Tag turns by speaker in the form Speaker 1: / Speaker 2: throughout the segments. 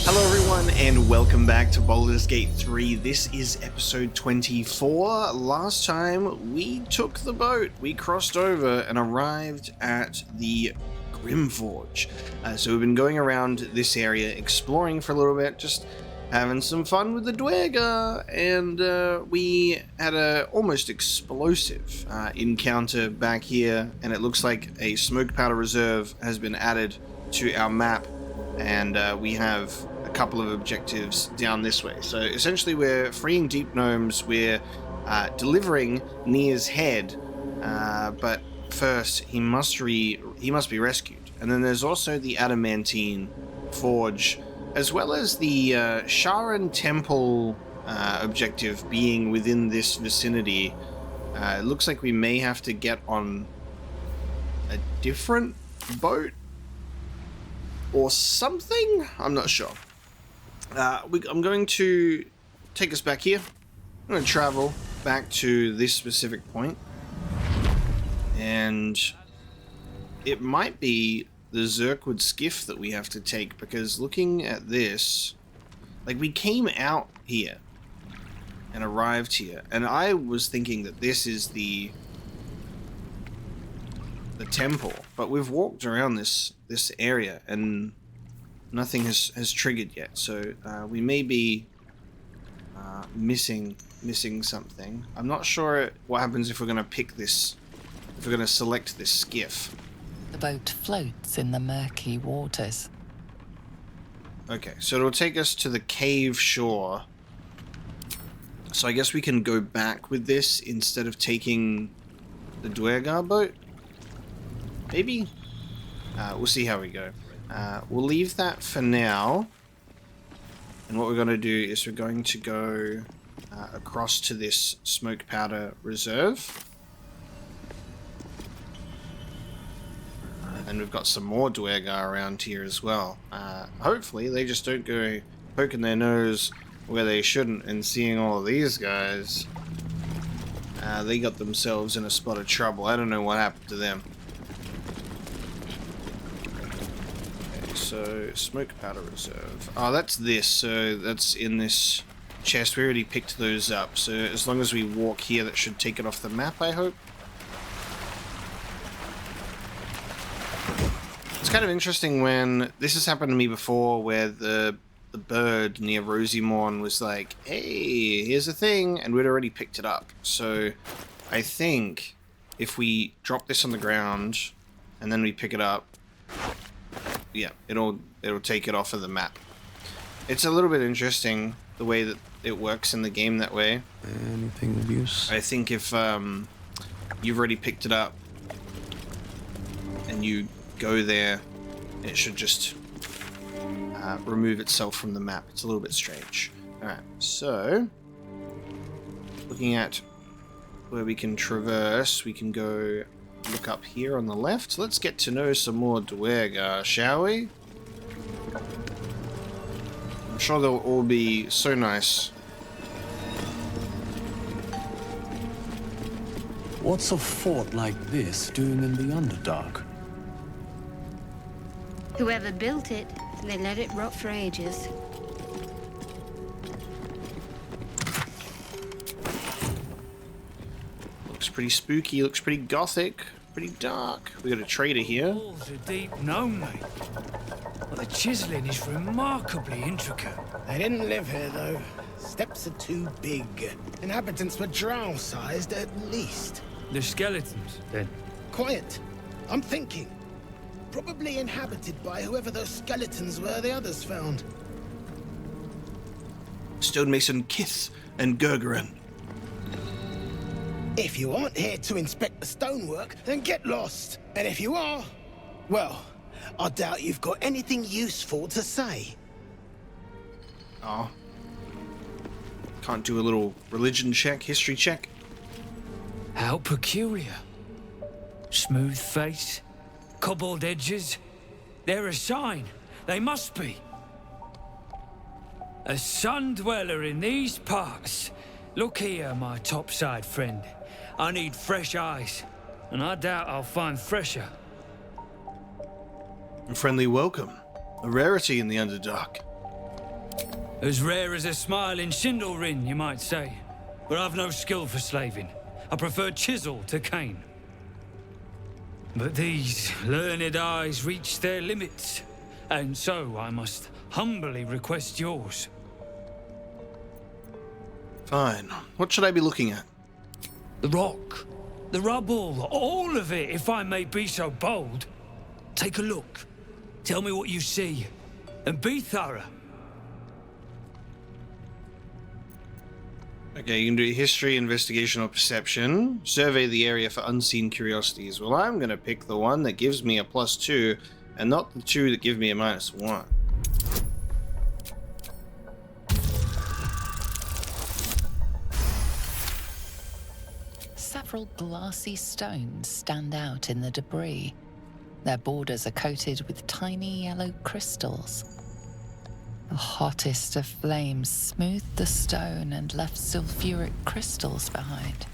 Speaker 1: Hello everyone and welcome back to Baldur's Gate 3. This is episode 24. Last time we took the boat, we crossed over and arrived at the Grymforge. So we've been going around this area, exploring for a little bit, just having some fun with the Dwergar, and we had a almost explosive encounter back here, and it looks like a smoke powder reserve has been added to our map, and we have a couple of objectives down this way. So essentially we're freeing deep gnomes, we're delivering Nere's head, but first he must be rescued. And then there's also the adamantine forge, as well as the Sharran temple objective being within this vicinity. It looks like we may have to get on a different boat or something? I'm not sure. I'm going to take us back here. I'm going to travel back to this specific point. And it might be the Zirkwood skiff that we have to take, because looking at this, like, we came out here and arrived here, and I was thinking that this is the temple, but we've walked around this area and nothing has triggered yet, so we may be missing something. I'm not sure what happens if we're going to pick this, if we're going to select this skiff.
Speaker 2: The boat floats in the murky waters.
Speaker 1: Okay, so it'll take us to the cave shore, so I guess we can go back with this instead of taking the Dwergar boat. Maybe? We'll see how we go. We'll leave that for now. And what we're going to do is we're going to go across to this smoke powder reserve. And we've got some more Dwergar around here as well. Hopefully they just don't go poking their nose where they shouldn't, and seeing all of these guys, they got themselves in a spot of trouble. I don't know what happened to them. So, smoke powder reserve. Oh, that's this. So, that's in this chest. We already picked those up. So, as long as we walk here, that should take it off the map, I hope. It's kind of interesting when this has happened to me before, where the bird near Rosymorn was like, hey, here's a thing, and we'd already picked it up. So, I think if we drop this on the ground and then we pick it up, yeah, it'll take it off of the map. It's a little bit interesting the way that it works in the game that way.
Speaker 3: Anything of use?
Speaker 1: I think if you've already picked it up and you go there, it should just remove itself from the map. It's a little bit strange. Alright, so looking at where we can traverse, we can go look up here on the left. Let's get to know some more Dwergar, shall we? I'm sure they'll all be so nice.
Speaker 3: What's a fort like this doing in the Underdark?
Speaker 4: Whoever built it, they let it rot for ages.
Speaker 1: Looks pretty spooky, looks pretty gothic, pretty dark. We got a trader here.
Speaker 5: Walls are deep gnome, mate. But the chiseling is remarkably intricate.
Speaker 6: They didn't live here, though. Steps are too big. Inhabitants were drow-sized at least.
Speaker 5: The skeletons, then.
Speaker 6: Quiet. I'm thinking. Probably inhabited by whoever those skeletons were the others found.
Speaker 1: Stonemason Kith and Gurgaran.
Speaker 6: If you aren't here to inspect the stonework, then get lost. And if you are, well, I doubt you've got anything useful to say.
Speaker 1: Oh. Can't do a little religion check, history check?
Speaker 5: How peculiar. Smooth face, cobbled edges. They're a sign. They must be. A sun dweller in these parts. Look here, my topside friend. I need fresh eyes, and I doubt I'll find fresher.
Speaker 1: A friendly welcome. A rarity in the Underdark.
Speaker 5: As rare as a smiling Shindelrin, you might say. But I've no skill for slaving. I prefer chisel to cane. But these learned eyes reach their limits, and so I must humbly request yours.
Speaker 1: Fine. What should I be looking at?
Speaker 5: The rock, the rubble, all of it, if I may be so bold. Take a look. Tell me what you see, and be thorough.
Speaker 1: Okay, you can do history, investigation, or perception. Survey the area for unseen curiosities. Well, I'm going to pick the one that gives me a +2, and not the two that give me a -1.
Speaker 2: Several glassy stones stand out in the debris. Their borders are coated with tiny yellow crystals. The hottest of flames smoothed the stone and left sulfuric crystals behind.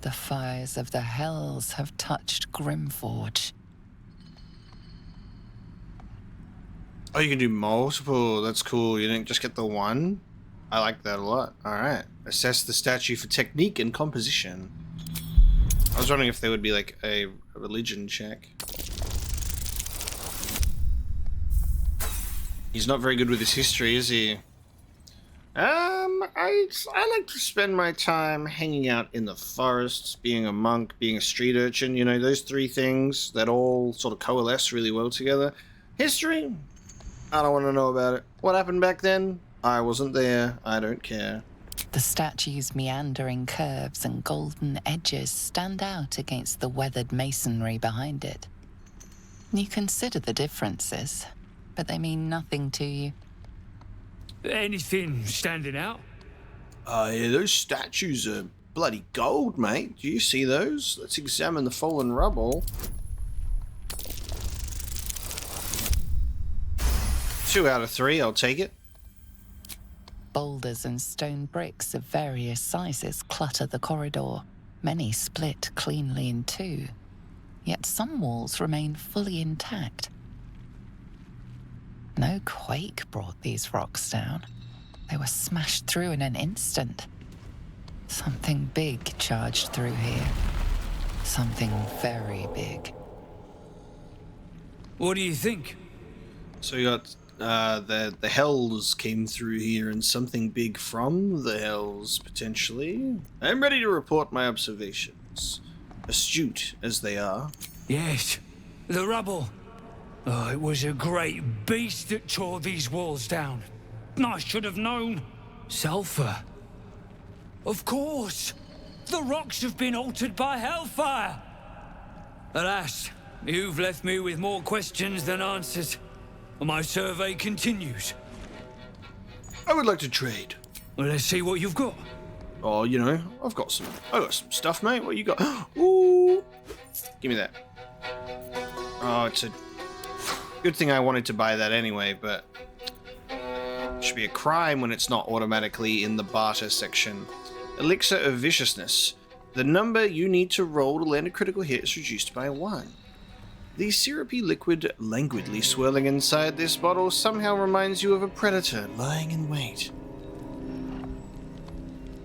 Speaker 2: The fires of the hells have touched Grymforge.
Speaker 1: Oh, you can do multiple. That's cool. You didn't just get the one? I like that a lot. Alright. Assess the statue for technique and composition. I was wondering if there would be like a religion check. He's not very good with his history, is he? I like to spend my time hanging out in the forests, being a monk, being a street urchin, you know, those three things that all sort of coalesce really well together. History? I don't want to know about it. What happened back then? I wasn't there. I don't care.
Speaker 2: The statue's meandering curves and golden edges stand out against the weathered masonry behind it. You consider the differences, but they mean nothing to you.
Speaker 5: Anything standing out?
Speaker 1: Yeah, those statues are bloody gold, mate. Do you see those? Let's examine the fallen rubble. 2 out of 3, I'll take it.
Speaker 2: Boulders and stone bricks of various sizes clutter the corridor, many split cleanly in two. Yet some walls remain fully intact. No quake brought these rocks down. They were smashed through in an instant. Something big charged through here. Something very big.
Speaker 5: What do you think?
Speaker 1: So you got the hells came through here, and something big from the hells, potentially. I'm ready to report my observations. Astute as they are.
Speaker 5: Yes, the rubble. Oh, it was a great beast that tore these walls down. I should have known. Sulfur. Of course. The rocks have been altered by hellfire. Alas, you've left me with more questions than answers. My survey continues.
Speaker 1: I would like to trade.
Speaker 5: Well, let's see what you've got.
Speaker 1: Oh, you know, I've got some stuff, mate. What you got? Ooh, give me that. Oh, it's a good thing I wanted to buy that anyway, but it should be a crime when it's not automatically in the barter section. Elixir of Viciousness. The number you need to roll to land a critical hit is reduced by 1. The syrupy liquid languidly swirling inside this bottle somehow reminds you of a predator lying in wait.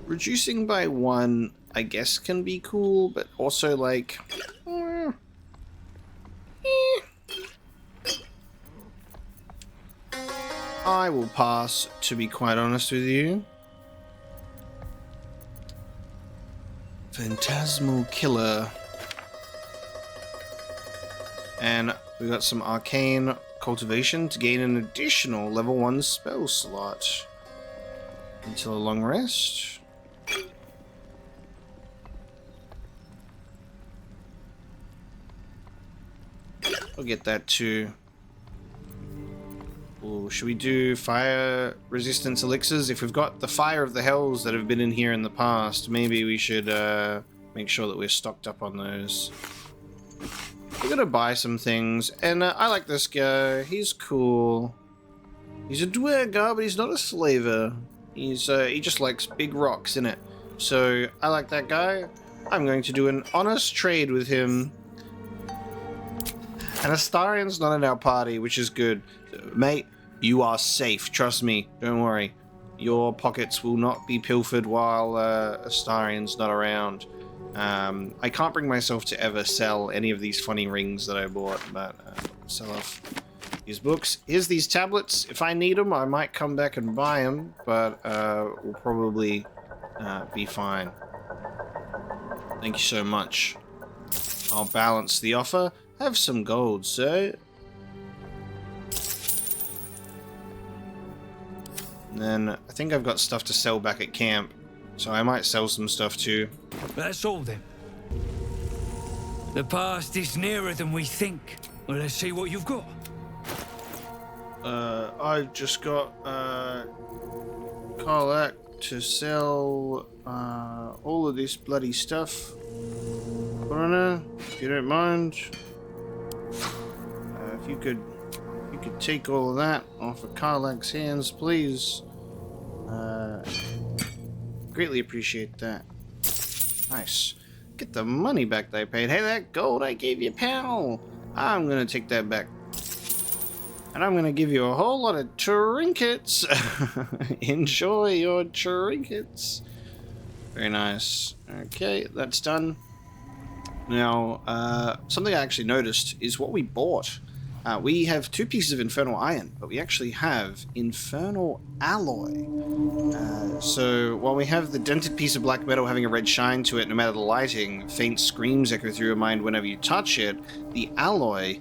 Speaker 1: Reducing by 1, I guess, can be cool, but also like... I will pass, to be quite honest with you. Phantasmal Killer. And we got some Arcane Cultivation to gain an additional level 1 spell slot. Until a long rest. I'll get that too. Ooh, should we do fire resistance elixirs? If we've got the Fire of the Hells that have been in here in the past, maybe we should make sure that we're stocked up on those. We're gonna buy some things, and I like this guy. He's cool. He's a dwergar, but he's not a slaver. He just likes big rocks, innit? So I like that guy. I'm going to do an honest trade with him. And Astarian's not in our party, which is good. Mate, You are safe, trust me, don't worry. Your pockets will not be pilfered while Astarian's not around. I can't bring myself to ever sell any of these funny rings that I bought, but sell off these books. Here's these tablets. If I need them, I might come back and buy them, but we'll probably be fine. Thank you so much. I'll balance the offer. Have some gold, sir. And then I think I've got stuff to sell back at camp, so I might sell some stuff too.
Speaker 5: That's all then. The past is nearer than we think. Well, let's see what you've got.
Speaker 1: I've just got Karlak to sell all of this bloody stuff. Coroner, if you don't mind, if you could take all of that off of Karlak's hands, please. Greatly appreciate that. Nice. Get the money back that I paid. Hey, that gold I gave you, pal. I'm gonna take that back. And I'm gonna give you a whole lot of trinkets. Enjoy your trinkets. Very nice. Okay, that's done. Now, something I actually noticed is what we bought. We have 2 pieces of infernal iron, but we actually have infernal alloy. So while we have the dented piece of black metal having a red shine to it no matter the lighting, faint screams echo through your mind whenever you touch it, the alloy,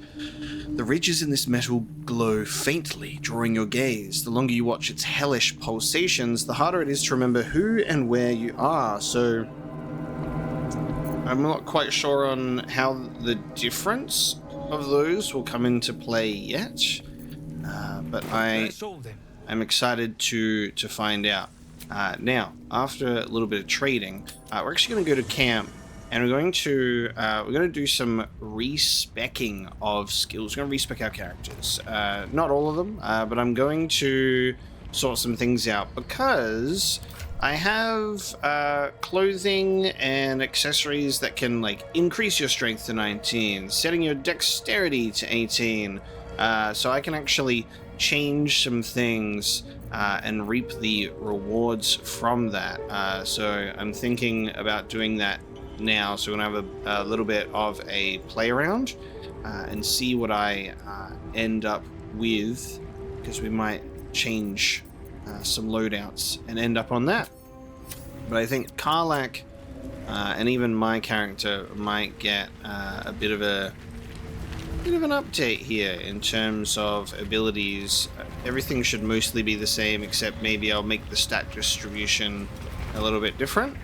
Speaker 1: the ridges in this metal glow faintly, drawing your gaze. The longer you watch its hellish pulsations, the harder it is to remember who and where you are. So I'm not quite sure on how the difference of those will come into play yet, but I'm excited to find out. Now, after a little bit of trading, we're actually going to go to camp, and we're going to do some respecking of skills. We're going to respec our characters. Not all of them, but I'm going to sort some things out because I have clothing and accessories that can increase your strength to 19, setting your dexterity to 18, so I can actually change some things and reap the rewards from that. So I'm thinking about doing that now, so we're going to have a little bit of a play around and see what I end up with, because we might change some loadouts and end up on that. But I think Karlak and even my character might get a bit of an update here in terms of abilities. Everything should mostly be the same, except maybe I'll make the stat distribution a little bit different.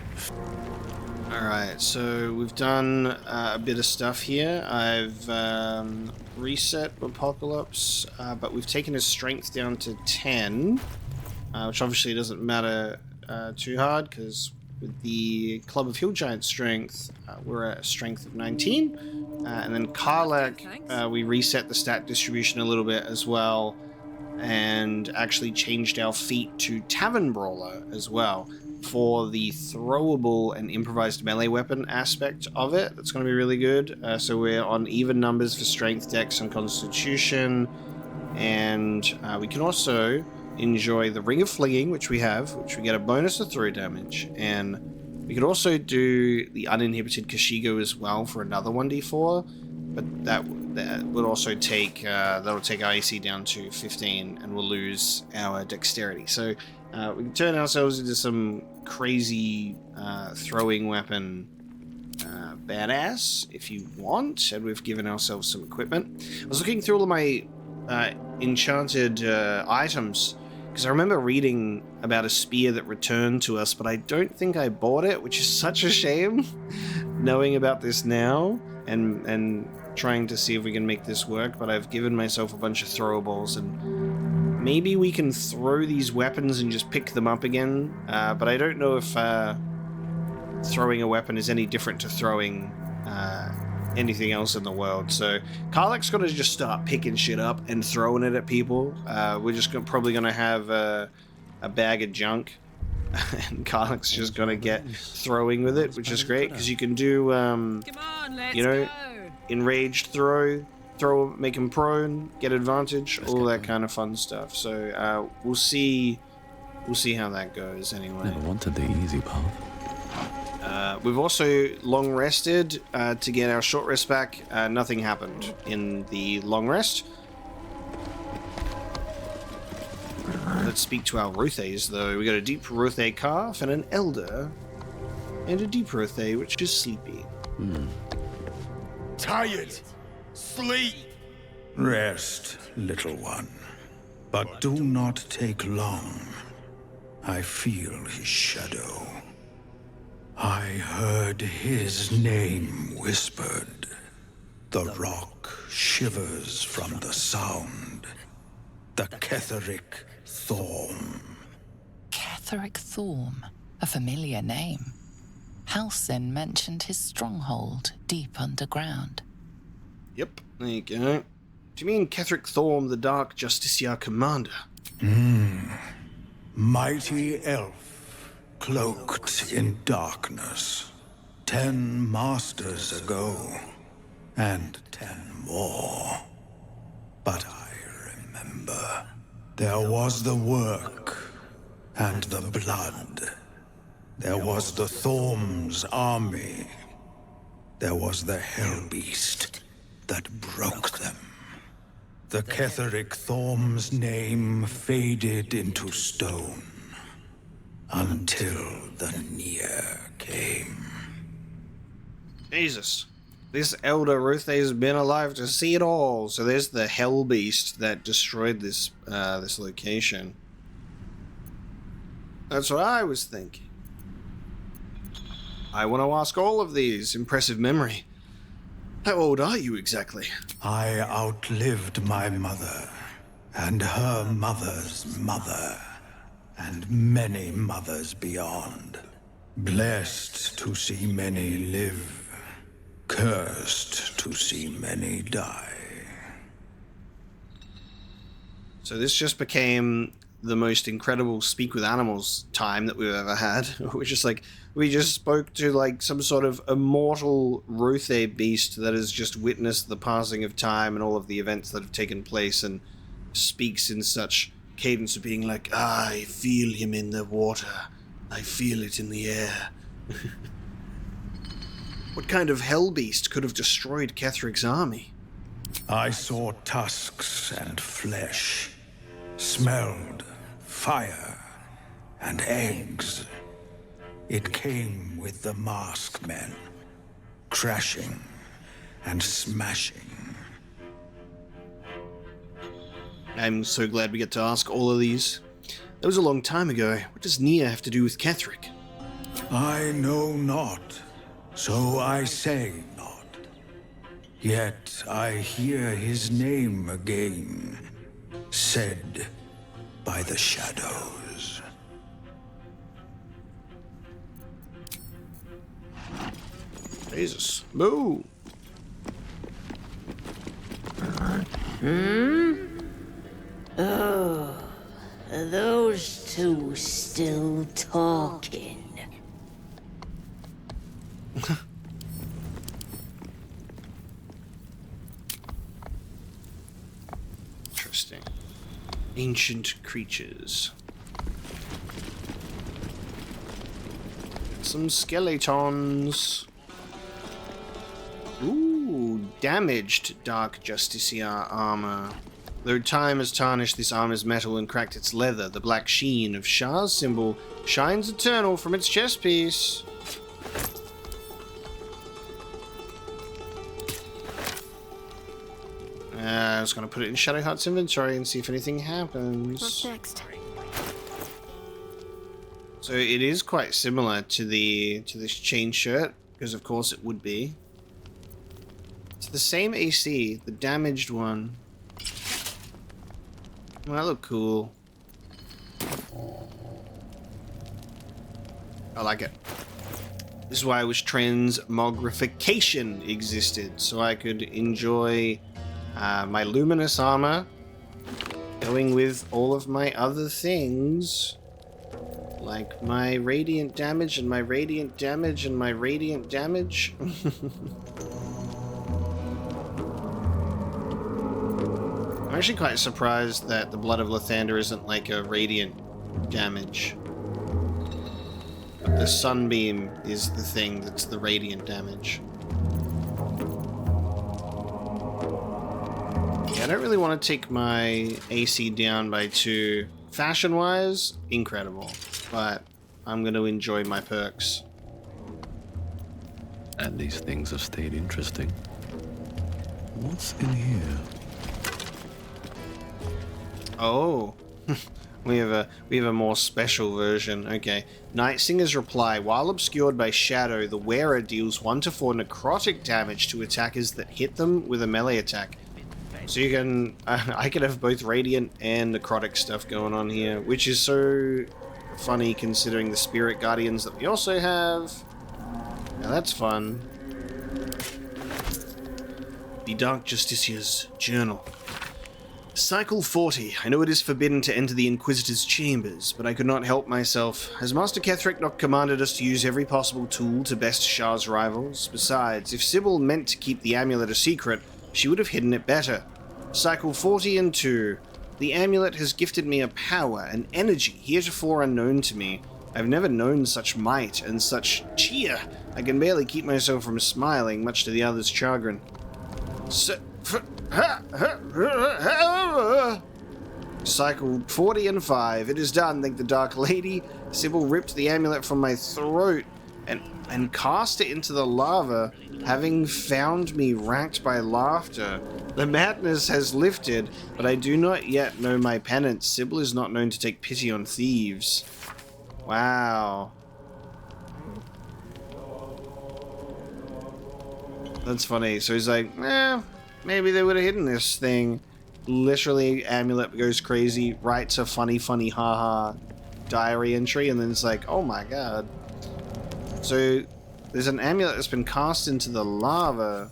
Speaker 1: Alright, so we've done a bit of stuff here. I've reset Apocalypse, but we've taken his strength down to 10. Which obviously doesn't matter too hard, because with the Club of Hill Giant strength, we're at a strength of 19. And then Karlak, we reset the stat distribution a little bit as well, and actually changed our feat to Tavern Brawler as well for the throwable and improvised melee weapon aspect of it. That's going to be really good. So we're on even numbers for strength, dex, and constitution, and we can also enjoy the Ring of Flinging, which we get a bonus to throw damage, and we could also do the uninhibited Kashigo as well for another 1d4, but that would also take that'll take our AC down to 15, and we'll lose our dexterity. So we can turn ourselves into some crazy throwing weapon badass if you want, and we've given ourselves some equipment. I was looking through all of my enchanted items, because I remember reading about a spear that returned to us, but I don't think I bought it, which is such a shame, knowing about this now and trying to see if we can make this work. But I've given myself a bunch of throwables, and maybe we can throw these weapons and just pick them up again, but I don't know if throwing a weapon is any different to throwing anything else in the world. So Karlak's gonna just start picking shit up and throwing it at people. We're just probably gonna have a bag of junk, and Karlak's just gonna get throwing with it, which is great because you can do enraged throw make him prone, get advantage, all that kind of fun stuff. So we'll see how that goes anyway.
Speaker 3: Never wanted the easy path.
Speaker 1: We've also long rested to get our short rest back. Nothing happened in the long rest. Let's speak to our rothés, though. We got a deep rothé calf and an elder, and a deep rothé, which is sleepy.
Speaker 7: Tired. Sleep. Rest, little one. But do not take long. I feel his shadow. I heard his name whispered. The rock shivers from the sound. The Ketheric Thorm.
Speaker 2: Ketheric Thorm, a familiar name. Halsin mentioned his stronghold deep underground.
Speaker 1: Yep, there you go. Do you mean Ketheric Thorm, the Dark Justiciar Commander?
Speaker 7: Mighty elf, cloaked in darkness. 10 masters ago, and 10 more. But I remember. There was the work, and the blood. There was the Thorm's army. There was the Hellbeast that broke them. The Ketheric Thorm's name faded into stone. Until the Nere came.
Speaker 1: Jesus. This Elder Rothé has been alive to see it all. So there's the Hellbeast that destroyed this this location. That's what I was thinking. I want to ask all of these. Impressive memory. How old are you exactly?
Speaker 7: I outlived my mother, and her mother's mother, and many mothers beyond. Blessed to see many live. Cursed to see many die.
Speaker 1: So this just became the most incredible speak with animals time that we've ever had. We're just like, we just spoke to like some sort of immortal rothé beast that has just witnessed the passing of time and all of the events that have taken place and speaks in such cadence of being like, I feel him in the water. I feel it in the air. What kind of hellbeast could have destroyed Ketheric's army?
Speaker 7: I saw tusks and flesh, smelled fire and eggs. It came with the mask men, crashing and smashing.
Speaker 1: I'm so glad we get to ask all of these. That was a long time ago. What does Nere have to do with Ketheric?
Speaker 7: I know not. So I say not. Yet I hear his name again, said by the shadows.
Speaker 1: Jesus. Boo!
Speaker 4: Oh, are those two still talking?
Speaker 1: Interesting. Ancient creatures. Some skeletons. Ooh, damaged Dark Justiciar armor. Though time has tarnished this armor's metal and cracked its leather, the black sheen of Shar's symbol shines eternal from its chest piece. I was going to put it in Shadowheart's inventory and see if anything happens.
Speaker 4: What's next?
Speaker 1: So it is quite similar to this chain shirt, because of course it would be. It's the same AC, the damaged one. Well, that look cool. I like it. This is why I wish transmogrification existed, so I could enjoy my luminous armor going with all of my other things, like my radiant damage and my radiant damage and my radiant damage. I'm actually quite surprised that the Blood of Lathander isn't like a radiant damage. The sunbeam is the thing that's the radiant damage. Yeah, I don't really want to take my AC down by 2. Fashion-wise, incredible. But I'm going to enjoy my perks.
Speaker 3: And these things have stayed interesting. What's in here?
Speaker 1: Oh, we have a more special version. Okay. Night Singer's reply: while obscured by shadow, the wearer deals 1 to 4 necrotic damage to attackers that hit them with a melee attack. So you can, I can have both radiant and necrotic stuff going on here, which is so funny considering the spirit guardians that we also have. Now that's fun. The Dark Justiciar's journal. Cycle 40. I know it is forbidden to enter the Inquisitor's chambers, but I could not help myself. Has Master Ketheric not commanded us to use every possible tool to best Shar's rivals? Besides, if Sybil meant to keep the amulet a secret, she would have hidden it better. Cycle 40 and 2. The amulet has gifted me a power, an energy heretofore unknown to me. I've never known such might and such cheer. I can barely keep myself from smiling, much to the others' chagrin. Cycle 40 and 5. It is done, thank the Dark Lady. Sybil ripped the amulet from my throat and cast it into the lava, having found me racked by laughter. The madness has lifted, but I do not yet know my penance. Sybil is not known to take pity on thieves. Wow. That's funny. So he's like, maybe they would have hidden this thing. Literally, amulet goes crazy, writes a funny haha diary entry, and then it's like, oh my god. So there's an amulet that's been cast into the lava.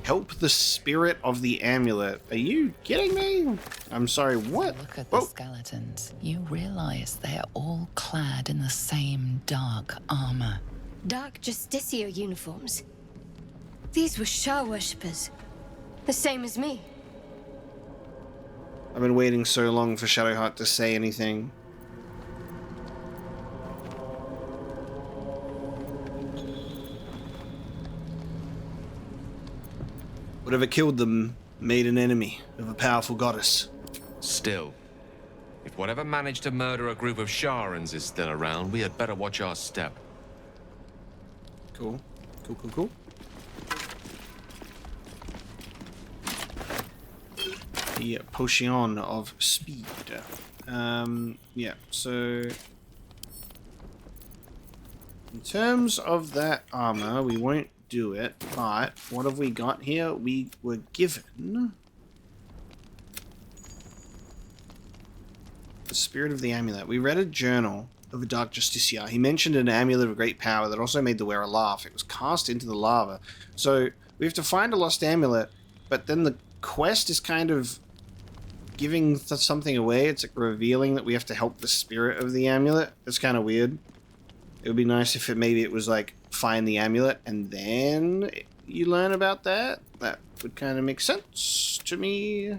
Speaker 1: Help the spirit of the amulet. Are you kidding me? I'm sorry, what?
Speaker 2: Look at the skeletons. You realize they are all clad in the same dark armor.
Speaker 4: Dark Justiciar uniforms. These were Shar worshippers. The same as me.
Speaker 1: I've been waiting so long for Shadowheart to say anything. Whatever killed them made an enemy of a powerful goddess.
Speaker 8: Still, if whatever managed to murder a group of Sharrans is still around, we had better watch our step.
Speaker 1: Cool. Cool. The potion of speed. Yeah, so in terms of that armor, we won't do it, but what have we got here? We were given the spirit of the amulet. We read a journal of a Dark Justiciar. He mentioned an amulet of great power that also made the wearer laugh. It was cast into the lava. So we have to find a lost amulet, but then the quest is kind of giving something away. It's like revealing that we have to help the spirit of the amulet. It's kind of weird. It would be nice if maybe it was like find the amulet and then you learn about that. That would kind of make sense to me.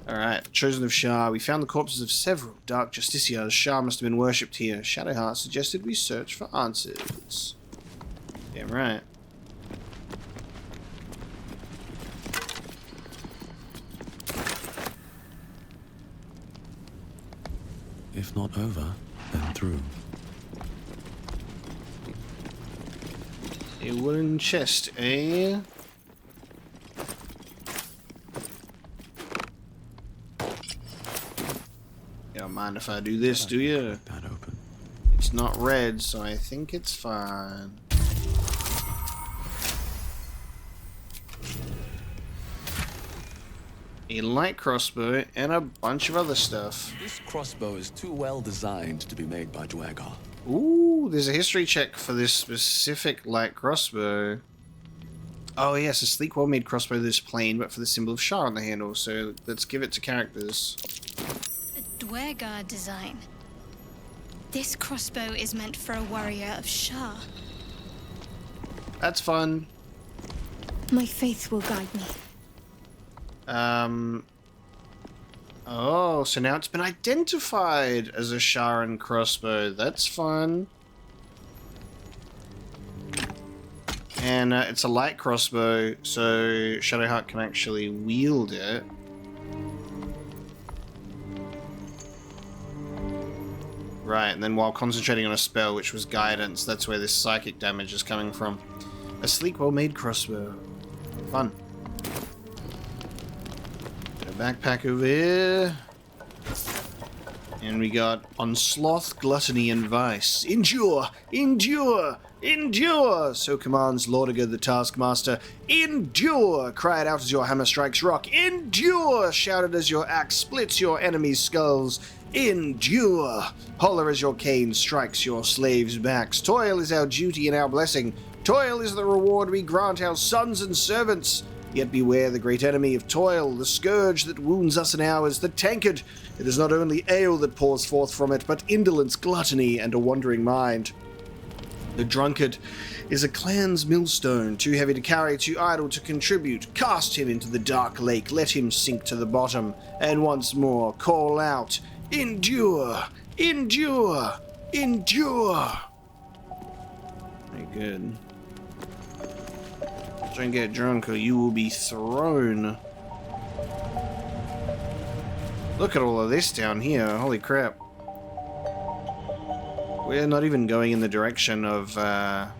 Speaker 1: Alright, Chosen of Shar. We found the corpses of several Dark Justiciars. Shar must have been worshipped here. Shadowheart suggested we search for answers. Damn right.
Speaker 3: If not over, then through.
Speaker 1: A wooden chest, eh? You don't mind if I do this, do you?
Speaker 3: That open.
Speaker 1: It's not red, so I think it's fine. A light crossbow and a bunch of other stuff.
Speaker 3: This crossbow is too well designed to be made by Dwagar.
Speaker 1: Ooh, there's a history check for this specific light crossbow. Oh yes, a sleek, well-made crossbow that is plain, but for the symbol of Shar on the handle. So let's give it to characters.
Speaker 9: A Dwagar design. This crossbow is meant for a warrior of Shar.
Speaker 1: That's fun.
Speaker 4: My faith will guide me.
Speaker 1: Oh, so now it's been identified as a Sharran crossbow. That's fun. And it's a light crossbow, so Shadowheart can actually wield it. Right, and then while concentrating on a spell, which was guidance, that's where this psychic damage is coming from. A sleek, well-made crossbow. Fun. Got a backpack over here. And we got on sloth, gluttony, and vice. Endure! Endure! Endure! So commands Lordiger the Taskmaster. Endure! Cried out as your hammer strikes rock. Endure! Shouted as your axe splits your enemies' skulls. Endure! Holler as your cane strikes your slaves' backs. Toil is our duty and our blessing. Toil is the reward we grant our sons and servants. Yet beware the great enemy of toil, the scourge that wounds us in hours, the tankard. It is not only ale that pours forth from it, but indolence, gluttony, and a wandering mind. The drunkard is a clan's millstone, too heavy to carry, too idle to contribute. Cast him into the dark lake, let him sink to the bottom, and once more call out, endure, endure, endure. Very good. Don't get drunk or you will be thrown. Look at all of this down here, holy crap. We're not even going in the direction of where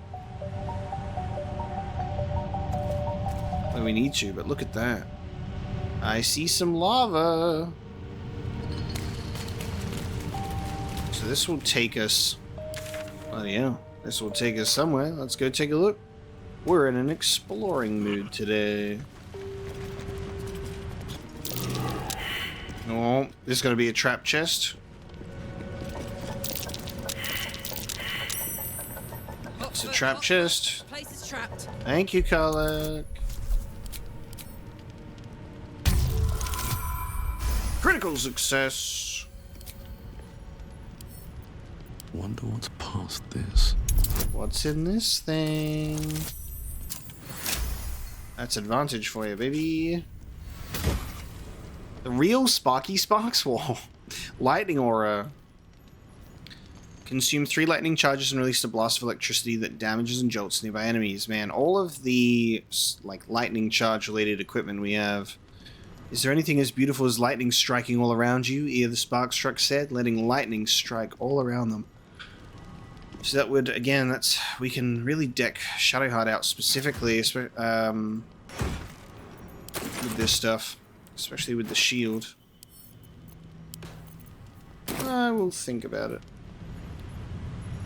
Speaker 1: we need to, but look at that. I see some lava. So this will take us, well yeah, this will take us somewhere. Let's go take a look. We're in an exploring mood today. Oh, this is going to be a trap chest. It's a trap chest.
Speaker 10: Place is trapped.
Speaker 1: Thank you, Karlak. Critical success.
Speaker 3: Wonder what's past this.
Speaker 1: What's in this thing? That's advantage for you, baby. The real Sparky Sparks wall. Lightning aura. Consume 3 lightning charges and release a blast of electricity that damages and jolts nearby enemies. Man, all of the like lightning charge related equipment we have. Is there anything as beautiful as lightning striking all around you? Ere the Sparkstruck said, letting lightning strike all around them. So that would, again, that's, we can really deck Shadowheart out specifically with this stuff, especially with the shield. I will think about it.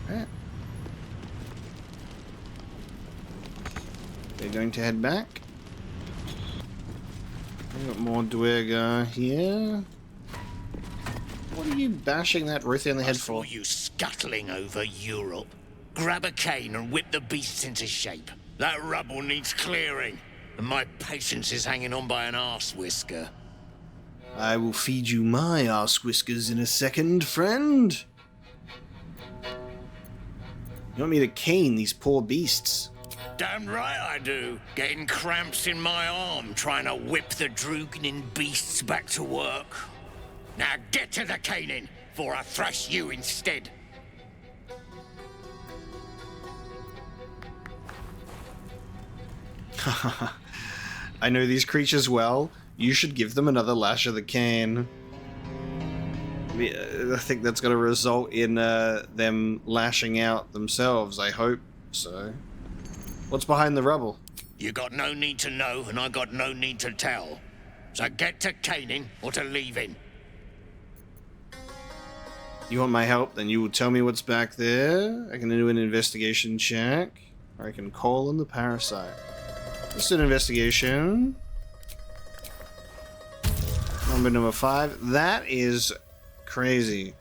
Speaker 1: Alright. They're going to head back. We got more Dwergar here. What are you bashing that rothé on the head for?
Speaker 11: I saw you scuttling over Europe. Grab a cane and whip the beasts into shape. That rubble needs clearing, and my patience is hanging on by an arse whisker.
Speaker 1: I will feed you my arse whiskers in a second, friend. You want me to cane these poor beasts?
Speaker 11: Damn right I do. Getting cramps in my arm trying to whip the Drugnin beasts back to work. Now get to the caning, for I thrash you instead.
Speaker 1: I know these creatures well. You should give them another lash of the cane. I think that's going to result in them lashing out themselves. I hope so. What's behind the rubble?
Speaker 11: You got no need to know, and I got no need to tell. So get to caning or to leaving.
Speaker 1: You want my help? Then you will tell me what's back there. I can do an investigation check, or I can call on the parasite. Let's do an investigation. Number 5. That is crazy.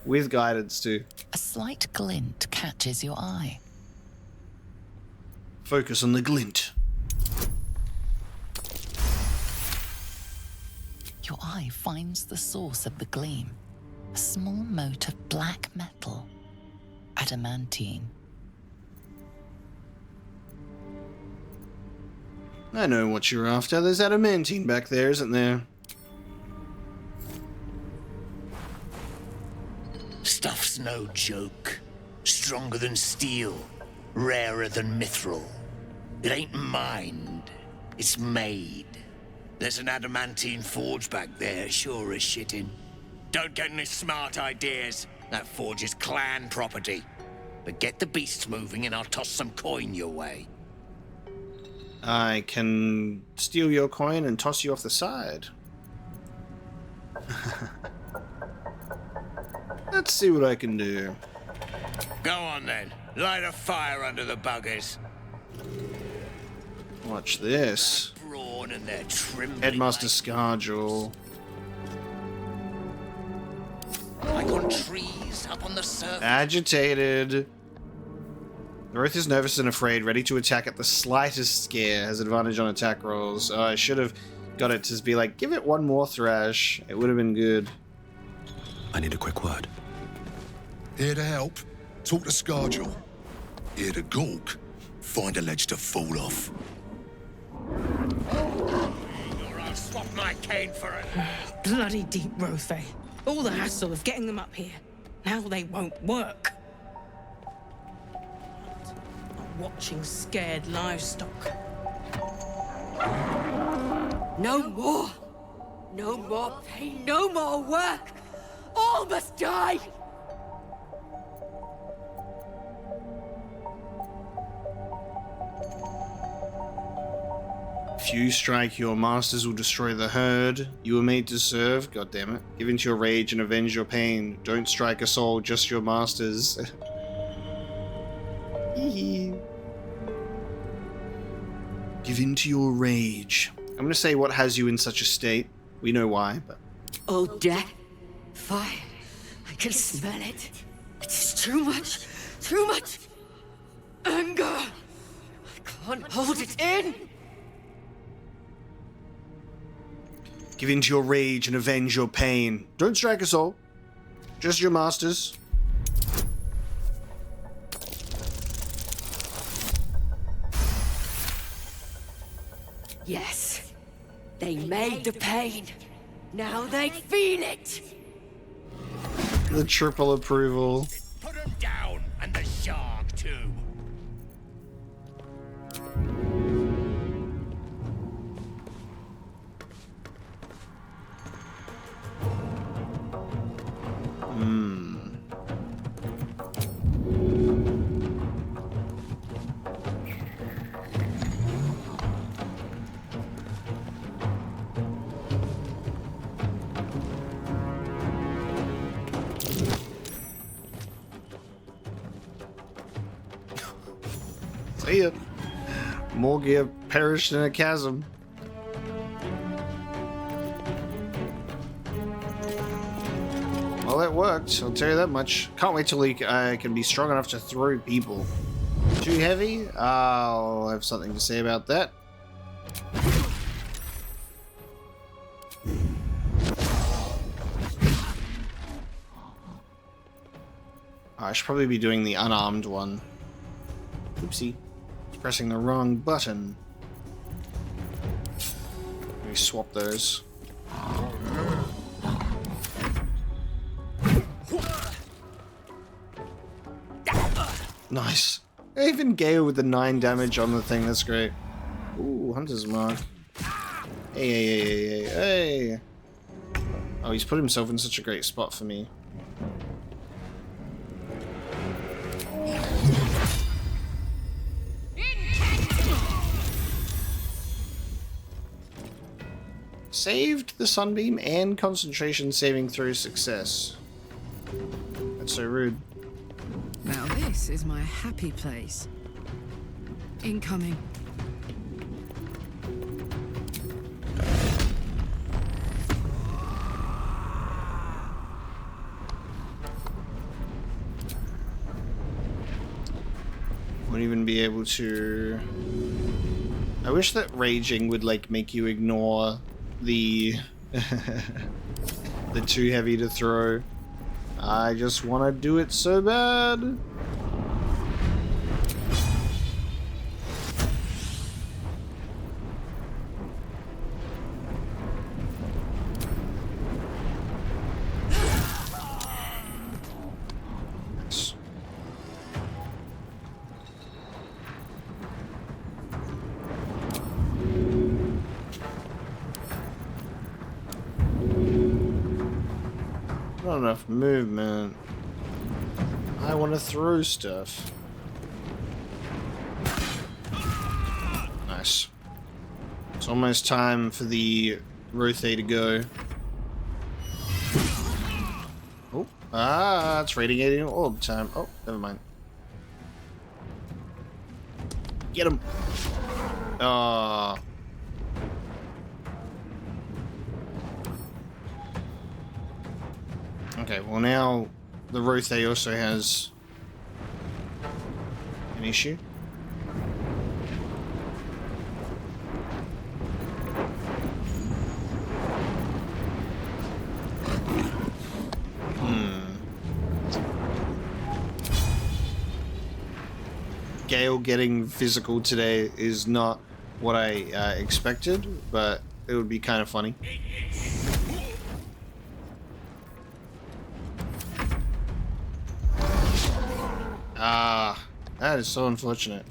Speaker 1: With guidance too.
Speaker 2: A slight glint catches your eye.
Speaker 1: Focus on the glint.
Speaker 2: Your eye finds the source of the gleam. A small mote of black metal. Adamantine.
Speaker 1: I know what you're after. There's adamantine back there, isn't there?
Speaker 11: Stuff's no joke. Stronger than steel, rarer than mithril. It ain't mined, it's made. There's an adamantine forge back there, sure as shitting. Don't get any smart ideas. That forge is clan property. But get the beasts moving and I'll toss some coin your way.
Speaker 1: I can steal your coin and toss you off the side. Let's see what I can do.
Speaker 11: Go on then. Light a fire under the buggers.
Speaker 1: Watch this.
Speaker 11: Brawn and their trembling
Speaker 1: Headmaster Scarjul.
Speaker 11: like on trees up on the surface.
Speaker 1: Agitated. North is nervous and afraid, ready to attack at the slightest scare. Has advantage on attack rolls. Oh, I should have got it to be like, give it one more thrash. It would have been good.
Speaker 3: I need a quick word.
Speaker 10: Here to help. Talk to Scarjul. Here to gawk. Find a ledge to fall off.
Speaker 11: Or I'll swap my cane for it.
Speaker 12: Bloody deep rothé. All the hassle of getting them up here. Now they won't work. I'm watching scared livestock.
Speaker 4: No more! No more pain, no more work! All must die!
Speaker 1: If you strike, your masters will destroy the herd you were made to serve. God damn it. Give into your rage and avenge your pain. Don't strike a soul, just your masters. Give into your rage. I'm going to say what has you in such a state. We know why, but...
Speaker 4: Oh, death. Fire. I can smell it. It's too much. Too much. Anger. I can't hold it in.
Speaker 1: Give into your rage and avenge your pain. Don't strike a soul. Just your masters.
Speaker 4: Yes. They made the pain. Now they feel it.
Speaker 1: The triple approval.
Speaker 11: Put him down, and the shark too.
Speaker 1: See ya. Morgia perished in a chasm. Well, that worked. I'll tell you that much. Can't wait till I can be strong enough to throw people. Too heavy? I'll have something to say about that. I should probably be doing the unarmed one. Oopsie. Pressing the wrong button. Let me swap those. Nice. Even Gale with the 9 damage on the thing, that's great. Ooh, Hunter's Mark. Hey. Oh, he's put himself in such a great spot for me. Saved the Sunbeam and concentration saving throw success. That's so rude.
Speaker 13: Now this is my happy place. Incoming.
Speaker 1: Won't even be able to... I wish that raging would like make you ignore the the too heavy to throw. I just want to do it so bad. Not enough movement. I want to throw stuff. Nice. It's almost time for the rothé to go. Oh, it's radiating all the time. Oh, never mind. Get him. Ah. Okay, well now the rothé also has an issue. Gale getting physical today is not what I expected, but it would be kind of funny. That is so unfortunate.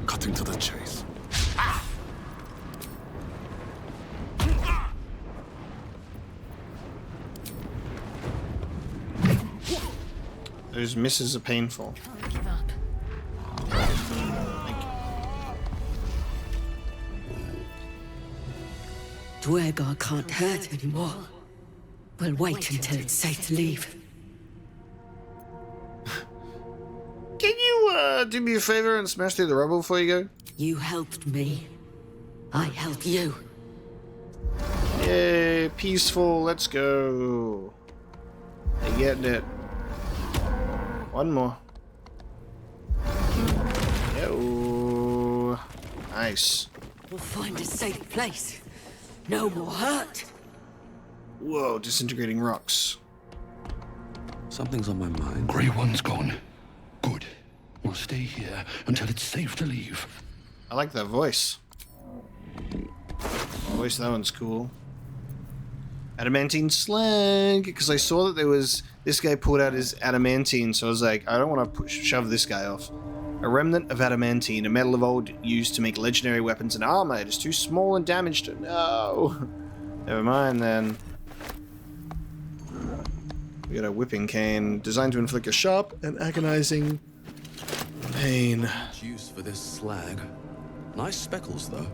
Speaker 3: Cutting to the chase.
Speaker 1: Those misses are painful.
Speaker 4: Can't give up. Dwergar can't hurt anymore. We'll wait until it's safe to leave.
Speaker 1: Can you do me a favor and smash through the rubble before you go?
Speaker 4: You helped me. I help you.
Speaker 1: Yay, peaceful, let's go. They getting it. One more. Yo. Nice.
Speaker 4: We'll find a safe place. No more hurt.
Speaker 1: Whoa, disintegrating rocks.
Speaker 3: Something's on my mind.
Speaker 5: Grey One's gone. Good. We'll stay here until it's safe to leave.
Speaker 1: I like that voice. Voice, that one's cool. Adamantine slag, because I saw that there was this guy pulled out his adamantine, so I was like, I don't want to shove this guy off. A remnant of adamantine, a metal of old used to make legendary weapons and armor. It is too small and damaged. No. Never mind then. We got a whipping cane designed to inflict a sharp and agonizing pain.
Speaker 3: Use for this slag. Nice speckles though.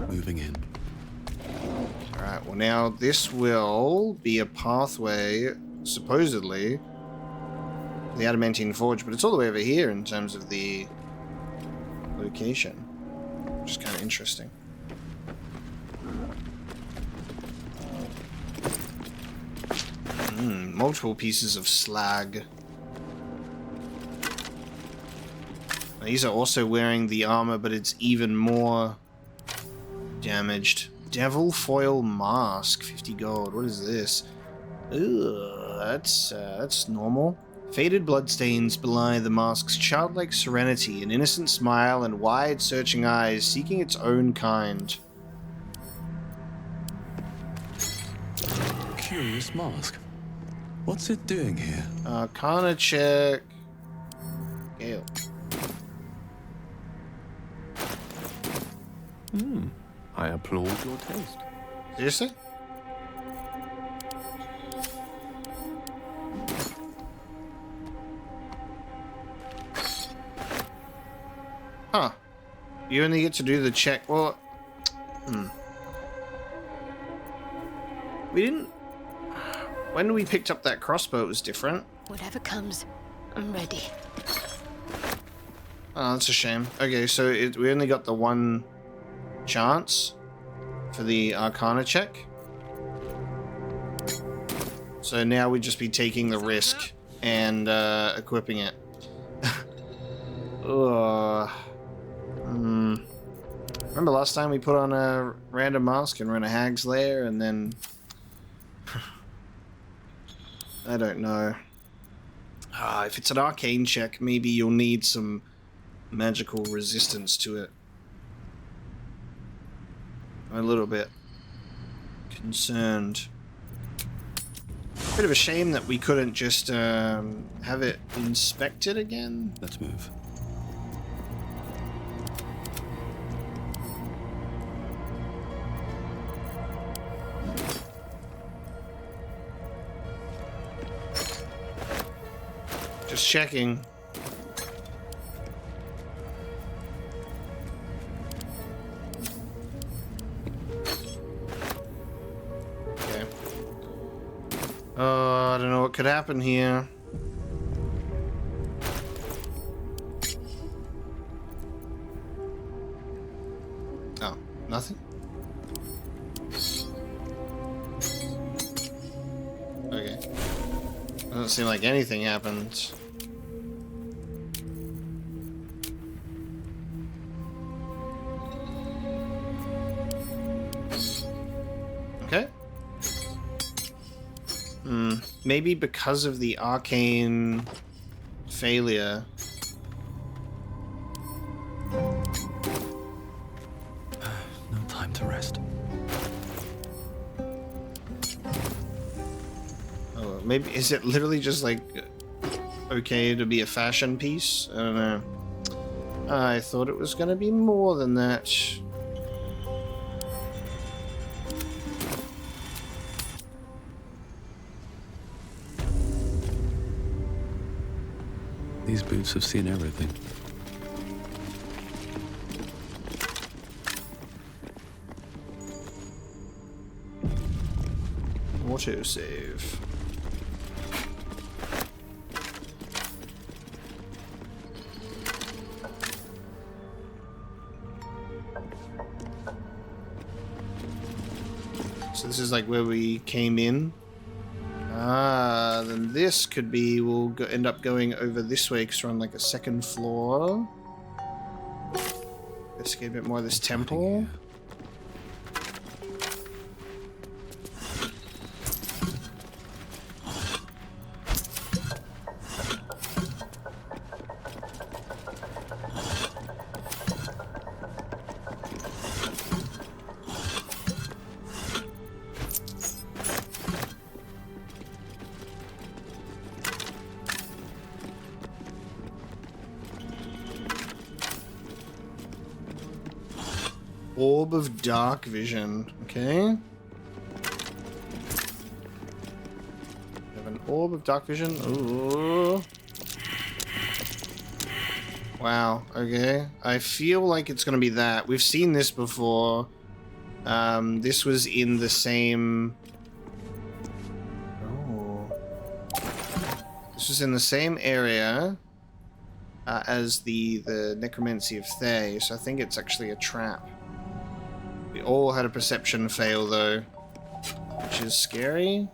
Speaker 3: Moving in.
Speaker 1: Alright, well now this will be a pathway, supposedly, to the Adamantine Forge, but it's all the way over here in terms of the location. Which is kind of interesting. Multiple pieces of slag. These are also wearing the armor, but it's even more damaged. Devil foil mask, 50 gold. What is this? Ugh, that's normal. Faded bloodstains belie the mask's childlike serenity, an innocent smile, and wide, searching eyes seeking its own kind.
Speaker 3: Curious mask. What's it doing here?
Speaker 1: Arcana check. Gale.
Speaker 3: I applaud your taste.
Speaker 1: Seriously? Huh. You only get to do the check. Well, we didn't. When we picked up that crossbow, it was different.
Speaker 4: Whatever comes, I'm ready.
Speaker 1: Oh, that's a shame. Okay, so we only got the one chance for the Arcana check. So now we'd just be taking the risk and equipping it. Ugh. Remember last time we put on a random mask and ran a hag's lair and then... I don't know. If it's an arcane check, maybe you'll need some magical resistance to it. I'm a little bit concerned. Bit of a shame that we couldn't just have it inspected again.
Speaker 3: Let's move.
Speaker 1: Just checking. Okay. Oh, I don't know what could happen here. Oh, nothing? Okay. Doesn't seem like anything happened. Okay. Maybe because of the arcane failure.
Speaker 3: No time to rest.
Speaker 1: Oh, maybe is it literally just like okay to be a fashion piece? I don't know. I thought it was gonna be more than that.
Speaker 3: These boots have seen everything.
Speaker 1: Autosave. So this is like where we came in. Ah, then this could be, we'll end up going over this way because we're on like a second floor. Let's get a bit more of this temple. Orb of Dark Vision. Okay. We have an Orb of Dark Vision. Ooh. Wow. Okay. I feel like it's going to be that. We've seen this before. This was in the same... Oh. This was in the same area as the Necromancy of Thay, so I think it's actually a trap. We all had a perception fail, though, which is scary.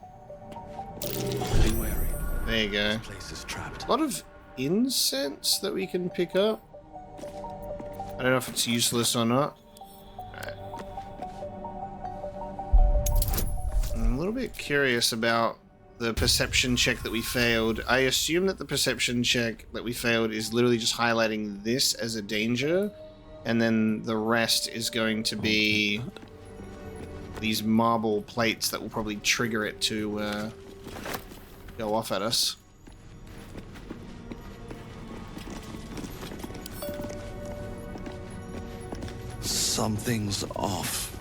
Speaker 3: Be wary.
Speaker 1: There you go.
Speaker 3: This place is trapped.
Speaker 1: A lot of incense that we can pick up. I don't know if it's useless or not. Right. I'm a little bit curious about the perception check that we failed. I assume that the perception check that we failed is literally just highlighting this as a danger. And then the rest is going to be these marble plates that will probably trigger it to go off at us.
Speaker 7: Something's off.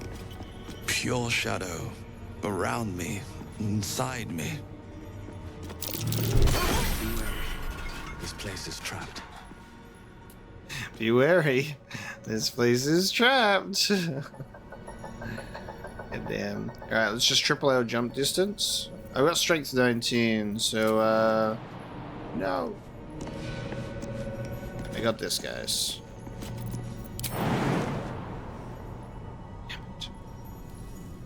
Speaker 7: Pure shadow. Around me. Inside me.
Speaker 3: Be wary. This place is trapped.
Speaker 1: Be wary. This place is trapped. God damn. Alright, let's just triple our jump distance. I got strength 19, so no. I got this, guys. Damn it.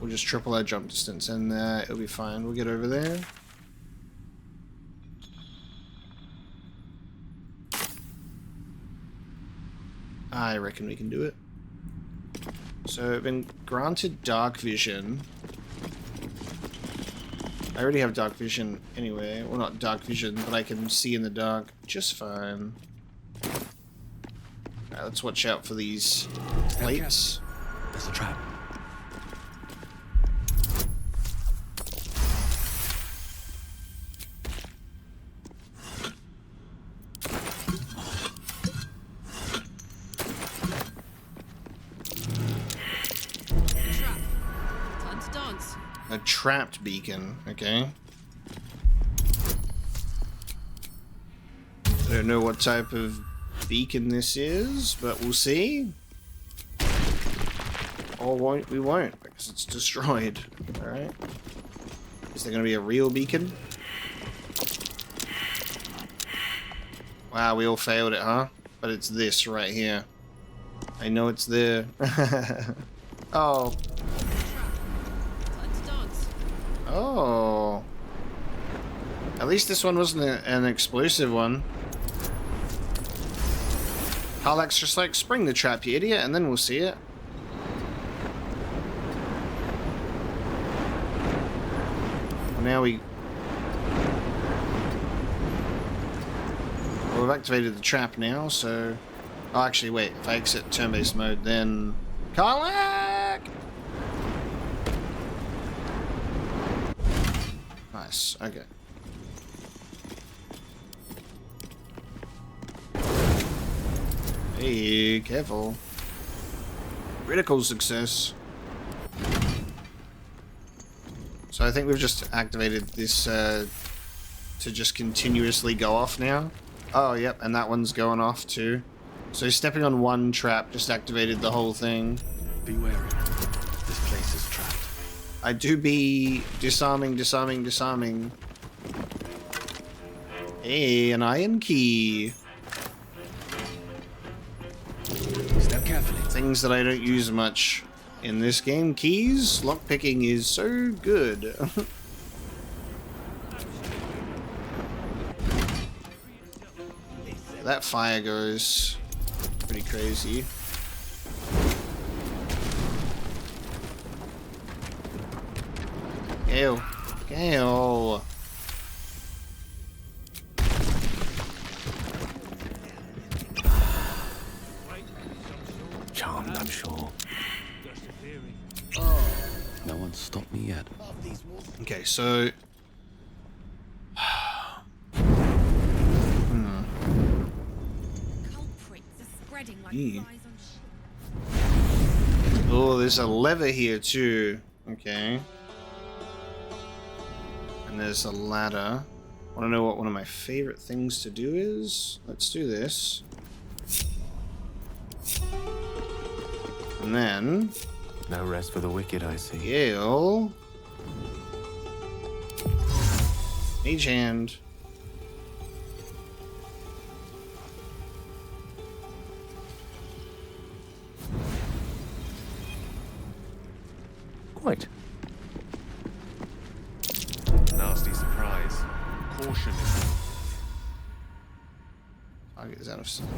Speaker 1: We'll just triple our jump distance and it'll be fine. We'll get over there. I reckon we can do it. So I've been granted dark vision. I already have dark vision anyway. Well, not dark vision, but I can see in the dark just fine. Alright, let's watch out for these plates.
Speaker 3: There's a trap.
Speaker 1: A trapped beacon, okay. I don't know what type of beacon this is, but we'll see. Or we won't, because it's destroyed. Alright. Is there going to be a real beacon? Wow, we all failed it, huh? But it's this right here. I know it's there. Oh. Oh. At least this one wasn't an explosive one. Harlack's just like, spring the trap, you idiot, and then we'll see it. Now we've activated the trap now, so... Oh, actually, wait. If I exit turn-based mode, then... Harlack! Nice. Okay. Hey, careful. Critical success. So I think we've just activated this to just continuously go off now. Oh, yep, and that one's going off too. So stepping on one trap just activated the whole thing.
Speaker 3: Be wary. This place is trapped.
Speaker 1: I do be disarming. Hey, an iron key.
Speaker 3: Step carefully.
Speaker 1: Things that I don't use much in this game. Keys, lockpicking is so good. That fire goes pretty crazy. Ew. Ew.
Speaker 3: Charmed, I'm sure. No one's stopped me yet.
Speaker 1: Okay, so... Oh, there's a lever here too. Okay. And there's a ladder. Want to know what one of my favorite things to do is? Let's do this. And then...
Speaker 3: No rest for the wicked, I see.
Speaker 1: Ew. Mage hand.
Speaker 3: Quite.
Speaker 8: Nasty surprise. Caution.
Speaker 1: Target is out of sight.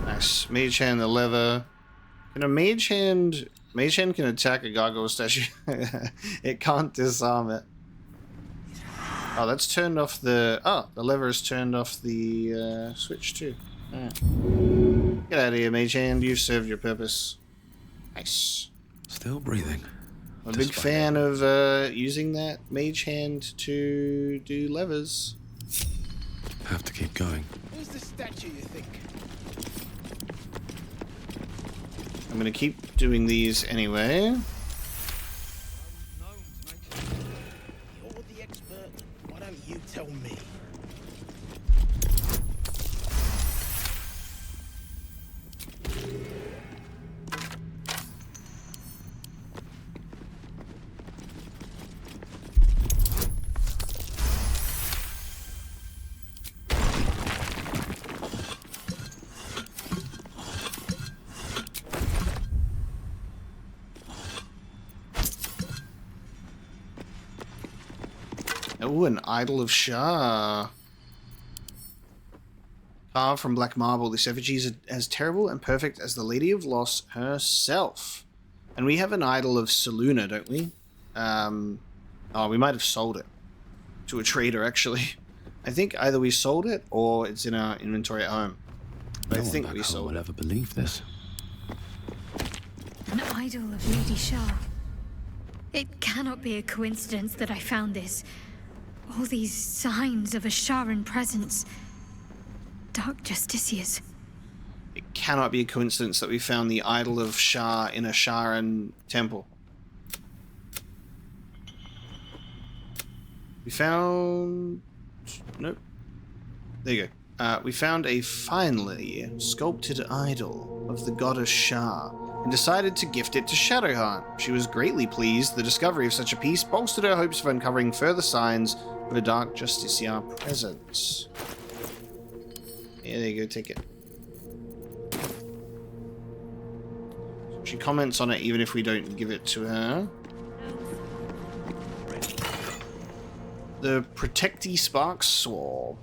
Speaker 1: Nice. Mage hand the lever. Can a mage hand can attack a gargoyle statue? It can't disarm it. Oh, that's turned off the... Oh, the lever has turned off the switch too. Right. Get out of here, mage hand. You've served your purpose. Nice.
Speaker 3: Still breathing.
Speaker 1: I'm a big fan of using that mage hand to do levers.
Speaker 3: Have to keep going.
Speaker 6: Who's the statue, you think?
Speaker 1: I'm gonna keep doing these anyway.
Speaker 6: You're the expert. Why don't you tell me?
Speaker 1: Oh, an idol of Shah. Carved from black marble, this effigy is as terrible and perfect as the Lady of Loss herself. And we have an idol of Seluna, don't we? Oh, we might have sold it to a trader, actually. I think either we sold it or it's in our inventory at home. But I think we sold it.
Speaker 3: Will ever believe this?
Speaker 9: An idol of Lady Shah. It cannot be a coincidence that I found this. All these signs of a Sharran presence. Dark Justiciars.
Speaker 1: It cannot be a coincidence that we found the idol of Shar in a Sharran temple. We found... Nope. There you go. We found a finely sculpted idol of the goddess Shar and decided to gift it to Shadowheart. She was greatly pleased. The discovery of such a piece bolstered her hopes of uncovering further signs of a dark Justiciar presence. Yeah, there you go, take it. She comments on it even if we don't give it to her. The Protecty Spark Sword.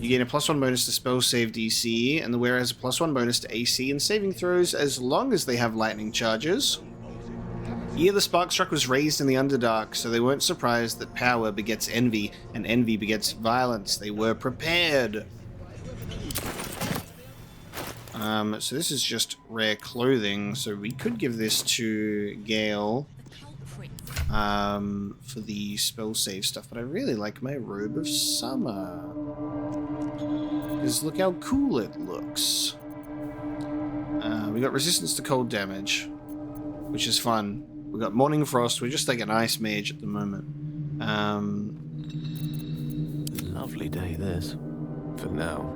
Speaker 1: You gain a +1 bonus to spell save DC, and the wearer has a +1 bonus to AC and saving throws as long as they have lightning charges. Here the spark struck was raised in the Underdark, so they weren't surprised that power begets envy, and envy begets violence. They were prepared. So this is just rare clothing, so we could give this to Gale for the spell save stuff, but I really like my Robe of Summer. Because look how cool it looks. We got resistance to cold damage, which is fun. We got Morning Frost, we're just like an ice mage at the moment.
Speaker 3: Lovely day this, for now.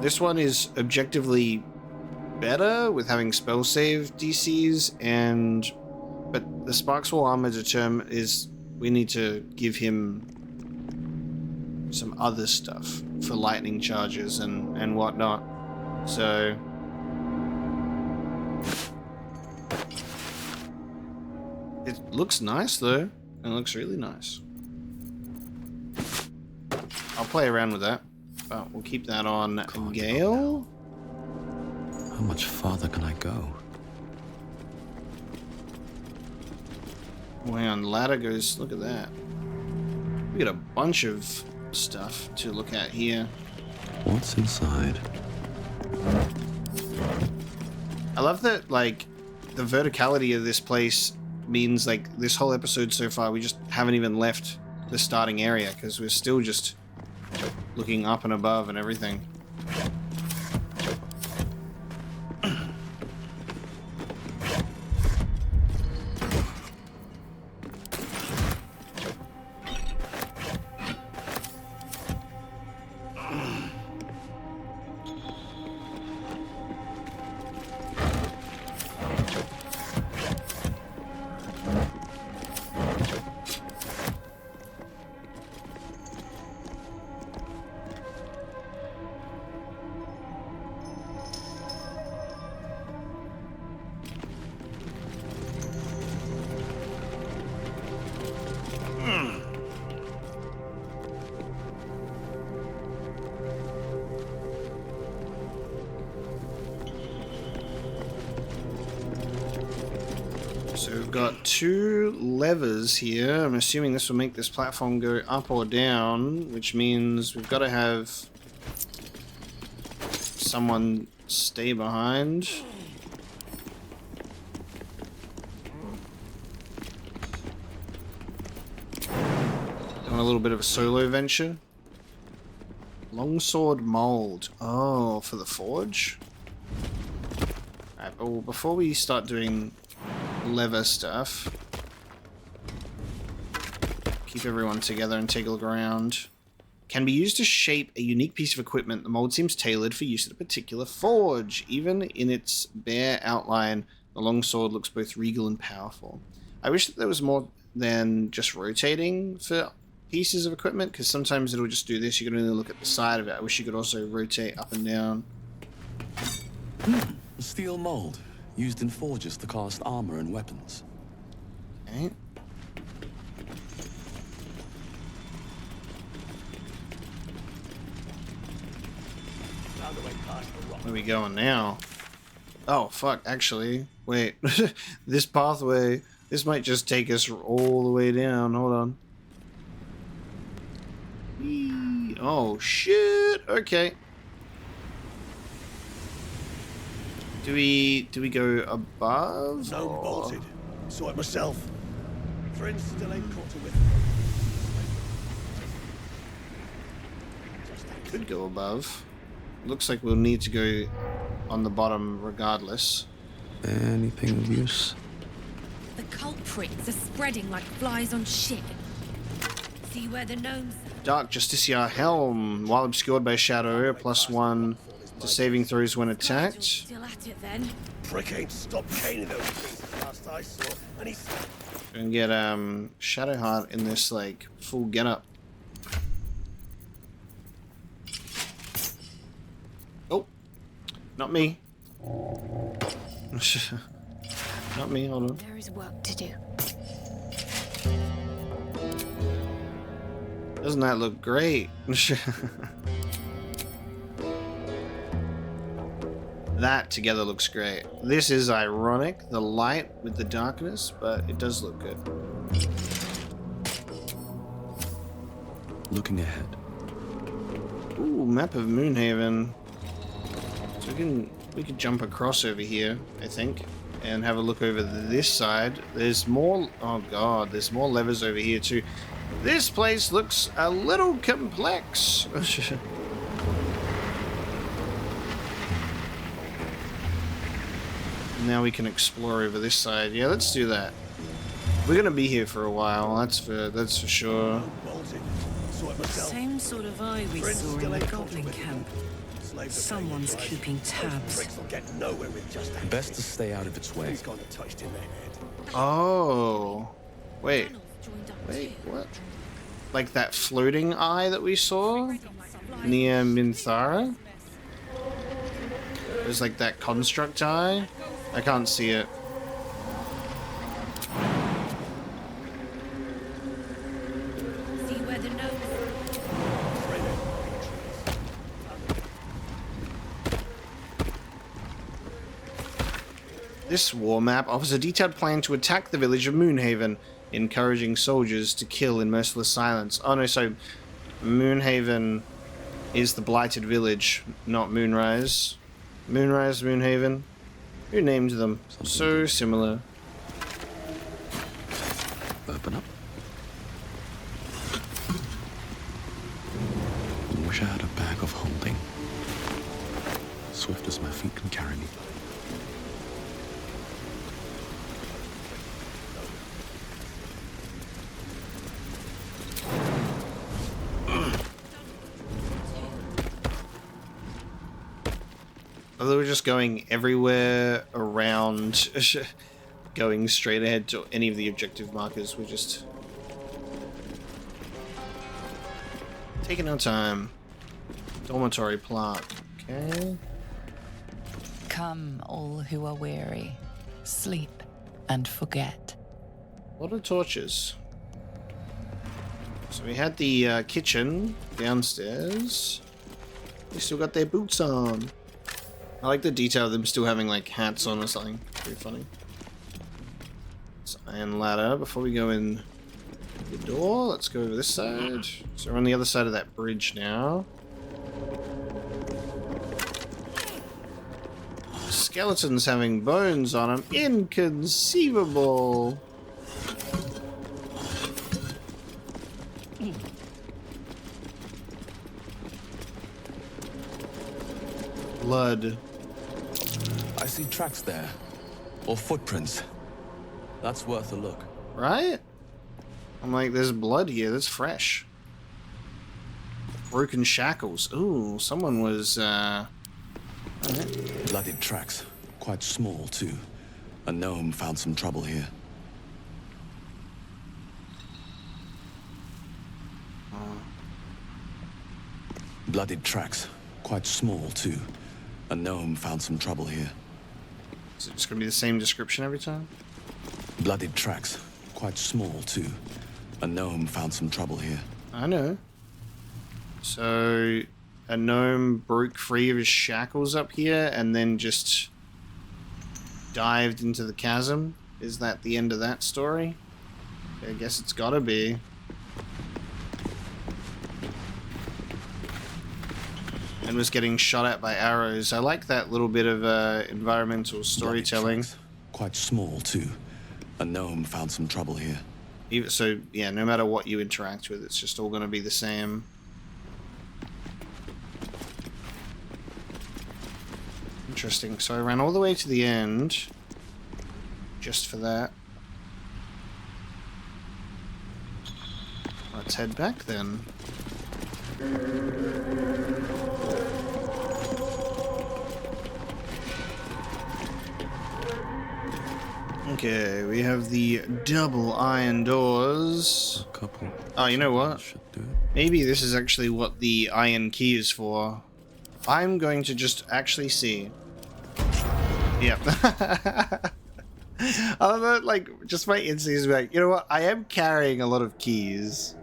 Speaker 1: This one is objectively better with having spell save DCs, but the Sparkswall armor is we need to give him some other stuff for lightning charges and whatnot. So it looks nice though. It looks really nice. I'll play around with that. But we'll keep that on Gale.
Speaker 3: How much farther can I go?
Speaker 1: Way on ladder goes. Look at that. We got a bunch of stuff to look at here.
Speaker 3: What's inside?
Speaker 1: I love that, like, the verticality of this place means, like, this whole episode so far, we just haven't even left the starting area because we're still just looking up and above and everything. So we've got 2 levers here. I'm assuming this will make this platform go up or down, which means we've got to have someone stay behind. Doing a little bit of a solo venture. Longsword mold. Oh, for the forge? Alright, but before we start doing lever stuff, keep everyone together and take a look around. Can be used to shape a unique piece of equipment. The mold seems tailored for use at a particular forge. Even in its bare outline, the longsword looks both regal and powerful. I wish that there was more than just rotating for pieces of equipment, because sometimes it'll just do this. You can only look at the side of it. I wish you could also rotate up and down.
Speaker 7: A steel mold, used in forges to cast armor and weapons.
Speaker 1: Okay. Where are we going now? Oh, fuck, actually. Wait. This pathway, this might just take us all the way down. Hold on. Whee. Oh, shit. Okay. Do we go above?
Speaker 11: Zone bolted. Saw it myself. Friends still ain't caught her with.
Speaker 1: Could go above. Looks like we'll need to go on the bottom regardless.
Speaker 3: Anything of use?
Speaker 14: The culprits are spreading like flies on shit. See where the gnomes...
Speaker 1: Dark Justiciar Helm. While obscured by shadow, +1 to saving throws when attacked.
Speaker 14: Still at it then.
Speaker 11: Prick ain't stopped caning those things last I saw, and he's...
Speaker 1: And get Shadowheart in this like full getup. Oh, not me. Not me. Hold on.
Speaker 9: There is work to do.
Speaker 1: Doesn't that look great? That together looks great. This is ironic, the light with the darkness, but it does look good.
Speaker 3: Looking ahead.
Speaker 1: Ooh, map of Moonhaven. So we could jump across over here, I think, and have a look over this side. There's more. Oh god, there's more levers over here too. This place looks a little complex. Now we can explore over this side. Yeah, let's do that. We're gonna be here for a while. That's for sure.
Speaker 13: Same sort of eye we saw in the goblin camp. Someone's keeping tabs.
Speaker 7: Best to stay out of its way.
Speaker 1: Oh, wait, what? Like that floating eye that we saw near Minthara? There's like that construct eye. I can't see it.
Speaker 14: See where the gnomes...
Speaker 1: This war map offers a detailed plan to attack the village of Moonhaven, encouraging soldiers to kill in merciless silence. Oh no, so Moonhaven is the blighted village, not Moonrise. Moonrise, Moonhaven. Who named them? So similar.
Speaker 3: Open up. Wish I had a bag of holding. Swift as my feet can carry me.
Speaker 1: Although we're just going everywhere around, going straight ahead to any of the objective markers, we're just taking our time. Dormitory plot. Okay.
Speaker 2: Come, all who are weary, sleep and forget.
Speaker 1: A lot of torches. So we had the kitchen downstairs. They still got their boots on. I like the detail of them still having like hats on or something. Pretty funny. It's iron ladder. Before we go in the door, let's go over this side. So we're on the other side of that bridge now. Skeletons having bones on them. Inconceivable. Blood.
Speaker 7: I see tracks there. Or footprints. That's worth a look.
Speaker 1: Right? I'm like, there's blood here. That's fresh. Broken shackles. Ooh, someone was, Alright.
Speaker 7: Bloodied tracks. Quite small, too. A gnome found some trouble here. Bloodied tracks. Quite small, too. A gnome found some trouble here.
Speaker 1: Is it just gonna be the same description every time?
Speaker 7: Bloodied tracks. Quite small, too. A gnome found some trouble here.
Speaker 1: I know. So, a gnome broke free of his shackles up here and then just dived into the chasm? Is that the end of that story? I guess it's gotta be. And was getting shot at by arrows. I like that little bit of environmental storytelling.
Speaker 7: Quite small, too. A gnome found some trouble here.
Speaker 1: So, yeah, no matter what you interact with, it's just all going to be the same. Interesting. So I ran all the way to the end just for that. Let's head back then. Okay, we have the double iron doors.
Speaker 3: A couple.
Speaker 1: Oh, you know what?
Speaker 3: Should do it.
Speaker 1: Maybe this is actually what the iron key is for. I'm going to just actually see. Yep. I don't know, like, just my instinct is like, you know what? I am carrying a lot of keys.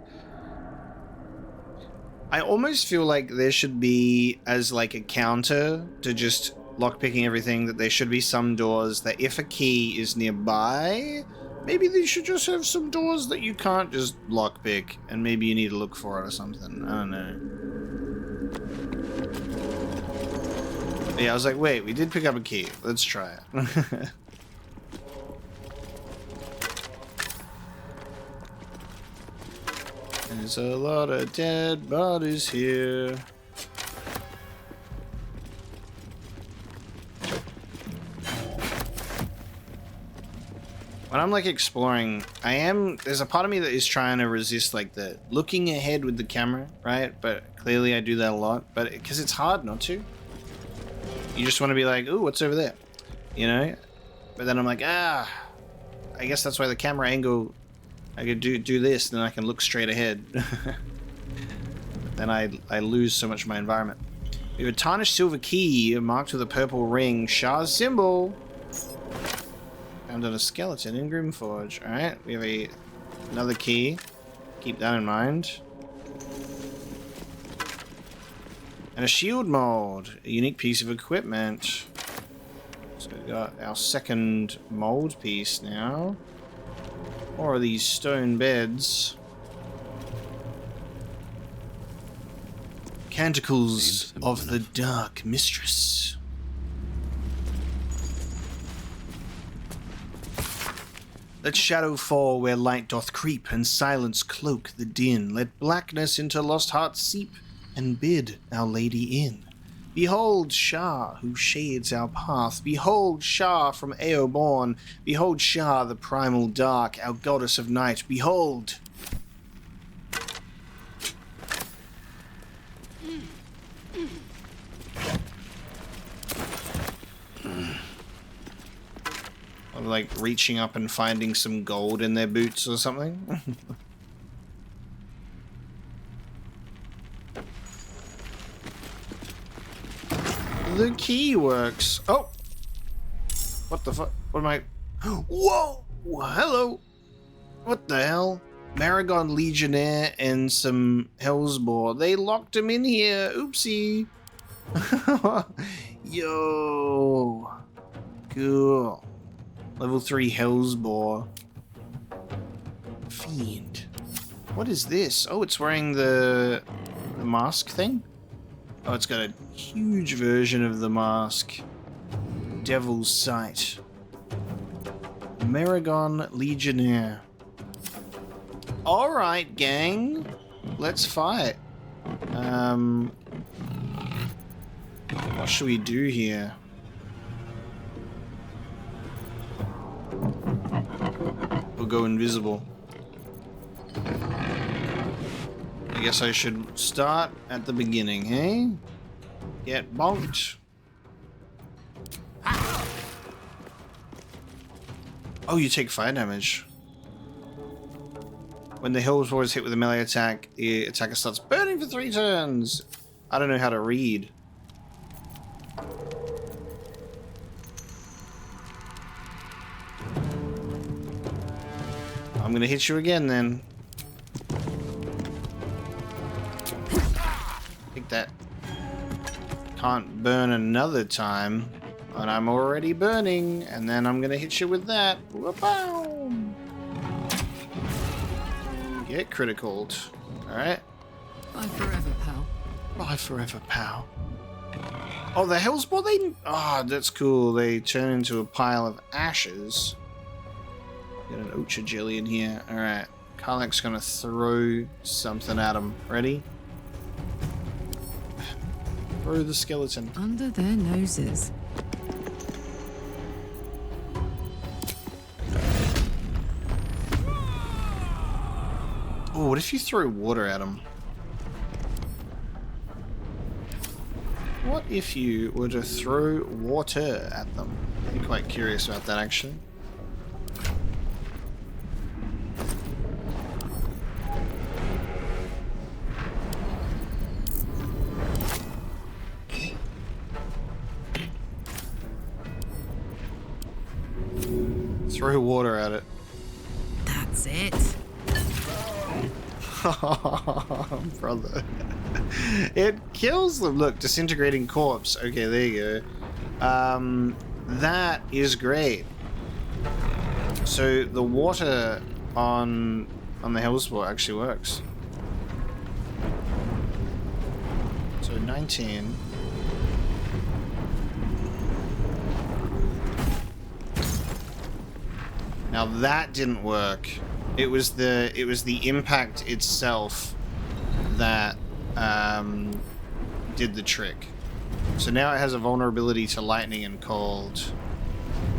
Speaker 1: I almost feel like there should be, as like a counter to just lockpicking everything, that there should be some doors that if a key is nearby, maybe they should just have some doors that you can't just lockpick, and maybe you need to look for it or something. I don't know. Yeah, I was like, wait, we did pick up a key. Let's try it. There's a lot of dead bodies here. When I'm like exploring, there's a part of me that is trying to resist like the looking ahead with the camera, right? But clearly I do that a lot, but because it's hard not to. You just want to be like, ooh, what's over there? You know? But then I'm like, I guess that's why the camera angle, I could do this, then I can look straight ahead. Then I lose so much of my environment. We have a tarnished silver key marked with a purple ring. Shar's symbol. Found on a skeleton in Grymforge. Alright, we have another key. Keep that in mind. And a shield mold. A unique piece of equipment. So we've got our second mold piece now. Or are these stone beds? Canticles of the Dark Mistress. Let shadow fall where light doth creep, and silence cloak the din. Let blackness into lost hearts seep, and bid our lady in. Behold Shar, who shades our path. Behold Shar from Eo born. Behold Shar, the primal dark, our goddess of night. Behold! I'm like reaching up and finding some gold in their boots or something. The key works. Oh! What the fuck? What am I... Whoa! Hello! What the hell? Maragon Legionnaire and some Hellsboar. They locked him in here. Oopsie. Yo. Cool. Level 3 Hellsboar. Fiend. What is this? Oh, it's wearing the mask thing? Oh, it's got a huge version of the mask. Devil's Sight. Maragon Legionnaire. Alright, gang. Let's fight. What should we do here? We'll go invisible. I guess I should start at the beginning, hey? Get bonked. Oh, you take fire damage. When the Hellsboar is hit with a melee attack, the attacker starts burning for 3 turns. I don't know how to read. I'm gonna hit you again then. Take that. Can't burn another time. And I'm already burning. And then I'm gonna hit you with that. Whoop-ow! Get criticaled. Alright.
Speaker 13: Bye forever, pal.
Speaker 1: Bye forever, pal. Oh, the Hellsboar, they... Oh, that's cool. They turn into a pile of ashes. Get an Ocha jelly in here. Alright. Karlach's gonna throw something at him. Ready? Throw the skeleton.
Speaker 13: Under their noses.
Speaker 1: Oh, what if you throw water at them? What if you were to throw water at them? I'd be quite curious about that, actually. Throw water at it.
Speaker 13: That's it.
Speaker 1: Oh, brother. It kills them. Look, disintegrating corpse. Okay, there you go. That is great. So the water on the Hellsport actually works. So 19. Now that didn't work. It was the impact itself that did the trick. So now it has a vulnerability to lightning and cold.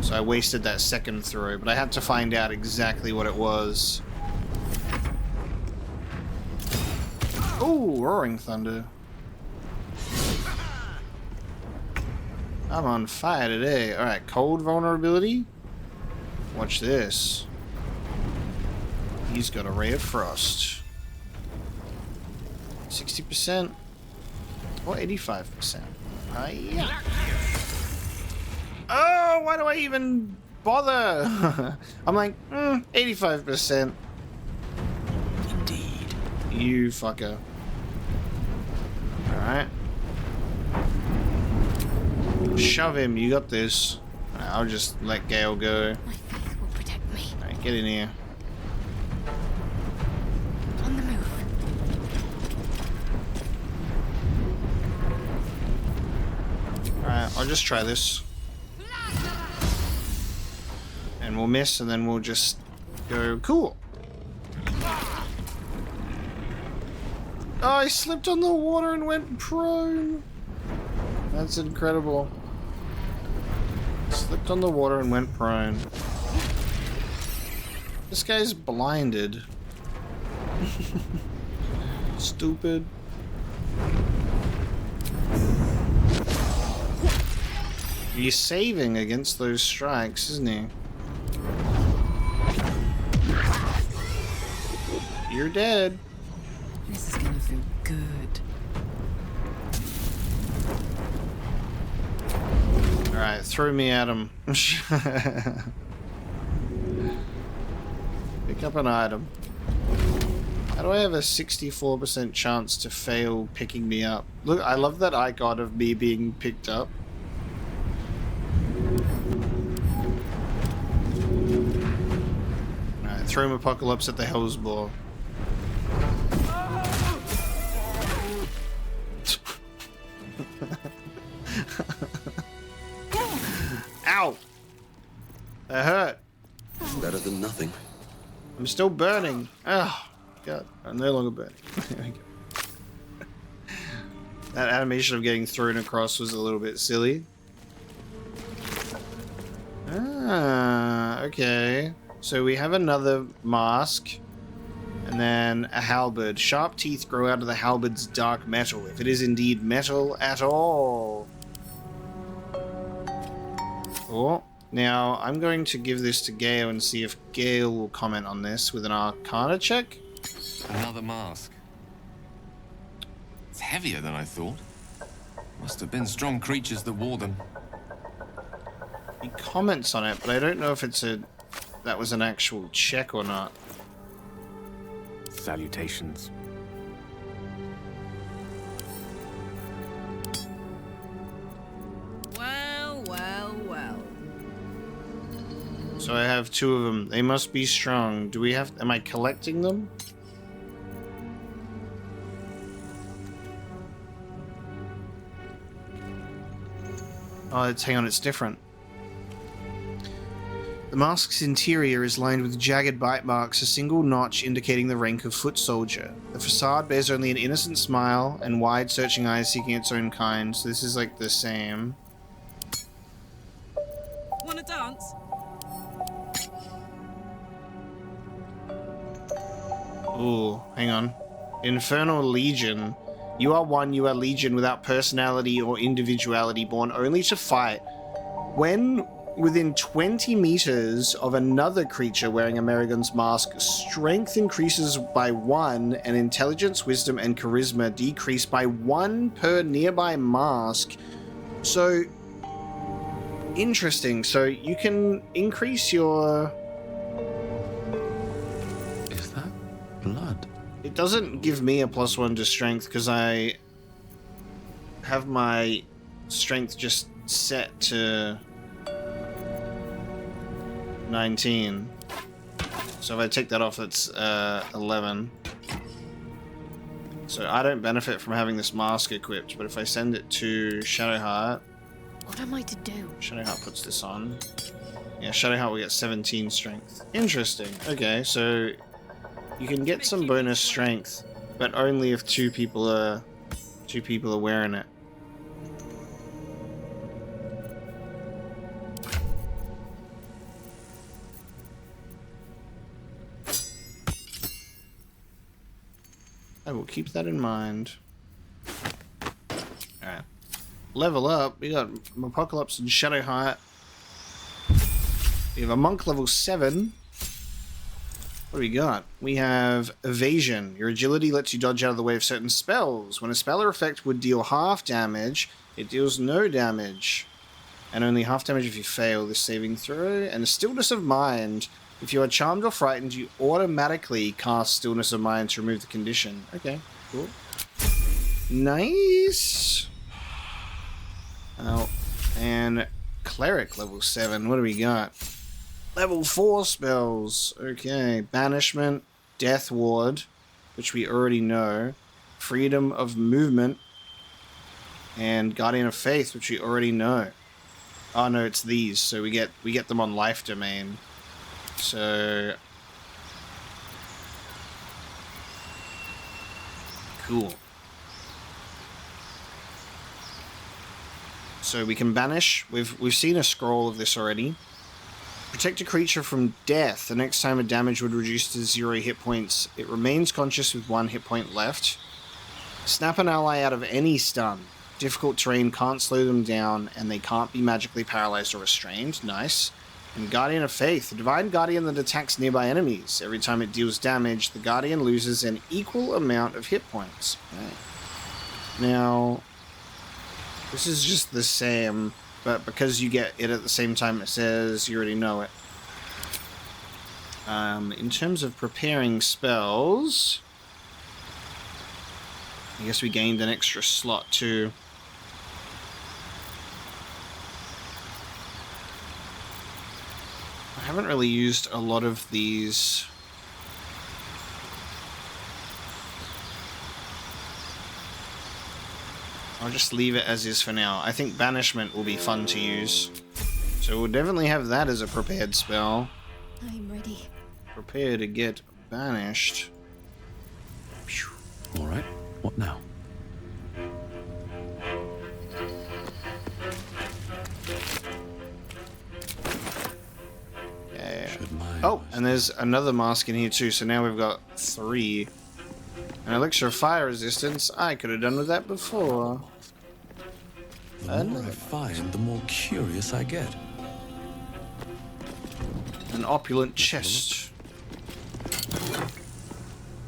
Speaker 1: So I wasted that second throw, but I had to find out exactly what it was. Oh, roaring thunder. I'm on fire today. Alright, cold vulnerability. Watch this. He's got a ray of frost. 60% or 85%. Yeah. Oh, why do I even bother? I'm like, 85%.
Speaker 3: Indeed.
Speaker 1: You fucker. Alright. Shove him, you got this. I'll just let Gale go.
Speaker 4: My faith will protect me.
Speaker 1: Alright, get in here.
Speaker 4: On the move.
Speaker 1: Alright, I'll just try this. And we'll miss, and then we'll just go, cool. Oh, I slipped on the water and went prone. That's incredible. Slipped on the water and went prone. This guy's blinded. Stupid. He's saving against those strikes, isn't he? You're dead.
Speaker 13: This is gonna feel good.
Speaker 1: Alright, throw me at him. Pick up an item. How do I have a 64% chance to fail picking me up? Look, I love that icon of me being picked up. Alright, throw him Apocalypse at the Hellsbore. Ow! That hurt.
Speaker 3: Better than nothing.
Speaker 1: I'm still burning. Oh, God. I'm no longer burning. There we go. That animation of getting thrown across was a little bit silly. Ah, okay. So we have another mask. And then a halberd. Sharp teeth grow out of the halberd's dark metal, if it is indeed metal at all. Oh, now I'm going to give this to Gale and see if Gale will comment on this with an Arcana check.
Speaker 8: Another mask. It's heavier than I thought. Must have been strong creatures that wore them.
Speaker 1: He comments on it, but I don't know if that was an actual check or not.
Speaker 3: Salutations.
Speaker 13: Well, well, well.
Speaker 1: So I have two of them. They must be strong. Do we have... Am I collecting them? Oh, hang on, it's different. The mask's interior is lined with jagged bite marks, a single notch indicating the rank of foot soldier. The facade bears only an innocent smile and wide searching eyes seeking its own kind, so this is like the same.
Speaker 13: chance.
Speaker 1: Ooh, hang on. Infernal Legion. You are one, you are Legion without personality or individuality, born only to fight. When within 20 meters of another creature wearing a Merrigan's mask, strength increases by 1, and intelligence, wisdom, and charisma decrease by 1 per nearby mask. So, interesting. So you can increase your...
Speaker 3: Is that blood?
Speaker 1: It doesn't give me a +1 to strength because I have my strength just set to 19. So if I take that off, it's 11. So I don't benefit from having this mask equipped, but if I send it to Shadowheart...
Speaker 9: What am I to do?
Speaker 1: Shadowheart puts this on. Yeah, Shadowheart will get 17 strength. Interesting. Okay, so you can get some bonus strength, but only if two people are wearing it. I will keep that in mind. Alright. Level up. We got Apocalypse and Shadowheart. We have a monk level 7. What do we got? We have Evasion. Your agility lets you dodge out of the way of certain spells. When a spell or effect would deal half damage, it deals no damage. And only half damage if you fail this saving throw. And a Stillness of Mind. If you are charmed or frightened, you automatically cast Stillness of Mind to remove the condition. Okay, cool. Nice. Oh, and Cleric level 7. What do we got? Level 4 spells. Okay, Banishment, Death Ward, which we already know. Freedom of Movement, and Guardian of Faith, which we already know. Oh no, it's these. So we get them on Life Domain. So cool. So we can banish. We've seen a scroll of this already. Protect a creature from death. The next time a damage would reduce to 0 hit points, it remains conscious with 1 hit point left. Snap an ally out of any stun. Difficult terrain can't slow them down, and they can't be magically paralyzed or restrained. Nice. And Guardian of Faith, the Divine Guardian that attacks nearby enemies. Every time it deals damage, the Guardian loses an equal amount of hit points. Okay. Now, this is just the same, but because you get it at the same time it says, you already know it. In terms of preparing spells, I guess we gained an extra slot too. I haven't really used a lot of these. I'll just leave it as is for now. I think Banishment will be fun to use. So we'll definitely have that as a prepared spell.
Speaker 9: I'm ready.
Speaker 1: Prepare to get banished.
Speaker 3: Alright, what now?
Speaker 1: Oh, and there's another mask in here too, so now we've got 3. An elixir of fire resistance. I could have done with that before.
Speaker 3: The more I find, the more curious I get.
Speaker 1: An opulent chest.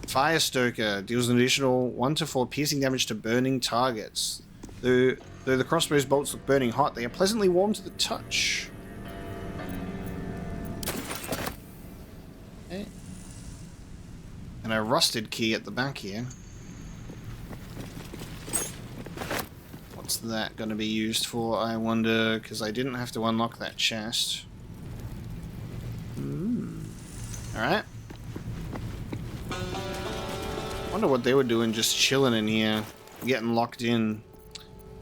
Speaker 1: Firestoker deals an additional 1 to 4 piercing damage to burning targets. Though the crossbow's bolts look burning hot, they are pleasantly warm to the touch. Okay. And a rusted key at the back here. What's that going to be used for, I wonder? Because I didn't have to unlock that chest. Alright. Wonder what they were doing just chilling in here, getting locked in.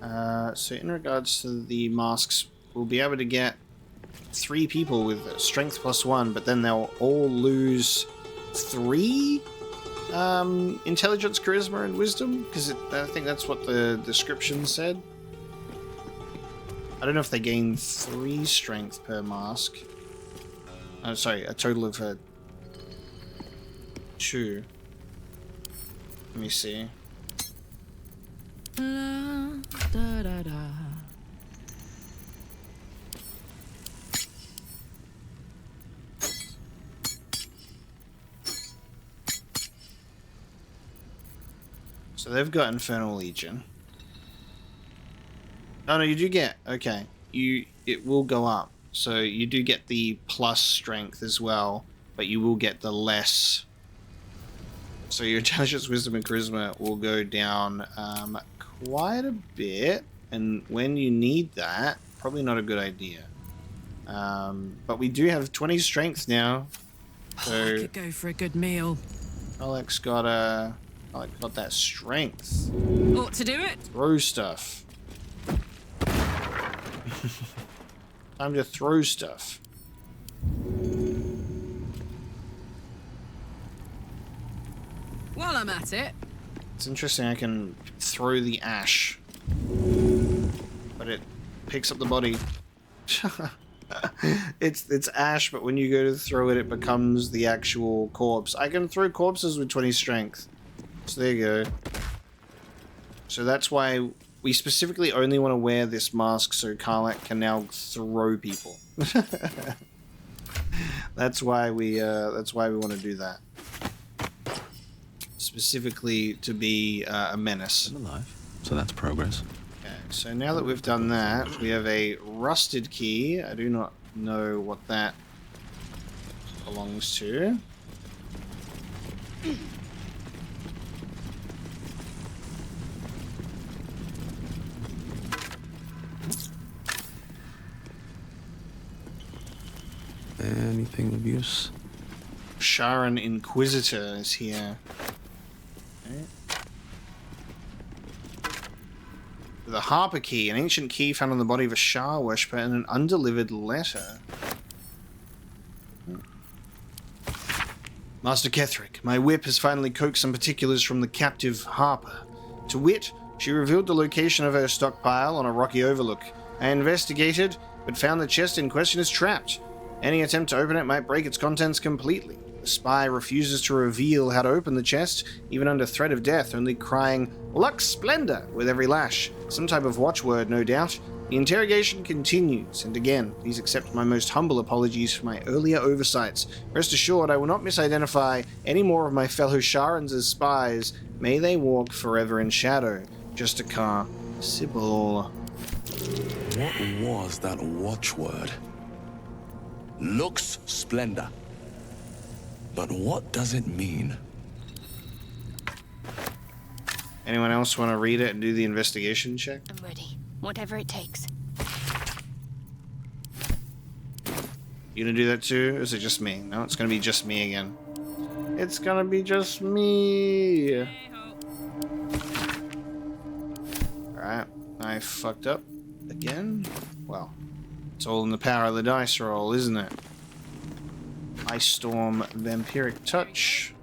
Speaker 1: So in regards to the masks, we'll be able to get 3 people with strength +1, but then they'll all lose 3 intelligence, charisma, and wisdom, because I think that's what the description said. I don't know if they gain 3 strength per mask. Oh, sorry, a total of 2. Let me see. So they've got Infernal Legion. Oh no, you do get, okay. It will go up. So you do get the plus strength as well, but you will get the less. So your intelligence, wisdom, and charisma will go down quite a bit, and when you need that, probably not a good idea. But we do have 20 strength now. So
Speaker 13: I could go for a good meal.
Speaker 1: Alex got that strength.
Speaker 13: Ought to do it.
Speaker 1: Throw stuff. Time to throw stuff.
Speaker 13: While I'm at it.
Speaker 1: It's interesting, I can throw the ash, but it picks up the body. It's ash, but when you go to throw it, it becomes the actual corpse. I can throw corpses with 20 strength. So there you go. So that's why we specifically only want to wear this mask so Karlach can now throw people. That's why we want to do that. Specifically to be a menace.
Speaker 3: I'm alive, so that's progress.
Speaker 1: Okay, so now that we've done that, we have a rusted key. I do not know what that belongs to.
Speaker 3: Anything of use?
Speaker 1: Sharran Inquisitor is here. Okay. The Harper key, an ancient key found on the body of a Shar worshipper, and an undelivered letter. Master Ketherick, my whip has finally coaxed some particulars from the captive Harper. To wit, she revealed the location of her stockpile on a rocky overlook. I investigated, but found the chest in question is trapped. Any attempt to open it might break its contents completely. The spy refuses to reveal how to open the chest, even under threat of death, only crying, "Lux Splendor!" with every lash. Some type of watchword, no doubt. The interrogation continues, and again, please accept my most humble apologies for my earlier oversights. Rest assured, I will not misidentify any more of my fellow Sharrans as spies. May they walk forever in shadow. Justiciar, Sybil.
Speaker 7: What was that watchword? Lux Splendor. But what does it mean?
Speaker 1: Anyone else want to read it and do the investigation check?
Speaker 9: I'm ready. Whatever it takes.
Speaker 1: You gonna do that too? Or is it just me? No, it's gonna be just me again. It's gonna be just me. Alright, I fucked up again. Well, it's all in the power of the dice roll, isn't it? Ice Storm, Vampiric Touch.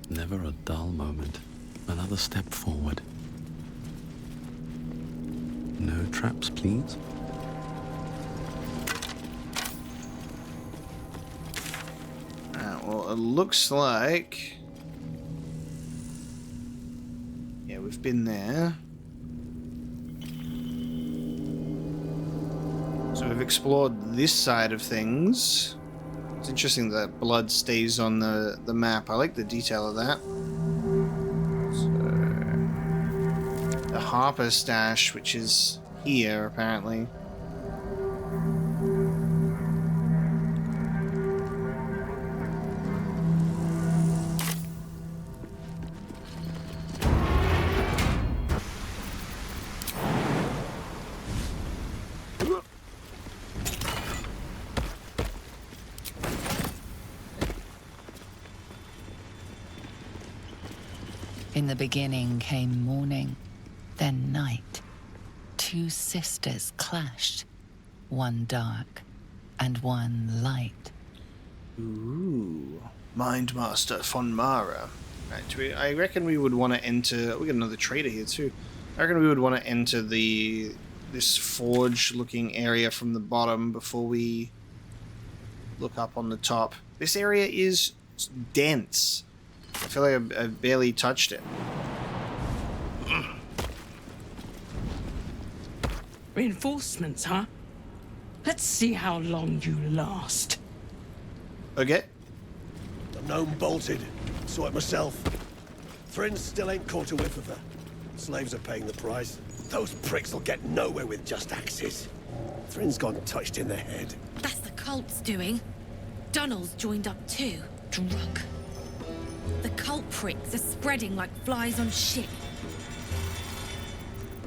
Speaker 3: Never a dull moment. Another step forward. No traps, please.
Speaker 1: Well, it looks like... yeah, we've been there. So we've explored this side of things. It's interesting that blood stays on the map. I like the detail of that. So, the Harper stash, which is here, apparently.
Speaker 2: In the beginning came morning, then night. Two sisters clashed, one dark and one light.
Speaker 1: Ooh. Mindmaster von Mara. Right, I reckon we would want to enter... We got another trader here too. I reckon we would want to enter this forge-looking area from the bottom before we look up on the top. This area is dense. I feel like I've barely touched it.
Speaker 12: Reinforcements, huh? Let's see how long you last.
Speaker 1: Okay.
Speaker 15: The gnome bolted. Saw it myself. Thrins still ain't caught a whiff of her. Slaves are paying the price. Those pricks will get nowhere with just axes. Thrin's gone touched in the head.
Speaker 14: That's the cult's doing. Dunnell's joined up too. Drunk. The cult pricks are spreading like flies on shit.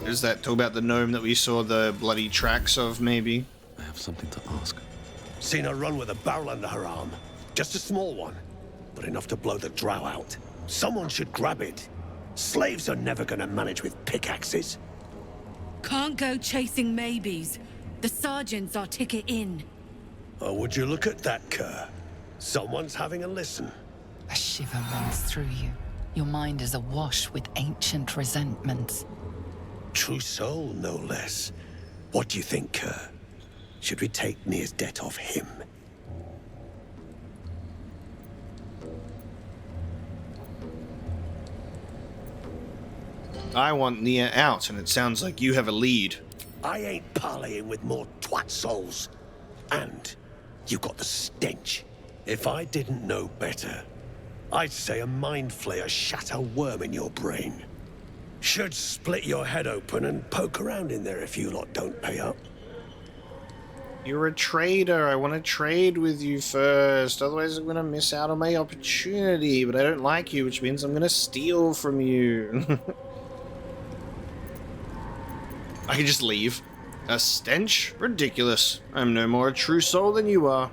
Speaker 1: Is that talk about the gnome that we saw the bloody tracks of, maybe?
Speaker 3: I have something to ask.
Speaker 15: Seen her run with a barrel under her arm. Just a small one, but enough to blow the drow out. Someone should grab it. Slaves are never gonna manage with pickaxes.
Speaker 14: Can't go chasing maybes. The sergeants are ticket in.
Speaker 15: Oh, would you look at that, Kerr? Someone's having a listen.
Speaker 2: A shiver runs through you. Your mind is awash with ancient resentments.
Speaker 15: True soul, no less. What do you think, Kerr? Should we take Nere's debt off him?
Speaker 1: I want Nere out, and it sounds like you have a lead.
Speaker 15: I ain't parleying with more twat souls. And you got the stench. If I didn't know better, I'd say a mind flayer shat a worm in your brain. Should split your head open and poke around in there if you lot don't pay up.
Speaker 1: You're a trader. I want to trade with you first. Otherwise, I'm going to miss out on my opportunity. But I don't like you, which means I'm going to steal from you. I can just leave. A stench? Ridiculous. I'm no more a true soul than you are.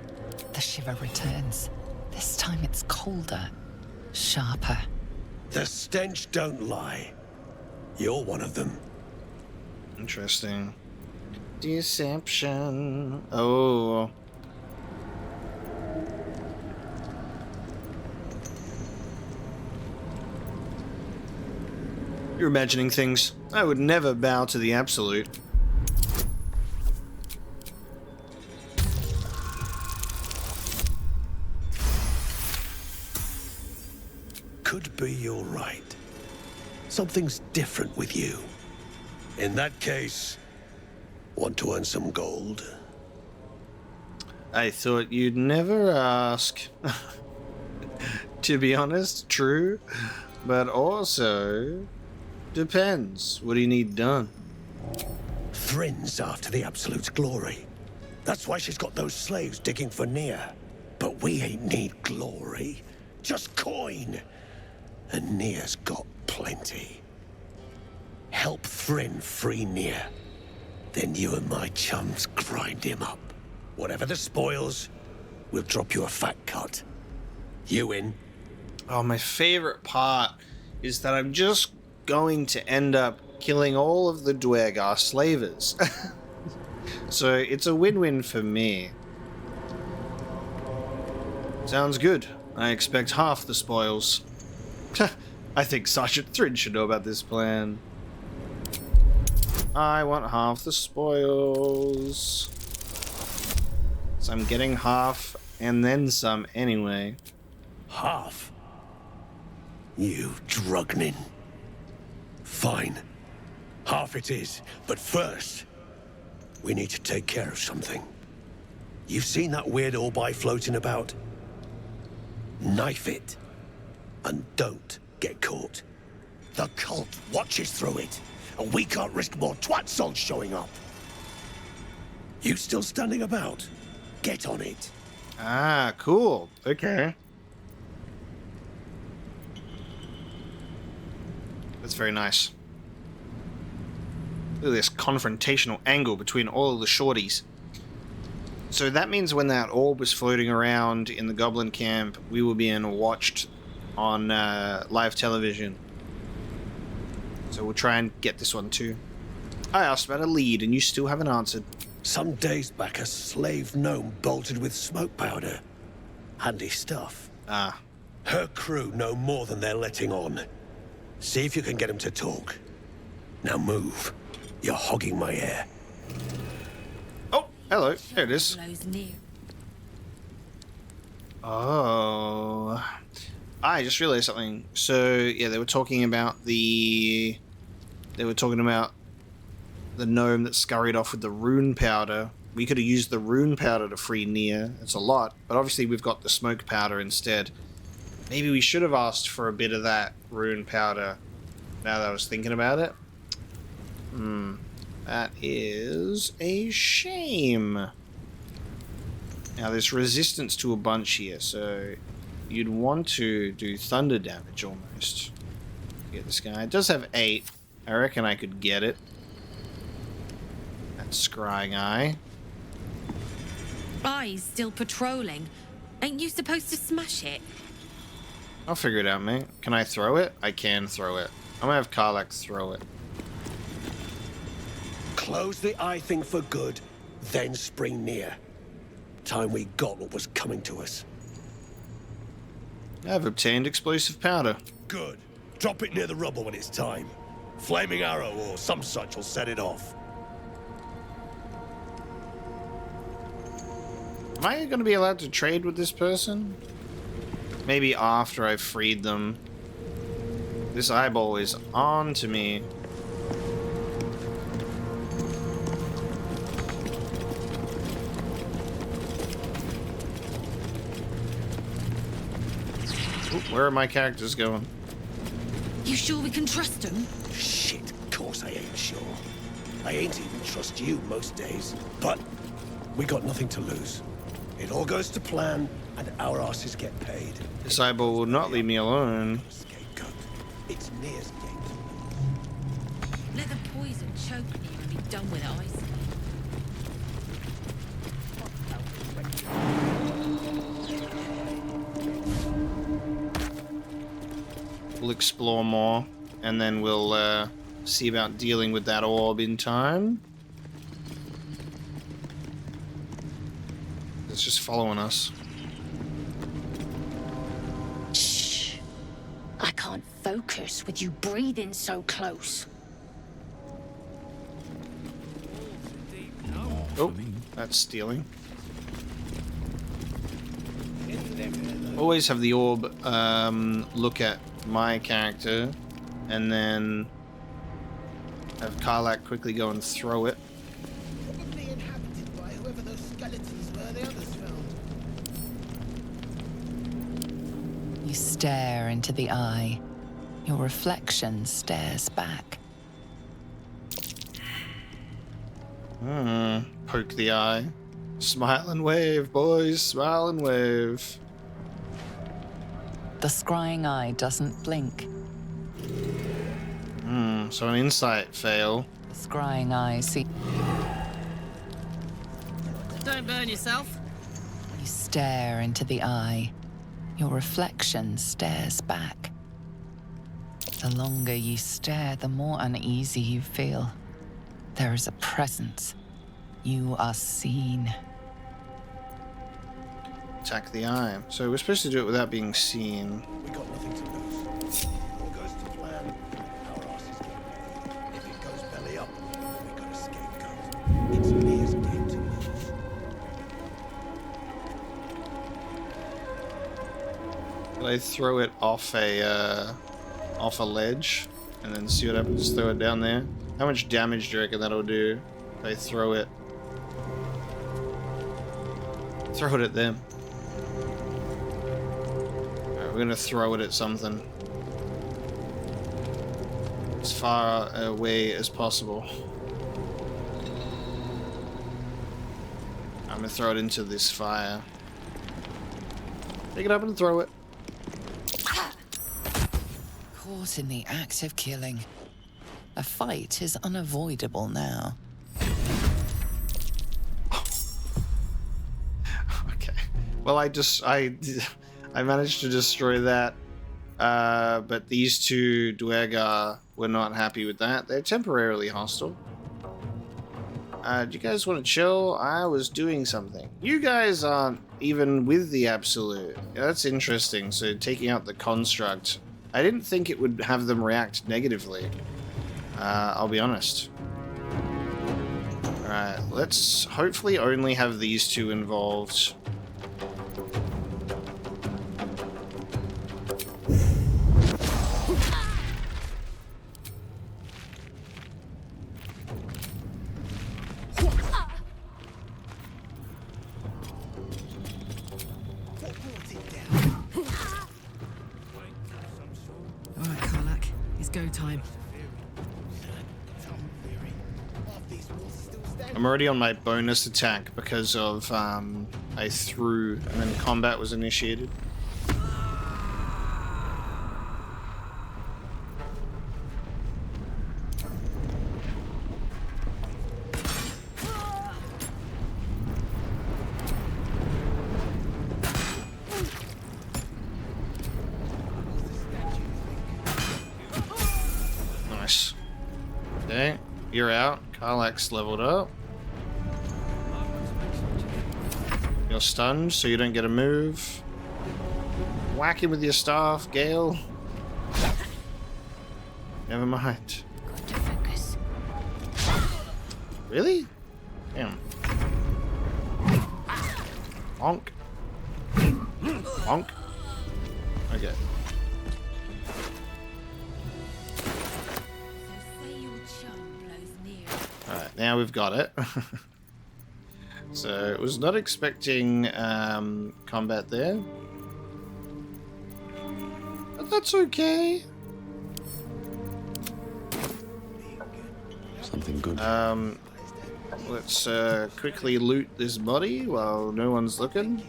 Speaker 2: The shiver returns. This time it's colder. Sharper.
Speaker 15: The stench don't lie. You're one of them.
Speaker 1: Interesting. Deception. Oh. You're imagining things. I would never bow to the absolute.
Speaker 15: Could be you're right. Something's different with you. In that case, want to earn some gold?
Speaker 1: I thought you'd never ask. To be honest, true. But also, depends. What do you need done?
Speaker 15: Thrin's after the Absolute's glory. That's why she's got those slaves digging for Nere. But we ain't need glory, just coin. And Nere's got plenty. Help Thrin free Nere. Then you and my chums grind him up. Whatever the spoils, we'll drop you a fat cut. You in?
Speaker 1: Oh, my favorite part is that I'm just going to end up killing all of the Dwergar slavers. So it's a win-win for me. Sounds good. I expect half the spoils. I think Sergeant Thrin should know about this plan. I want half the spoils. So I'm getting half and then some anyway.
Speaker 15: Half? You drugnin. Fine. Half it is. But first, we need to take care of something. You've seen that weird orbi floating about? Knife it. And don't get caught. The cult watches through it, and we can't risk more twat souls showing up. You still standing about? Get on it.
Speaker 1: Ah, cool. Okay. That's very nice. Look at this confrontational angle between all of the shorties. So that means when that orb was floating around in the goblin camp, we were being watched on live television. So we'll try and get this one too. I asked about a lead and you still haven't answered.
Speaker 15: Some days back, a slave gnome bolted with smoke powder. Handy stuff.
Speaker 1: Ah,
Speaker 15: Her crew know more than they're letting on. See if you can get them to talk. Now move. You're hogging my air.
Speaker 1: Oh, hello. There it is. Oh. I just realized something. So, yeah, they were talking about the gnome that scurried off with the rune powder. We could have used the rune powder to free Nere. It's a lot, but obviously we've got the smoke powder instead. Maybe we should have asked for a bit of that rune powder, now that I was thinking about it. That is a shame. Now there's resistance to a bunch here, so you'd want to do thunder damage almost. Get this guy. It does have 8. I reckon I could get it. That scrying eye.
Speaker 14: Eye's still patrolling. Ain't you supposed to smash it?
Speaker 1: I'll figure it out, mate. Can I throw it? I can throw it. I'm gonna have Karlach throw it.
Speaker 15: Close the eye thing for good, then spring near. Time we got what was coming to us.
Speaker 1: I've obtained explosive powder.
Speaker 15: Good. Drop it near the rubble when it's time. Flaming arrow or some such will set it off.
Speaker 1: Am I going to be allowed to trade with this person? Maybe after I've freed them. This eyeball is on to me. Ooh, where are my characters going?
Speaker 14: You sure we can trust him?
Speaker 15: Shit, of course I ain't sure. I ain't even trust you most days. But we got nothing to lose. It all goes to plan, and our asses get paid.
Speaker 1: This eyeball will not leave me alone.
Speaker 15: Scapegoat. It's Nere's game.
Speaker 14: Let the poison choke me and be done with it, I say.
Speaker 1: We'll explore more, and then we'll see about dealing with that orb in time. It's just following us.
Speaker 4: Shh. I can't focus with you breathing so close.
Speaker 1: Oh, that's stealing. Always have the orb look at my character, and then have Karlach quickly go and throw it.
Speaker 6: Probably inhabited by whoever those skeletons were the others found.
Speaker 2: You stare into the eye. Your reflection stares back.
Speaker 1: Poke the eye. Smile and wave, boys. Smile and wave.
Speaker 2: The scrying eye doesn't blink.
Speaker 1: So an insight fail.
Speaker 2: The scrying eye see.
Speaker 13: Don't burn yourself.
Speaker 2: You stare into the eye. Your reflection stares back. The longer you stare, the more uneasy you feel. There is a presence. You are seen.
Speaker 1: Attack the eye. So we're supposed to do it without being seen.
Speaker 15: We got nothing to lose. All goes to plan. Our asses get paid. If it goes belly up, we got a scapegoat. It's Nere's game to lose.
Speaker 1: Did I throw it off a ledge and then see what happens? Just throw it down there. How much damage do you reckon that'll do if I throw it? Throw it at them. Alright, we're gonna throw it at something. As far away as possible. I'm gonna throw it into this fire. Pick it up and throw it.
Speaker 2: Caught in the act of killing. A fight is unavoidable now.
Speaker 1: Okay. Well, I managed to destroy that. But these two Duergar were not happy with that. They're temporarily hostile. Do you guys want to chill? I was doing something. You guys aren't even with the absolute. Yeah, that's interesting. So taking out the construct, I didn't think it would have them react negatively. I'll be honest. Alright, let's hopefully only have these two involved. I'm already on my bonus attack because of I threw and then combat was initiated. Nice. Okay, you're out. Karlak's leveled up. You're stunned, so you don't get a move. Whack him with your staff, Gale. Never mind.
Speaker 14: Got to focus.
Speaker 1: Really? Damn. Bonk. Bonk. Okay. Alright, now we've got it. So, was not expecting combat there. But that's okay.
Speaker 3: Something good.
Speaker 1: Let's quickly loot this body while no one's looking.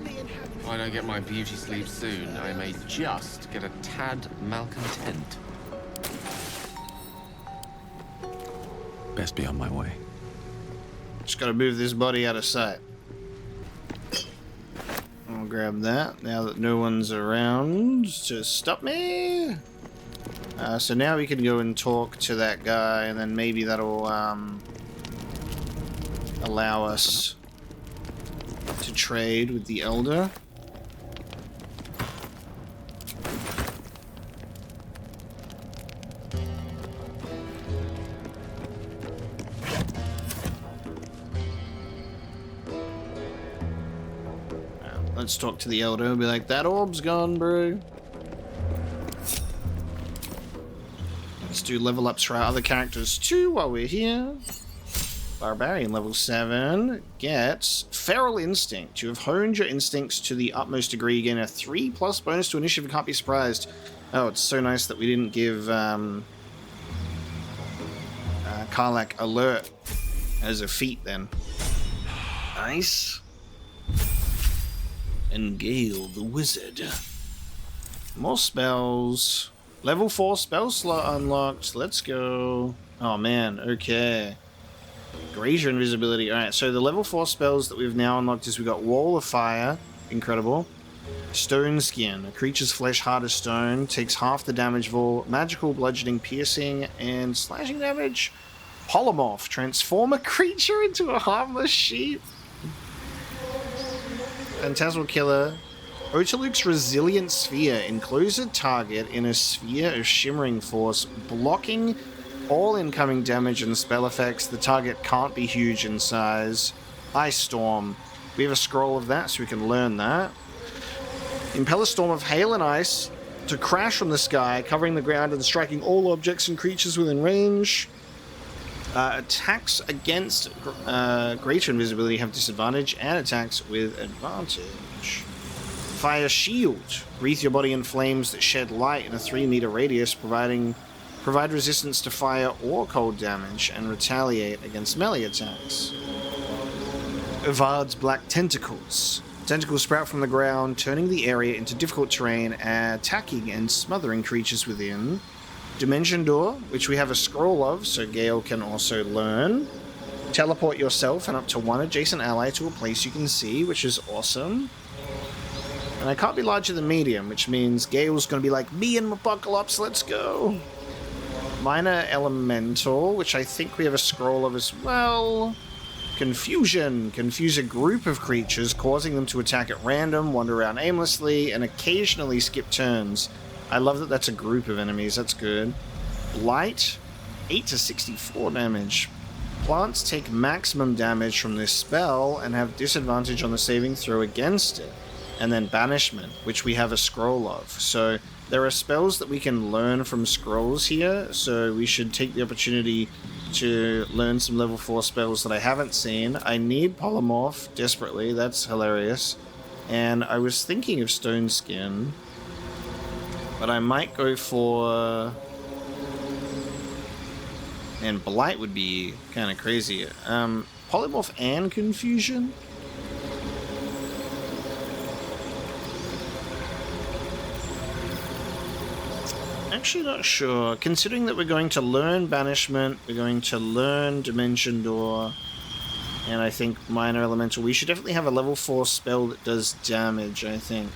Speaker 8: If I don't get my beauty sleep soon, I may just get a tad malcontent.
Speaker 3: Best be on my way.
Speaker 1: Just gotta move this body out of sight. I'll grab that now that no one's around to stop me. So now we can go and talk to that guy, and then maybe that'll allow us to trade with the Elder. Let's talk to the Elder and be like, that orb's gone, bro. Let's do level ups for our other characters too while we're here. Barbarian level 7 gets Feral Instinct. You have honed your instincts to the utmost degree. Gain a 3+ bonus to initiative. Can't be surprised. Oh, it's so nice that we didn't give Karlak alert as a feat then. Nice. And Gale the Wizard. More spells. Level 4 spell slot unlocked. Let's go. Oh man, okay. Greater invisibility. Alright, so the level 4 spells that we've now unlocked is we've got Wall of Fire. Incredible. Stone Skin. A creature's flesh hard as stone. Takes half the damage of all magical, bludgeoning, piercing, and slashing damage. Polymorph. Transform a creature into a harmless sheep. Phantasmal Killer. Otaluk's Resilient Sphere. Enclose a target in a sphere of shimmering force, blocking all incoming damage and spell effects. The target can't be huge in size. Ice Storm. We have a scroll of that, so we can learn that. Impel a storm of hail and ice to crash from the sky, covering the ground and striking all objects and creatures within range. Attacks against greater invisibility have disadvantage, and attacks with advantage. Fire Shield. Wreath your body in flames that shed light in a 3-meter radius, provide resistance to fire or cold damage, and retaliate against melee attacks. Evard's Black Tentacles. Tentacles sprout from the ground, turning the area into difficult terrain, attacking and smothering creatures within. Dimension Door, which we have a scroll of, so Gale can also learn. Teleport yourself and up to one adjacent ally to a place you can see, which is awesome. And I can't be larger than medium, which means Gale's going to be like, me and Apocalypse, let's go. Minor Elemental, which I think we have a scroll of as well. Confusion. Confuse a group of creatures, causing them to attack at random, wander around aimlessly, and occasionally skip turns. I love that that's a group of enemies. That's good. Blight. 8 to 64 damage. Plants take maximum damage from this spell and have disadvantage on the saving throw against it. And then Banishment, which we have a scroll of. So there are spells that we can learn from scrolls here, so we should take the opportunity to learn some level 4 spells that I haven't seen. I need Polymorph desperately, that's hilarious. And I was thinking of Stone Skin, but I might go for... And Blight would be kind of crazy. Polymorph and Confusion? Actually not sure. Considering that we're going to learn Banishment, we're going to learn Dimension Door, and I think Minor Elemental, we should definitely have a level 4 spell that does damage, I think.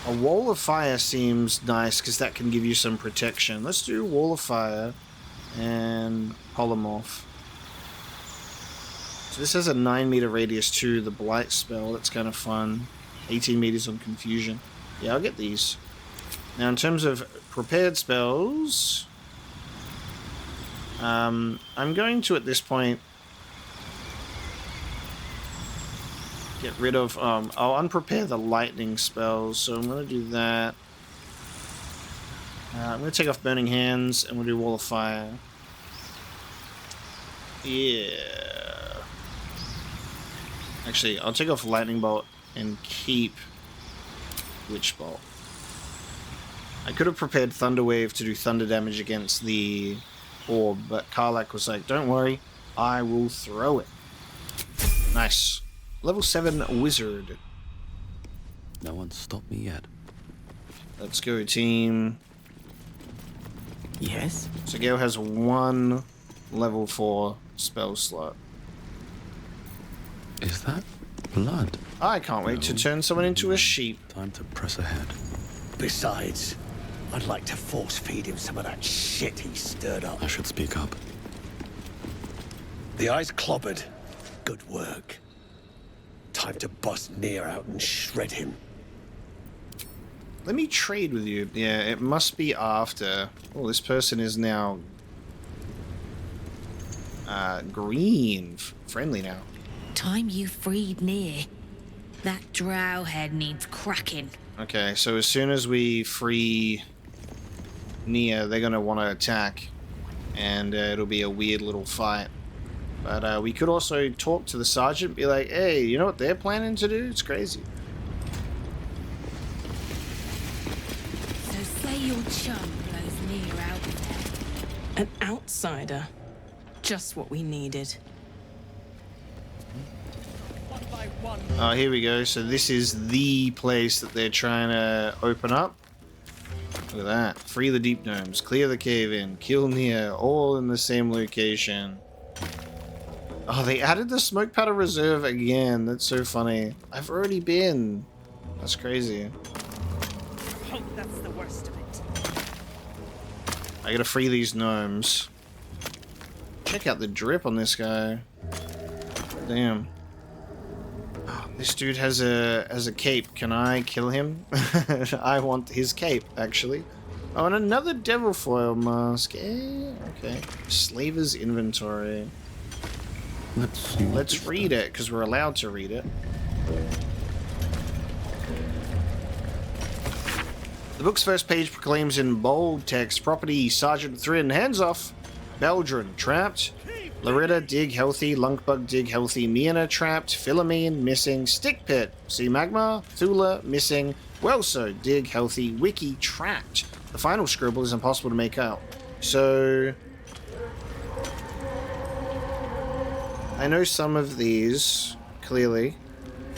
Speaker 1: A Wall of Fire seems nice because that can give you some protection. Let's do Wall of Fire and Polymorph. So this has a 9-meter radius too, the Blight spell, that's kind of fun. 18 meters on Confusion. Yeah, I'll get these. Now, in terms of prepared spells, I'm going to, at this point, get rid of... I'll unprepare the lightning spells, so I'm going to do that. I'm going to take off Burning Hands, and we'll do Wall of Fire. Yeah. Actually, I'll take off Lightning Bolt and keep... Witch Bolt. I could have prepared Thunder Wave to do thunder damage against the orb, but Karlach was like, don't worry, I will throw it. Nice. Level 7 Wizard.
Speaker 3: No one's stopped me yet.
Speaker 1: Let's go, team.
Speaker 12: Yes?
Speaker 1: So Gale has 1 level 4 spell slot.
Speaker 3: Is that blood?
Speaker 1: I can't wait to turn someone into a sheep.
Speaker 3: Time to press ahead.
Speaker 15: Besides, I'd like to force feed him some of that shit he stirred up.
Speaker 3: I should speak up.
Speaker 15: The eye's clobbered. Good work. Time to bust Nere out and shred him.
Speaker 1: Let me trade with you. Yeah, it must be after. Oh, this person is now green. Friendly now.
Speaker 14: Time you freed Nere. That drow head needs cracking.
Speaker 1: Okay, so as soon as we free Nere, they're going to want to attack. And it'll be a weird little fight. But we could also talk to the sergeant, be like, hey, you know what they're planning to do? It's crazy.
Speaker 14: So say your chum blows Nere out there.
Speaker 12: An outsider. Just what we needed.
Speaker 1: Oh, here we go. So this is the place that they're trying to open up. Look at that. Free the deep gnomes, clear the cave in, kill Nere, all in the same location. Oh, they added the smoke powder reserve again. That's so funny. I've already been. That's crazy.
Speaker 13: I hope that's the worst of it.
Speaker 1: I gotta free these gnomes. Check out the drip on this guy. Damn. This dude has a cape. Can I kill him? I want his cape, actually. Oh, and another devil foil mask. Okay. Slaver's inventory. Let's read it, because we're allowed to read it. The book's first page proclaims in bold text, property, Sergeant Thrin, hands off. Beldrin, trapped. Loretta, dig healthy. Lunkbug, dig healthy. Miana, trapped. Philomene, missing. Stick Pit, Sea Magma. Thula, missing. Welso, dig healthy. Wiki, trapped. The final scribble is impossible to make out. So... I know some of these, clearly.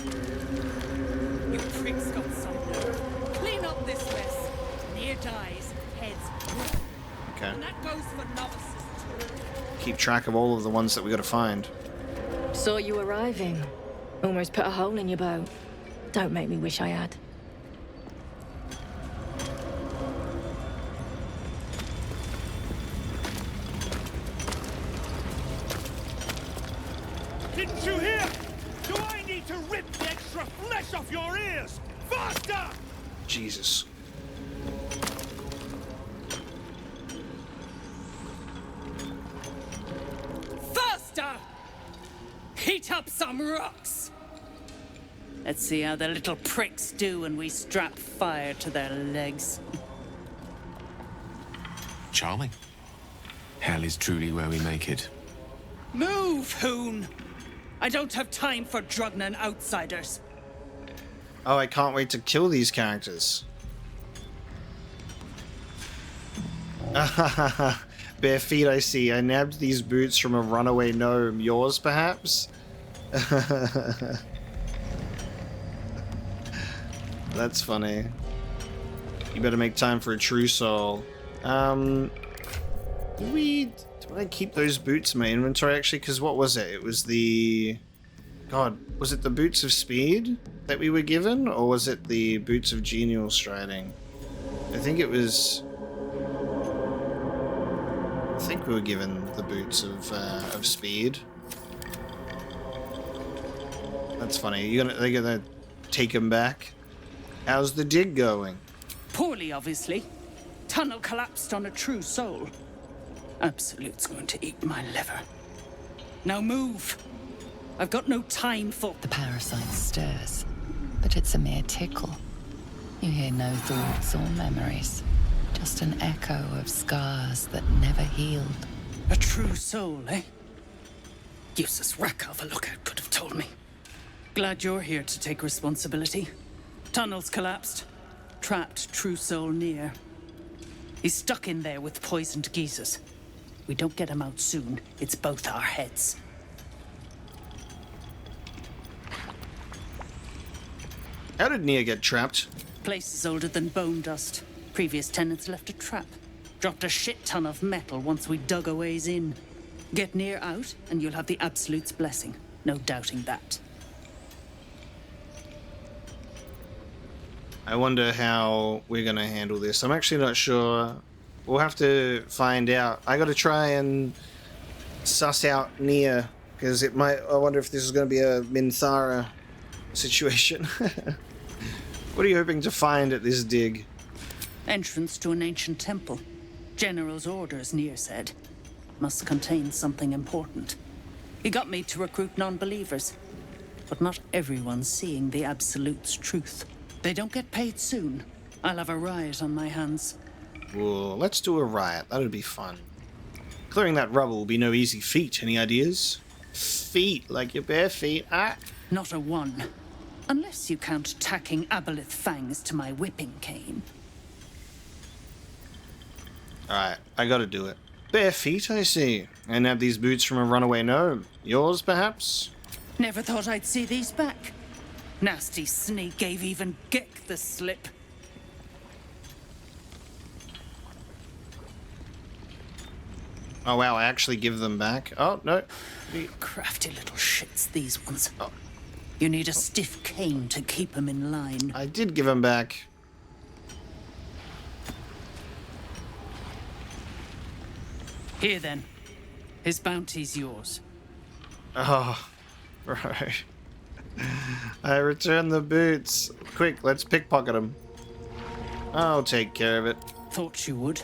Speaker 13: You pricks got something. Clean up this mess. Nere dies, heads.
Speaker 1: Okay.
Speaker 13: And that goes for novices too.
Speaker 1: Keep track of all of the ones that we gotta find.
Speaker 16: Saw you arriving. Almost put a hole in your bow. Don't make me wish I had.
Speaker 15: off your ears! Faster!
Speaker 1: Jesus.
Speaker 13: Faster! Heat up some rocks! Let's see how the little pricks do when we strap fire to their legs.
Speaker 8: Charming. Hell is truly where we make it.
Speaker 13: Move, Hoon! I don't have time for Drugnan outsiders.
Speaker 1: Oh, I can't wait to kill these characters. Bare feet, I see. I nabbed these boots from a runaway gnome. Yours, perhaps? That's funny. You better make time for a true soul. Did I keep those boots in my inventory, actually? Because what was it? It was the... God, was it the boots of speed that we were given? Or was it the boots of genial striding? I think it was... I think we were given the boots of speed. That's funny. They're gonna take them back? How's the dig going?
Speaker 13: Poorly, obviously. Tunnel collapsed on a true soul. Absolute's going to eat my liver. Now move! I've got no time for...
Speaker 2: The parasite stirs, but it's a mere tickle. You hear no thoughts or memories, just an echo of scars that never healed.
Speaker 13: A true soul, eh? Useless wreck of a lookout could have told me. Glad you're here to take responsibility. Tunnel's collapsed. Trapped true soul Nere. He's stuck in there with poisoned geezers. We don't get him out soon, it's both our heads.
Speaker 1: How did Nere get trapped?
Speaker 13: Place is older than bone dust. Previous tenants left a trap. Dropped a shit ton of metal once we dug a ways in. Get Nere out, and you'll have the Absolute's blessing. No doubting that.
Speaker 1: I wonder how we're gonna handle this. I'm actually not sure. We'll have to find out. I gotta try and suss out Nere, because it might... I wonder if this is gonna be a Minthara situation. What are you hoping to find at this dig?
Speaker 13: Entrance to an ancient temple. General's orders, Nere said. Must contain something important. He got me to recruit non-believers. But not everyone's seeing the Absolute's truth. They don't get paid soon. I'll have a riot on my hands.
Speaker 1: Well, let's do a riot. That'll be fun. Clearing that rubble will be no easy feat. Any ideas? Feet, like your bare feet. Ah.
Speaker 13: Not a one. Unless you count tacking aboleth fangs to my whipping cane.
Speaker 1: Alright, I gotta do it. Bare feet, I see. I nabbed these boots from a runaway gnome. Yours, perhaps?
Speaker 13: Never thought I'd see these back. Nasty sneak gave even Gek the slip.
Speaker 1: Oh wow, I actually give them back? Oh, no.
Speaker 13: Crafty little shits, these ones. Oh. You need a stiff cane to keep them in line.
Speaker 1: I did give them back.
Speaker 13: Here then. His bounty's yours.
Speaker 1: Oh, right. I returned the boots. Quick, let's pickpocket them. I'll take care of it.
Speaker 13: Thought you would.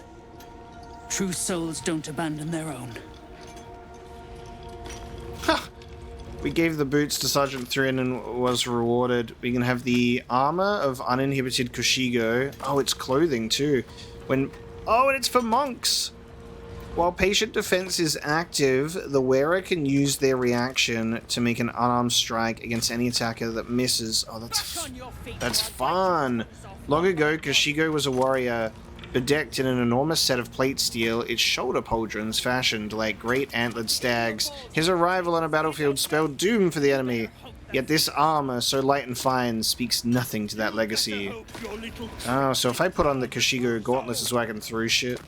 Speaker 13: True souls don't abandon their own.
Speaker 1: Ha! We gave the boots to Sergeant Thrin and was rewarded. We can have the armor of uninhibited Kushigo. Oh, it's clothing too. Oh, and it's for monks! While patient defense is active, the wearer can use their reaction to make an unarmed strike against any attacker that misses. Oh, that's fun! Long ago, Kushigo was a warrior bedecked in an enormous set of plate steel, its shoulder pauldrons fashioned like great antlered stags. His arrival on a battlefield spelled doom for the enemy. Yet this armor, so light and fine, speaks nothing to that legacy. Oh, so if I put on the Kushigo gauntlets is where I can throw shit.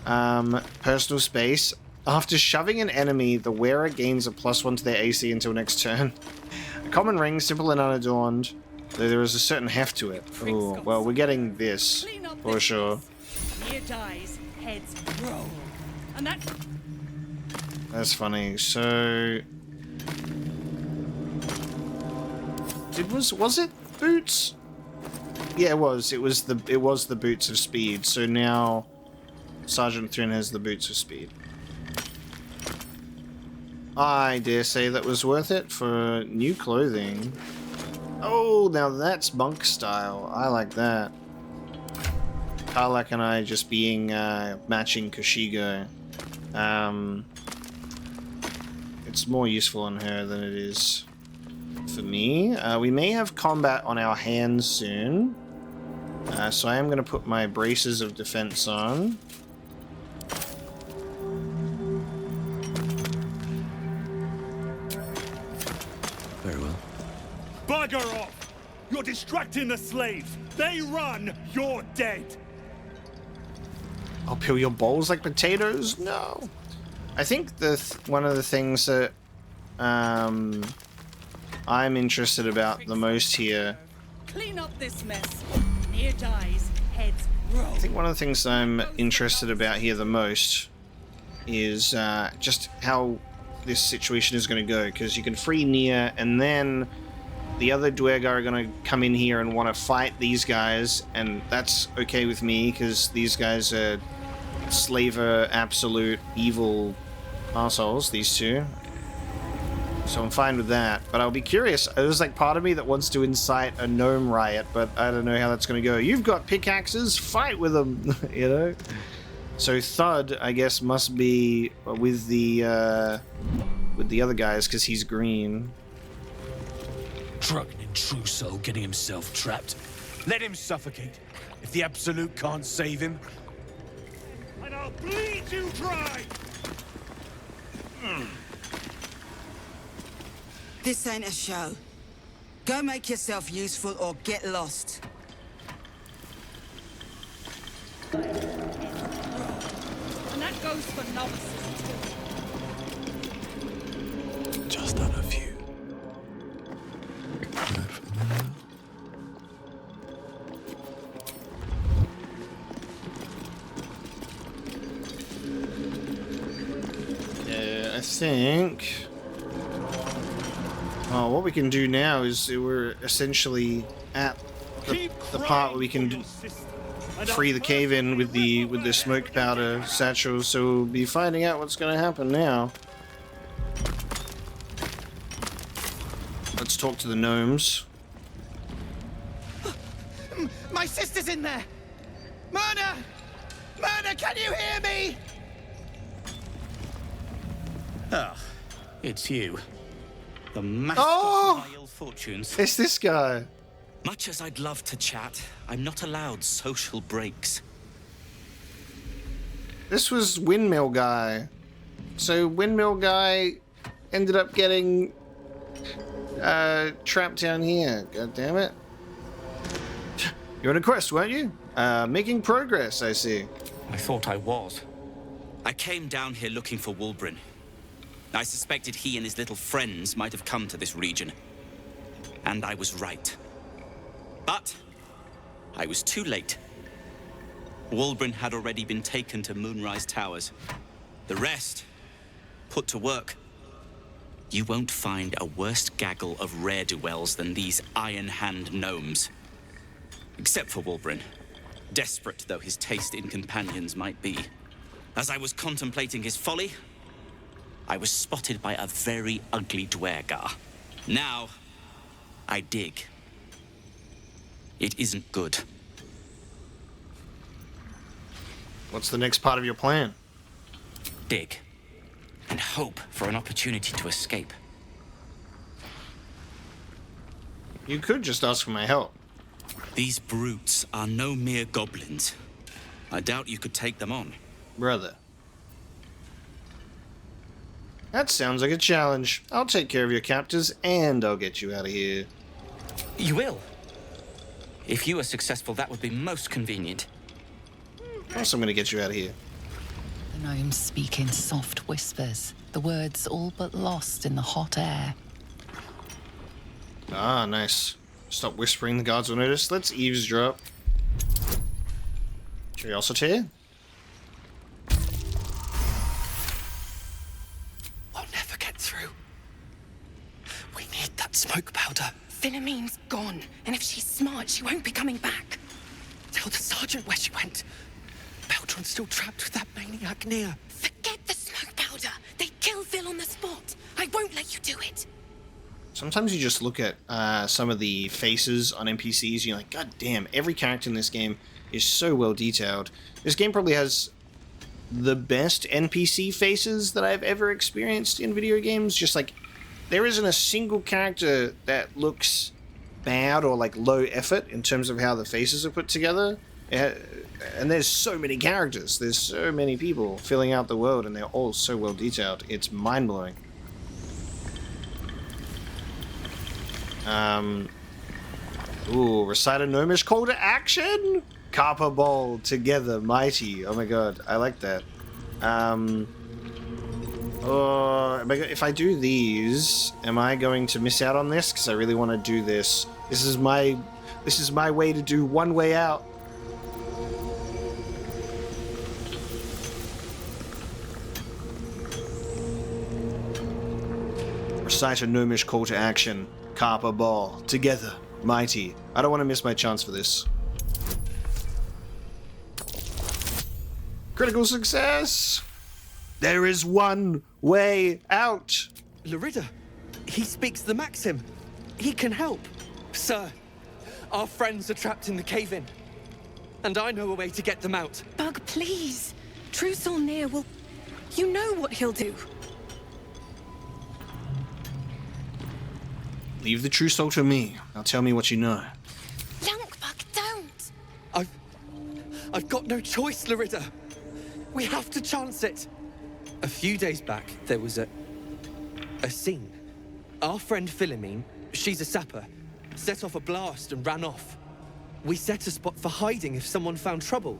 Speaker 1: Personal space. After shoving an enemy, the wearer gains a +1 to their AC until next turn. A common ring, simple and unadorned, though there is a certain heft to it. Oh, well, we're getting this, for sure.
Speaker 13: Near dies, heads roll. And
Speaker 1: That's funny. So... Was it boots? Yeah, it was. It was the boots of speed. So now Sergeant Thrin has the boots of speed. I dare say that was worth it for new clothing. Oh, now that's monk style. I like that. Karlak and I just being matching Kashigo. It's more useful on her than it is for me. We may have combat on our hands soon. So I am going to put my braces of defense on.
Speaker 3: Very well.
Speaker 17: Bugger off! You're distracting the slaves. They run, you're dead.
Speaker 1: I'll peel your bowls like potatoes? No. I think one of the things that I'm interested about the most here.
Speaker 13: Clean up this mess. Nere dies, heads roll.
Speaker 1: I think one of the things I'm interested about here the most is just how this situation is going to go, because you can free Nere, and then the other Duergar are going to come in here and want to fight these guys, and that's okay with me, because these guys are slaver, absolute evil assholes, these two. So I'm fine with that, but I'll be curious. There's like part of me that wants to incite a gnome riot, but I don't know how that's going to go. You've got pickaxes, fight with them, you know? So Thud, I guess, must be with the other guys, because he's green.
Speaker 11: Drunken in true soul getting himself trapped. Let him suffocate. If the Absolute can't save him,
Speaker 17: And I'll bleed you dry!
Speaker 18: This ain't a show. Go make yourself useful or get lost.
Speaker 13: And that goes for novices too.
Speaker 3: Just done a few.
Speaker 1: I think... Oh, what we can do now is we're essentially at the part where we can free the cave-in with the smoke powder satchel, so we'll be finding out what's going to happen now. Let's talk to the gnomes.
Speaker 6: My sister's in there! Murder! Murder, can you hear me?
Speaker 19: Ah, it's you. The mascot
Speaker 1: Oh!
Speaker 19: of my ill fortunes.
Speaker 1: It's this guy.
Speaker 19: Much as I'd love to chat, I'm not allowed social breaks.
Speaker 1: This was Windmill Guy. So Windmill Guy ended up getting trapped down here. God damn it. You're on a quest, weren't you? Making progress, I see.
Speaker 19: I thought I was. I came down here looking for Wulbren. I suspected he and his little friends might have come to this region. And I was right. But I was too late. Wulbren had already been taken to Moonrise Towers. The rest, put to work. You won't find a worse gaggle of rare-dwells than these Iron Hand gnomes. Except for Wulbren, desperate though his taste in companions might be. As I was contemplating his folly, I was spotted by a very ugly Duergar. Now, I dig. It isn't good.
Speaker 1: What's the next part of your plan?
Speaker 19: Dig. And hope for an opportunity to escape.
Speaker 1: You could just ask for my help.
Speaker 19: These brutes are no mere goblins. I doubt you could take them on.
Speaker 1: Brother. That sounds like a challenge. I'll take care of your captors, and I'll get you out of here.
Speaker 19: You will? If you are successful, that would be most convenient.
Speaker 1: Of course I'm going to get you out of here.
Speaker 2: The gnomes speak in soft whispers, the words all but lost in the hot air.
Speaker 1: Ah, nice. Stop whispering, the guards will notice. Let's eavesdrop. Curiosity?
Speaker 11: we'll never get through. We need that smoke powder.
Speaker 12: Philommene's gone, and if she's smart, she won't be coming back. Tell the sergeant where she went. Baltur's still trapped with that maniac Nere. Forget the smoke powder. They'd kill Phil on the spot. I won't let you do it.
Speaker 1: Sometimes you just look at some of the faces on NPCs and you're like, God damn, every character in this game is so well detailed. This game probably has the best NPC faces that I've ever experienced in video games. Just like, there isn't a single character that looks bad or like low effort in terms of how the faces are put together. And there's so many characters, there's so many people filling out the world, and they're all so well detailed. It's mind-blowing. Ooh, recite a gnomish call to action? Harper bowl, together, mighty. Oh my god, I like that. If I do these, am I going to miss out on this? Because I really want to do this. This is my way to do one way out. Recite a gnomish call to action. Harper ball, together, mighty. I don't want to miss my chance for this. Critical success! There is one way out!
Speaker 20: Larida, he speaks the Maxim. He can help. Sir, our friends are trapped in the cave-in. And I know a way to get them out.
Speaker 12: Bug, please. True Soul Nere will... You know what he'll do.
Speaker 1: Leave the true soul to me. Now tell me what you know.
Speaker 12: Bug, don't!
Speaker 20: I've got no choice, Larida. We have to chance it. A few days back, there was a scene. Our friend Philomene, she's a sapper, set off a blast and ran off. We set a spot for hiding if someone found trouble.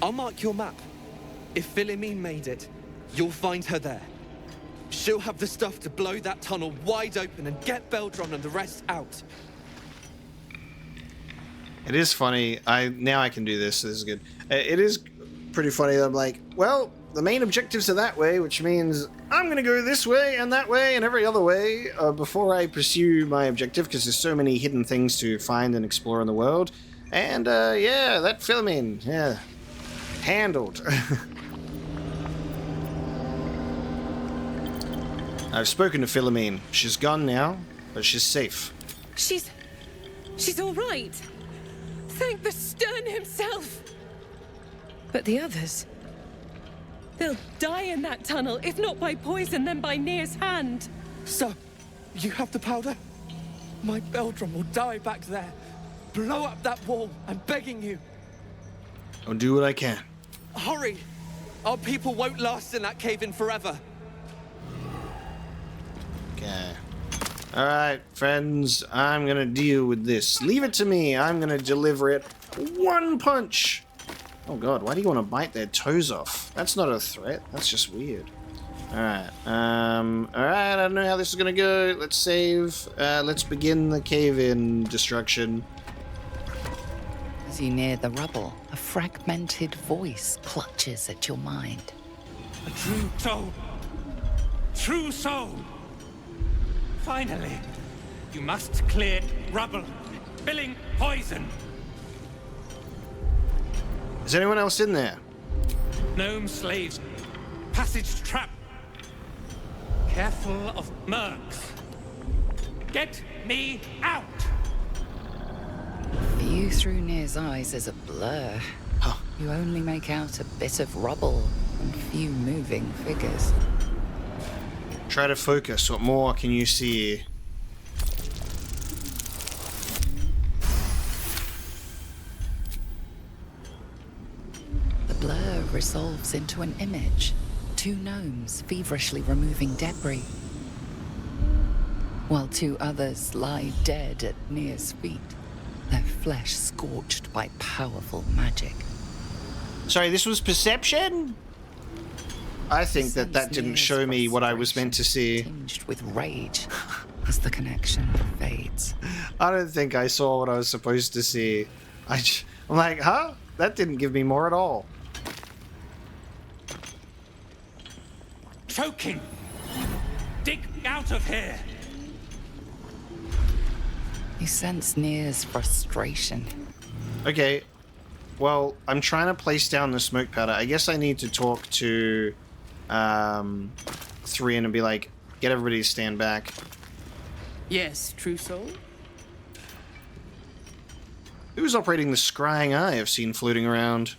Speaker 20: I'll mark your map. If Philomene made it, you'll find her there. She'll have the stuff to blow that tunnel wide open and get Baldur and the rest out.
Speaker 1: It is funny. Now I can do this. This is good. It is pretty funny that I'm like, well, the main objectives are that way, which means I'm going to go this way and that way and every other way before I pursue my objective, because there's so many hidden things to find and explore in the world. And yeah, that Philomene, yeah, handled. I've spoken to Philomene. She's gone now, but she's safe.
Speaker 12: She's all right. Thank the Stern himself. But the others... They'll die in that tunnel, if not by poison, then by Nere's hand.
Speaker 20: So, you have the powder? My Baldur will die back there. Blow up that wall, I'm begging you.
Speaker 1: I'll do what I can.
Speaker 20: Hurry! Our people won't last in that cave-in forever.
Speaker 1: Okay. Alright, friends, I'm gonna deal with this. Leave it to me. I'm gonna deliver it. One punch! Oh god, why do you want to bite their toes off? That's not a threat. That's just weird. Alright, alright, I don't know how this is gonna go. Let's save. Let's begin the cave-in destruction.
Speaker 2: As you near the rubble, a fragmented voice clutches at your mind.
Speaker 5: A true soul! True soul! Finally! You must clear rubble, spilling poison!
Speaker 1: Is anyone else in there?
Speaker 5: Gnome slaves. Passage trap. Careful of mercs. Get me out!
Speaker 2: View through Nere's eyes is a blur. You only make out a bit of rubble and few moving figures.
Speaker 1: Try to focus. What more can you see?
Speaker 2: The blur resolves into an image. Two gnomes feverishly removing debris, while two others lie dead at Nere's feet, their flesh scorched by powerful magic.
Speaker 1: Sorry, this was perception? I think that didn't show me what I was meant to see.
Speaker 2: Tinged with rage as the connection fades.
Speaker 1: I don't think I saw what I was supposed to see. I'm like, huh? That didn't give me more at all.
Speaker 5: Choking! Dig me out of here!
Speaker 2: You sense Nere's frustration.
Speaker 1: Okay, well, I'm trying to place down the smoke powder. I guess I need to talk to Thrin and be like, get everybody to stand back.
Speaker 13: Yes, true soul?
Speaker 1: Who's operating the scrying eye I've seen floating around?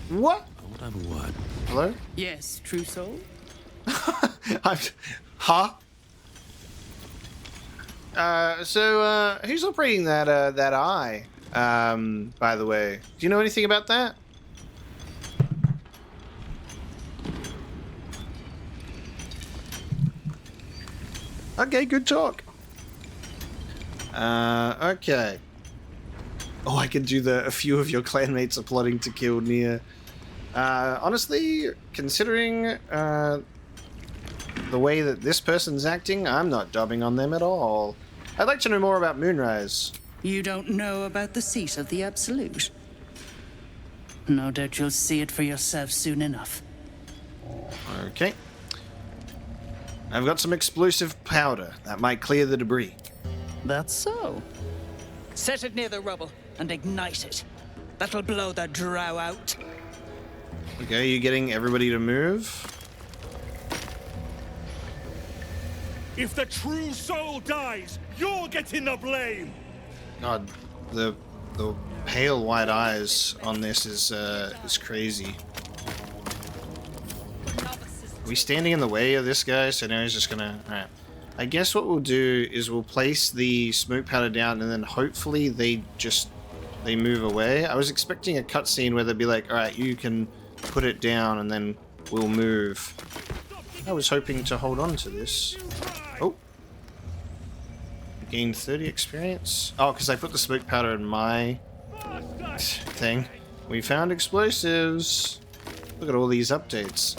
Speaker 1: What?
Speaker 3: What have a word?
Speaker 1: Hello?
Speaker 13: Yes, true soul?
Speaker 1: Huh? So, who's operating that eye, by the way? Do you know anything about that? Okay, good talk. Okay. Oh, I can do a few of your clanmates are plotting to kill Nere. Honestly, considering, the way that this person's acting, I'm not dubbing on them at all. I'd like to know more about Moonrise.
Speaker 13: You don't know about the seat of the Absolute? No doubt you'll see it for yourself soon enough.
Speaker 1: Okay. I've got some explosive powder that might clear the debris.
Speaker 13: That's so. Set it near the rubble and ignite it. That'll blow the drow out.
Speaker 1: Okay, you getting everybody to move?
Speaker 17: If the true soul dies, you're getting the blame!
Speaker 1: God, the pale white eyes on this is crazy. Are we standing in the way of this guy? So now he's just gonna... Alright. I guess what we'll do is we'll place the smoke powder down and then hopefully they move away. I was expecting a cutscene where they'd be like, alright, you can put it down and then we'll move. I was hoping to hold on to this. Oh. Gained 30 experience. Oh, because I put the smoke powder in my thing. We found explosives. Look at all these updates.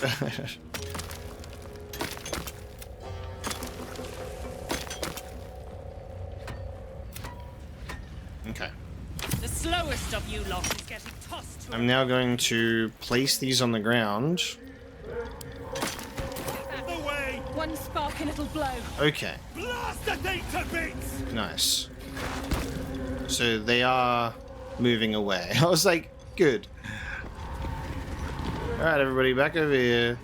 Speaker 1: Okay.
Speaker 12: The slowest of you lot is getting tossed to
Speaker 1: I'm now going to place these on the ground.
Speaker 12: one spark and it'll blow.
Speaker 1: Okay.
Speaker 17: Blast the thing to bits!
Speaker 1: Nice. So they are moving away. I was like, good. Alright, everybody, back over here.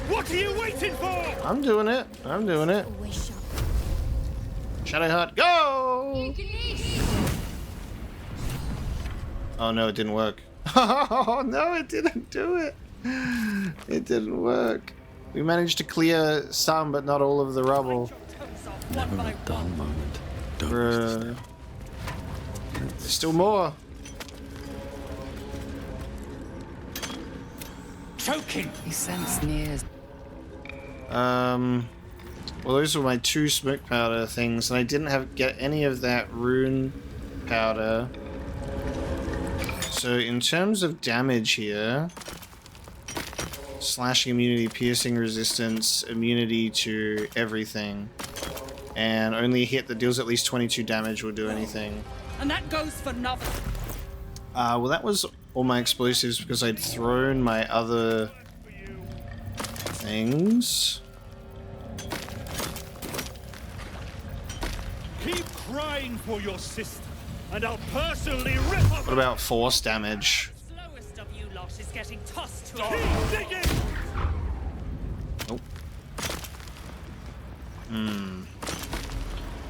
Speaker 17: What are you waiting for?
Speaker 1: I'm doing it. I'm doing it. Shadowheart, go! Oh no, it didn't work. Oh no, it didn't do it. It didn't work. We managed to clear some, but not all of the rubble.
Speaker 3: Never a dull moment. Don't
Speaker 1: Bruh. There's still more.
Speaker 13: Choking.
Speaker 2: You sense Nere's.
Speaker 1: Well, those were my 2 smoke powder things, and I didn't get any of that rune powder. So in terms of damage here, slashing immunity, piercing resistance, immunity to everything, and only a hit that deals at least 22 damage will do anything.
Speaker 12: And that goes for novice.
Speaker 1: Well, that was all my explosives because I'd thrown my other things.
Speaker 17: Keep crying for your sister, and I'll personally rip up.
Speaker 1: What about force damage?
Speaker 12: The slowest of you lot is getting tossed to
Speaker 17: Keep digging!
Speaker 1: Nope.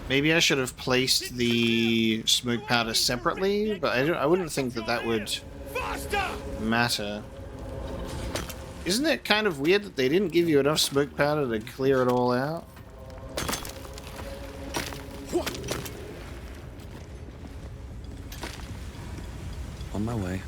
Speaker 1: Maybe I should have placed the smoke powder separately, but I wouldn't think that would matter. Isn't it kind of weird that they didn't give you enough smoke powder to clear it all out?
Speaker 3: On my way.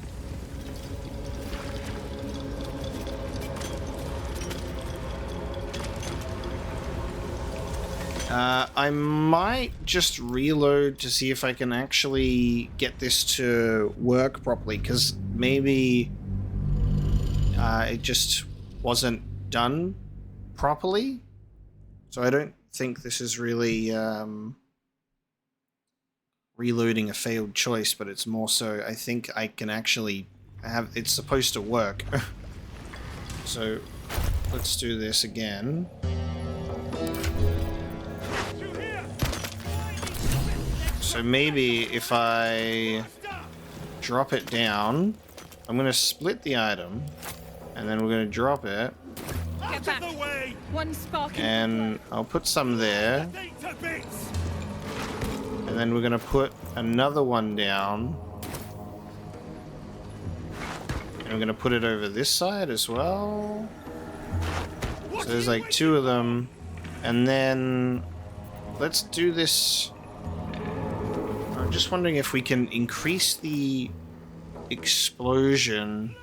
Speaker 1: I might just reload to see if I can actually get this to work properly, because maybe it just wasn't done properly. So I don't think this is really reloading a failed choice, but it's more so I think I can actually have it's supposed to work. So let's do this again. So maybe if I drop it down, I'm going to split the item, and then we're going to drop it.
Speaker 12: Get back. One spark.
Speaker 1: And I'll put some there. And then we're going to put another one down. And we're going to put it over this side as well. So there's like 2 of them. And then let's do this. I'm just wondering if we can increase the explosion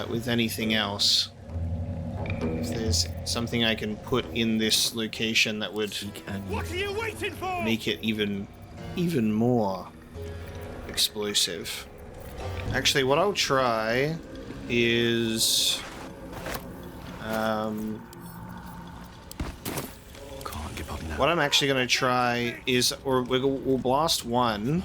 Speaker 1: with anything else. If there's something I can put in this location that would make it even more explosive. Actually, what I'll try is what I'm actually going to try is, or we'll blast one,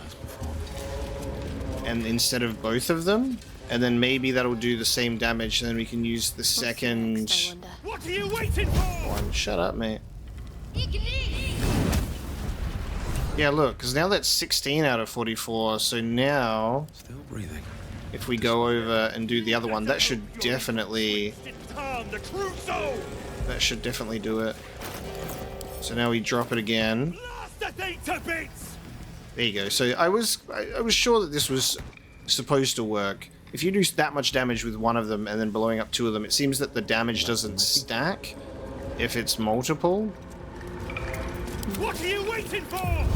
Speaker 1: and instead of both of them, and then maybe that'll do the same damage, and then we can use the second
Speaker 17: What are you waiting for?
Speaker 1: one. Shut up, mate. Yeah, look, because now that's 16 out of 44, so now
Speaker 3: Still breathing.
Speaker 1: if we go over and do the other one, that should definitely do it. So now we drop it again. There you go. So I was sure that this was supposed to work. If you do that much damage with one of them and then blowing up 2 of them, it seems that the damage doesn't stack if it's multiple.
Speaker 17: What are you waiting for?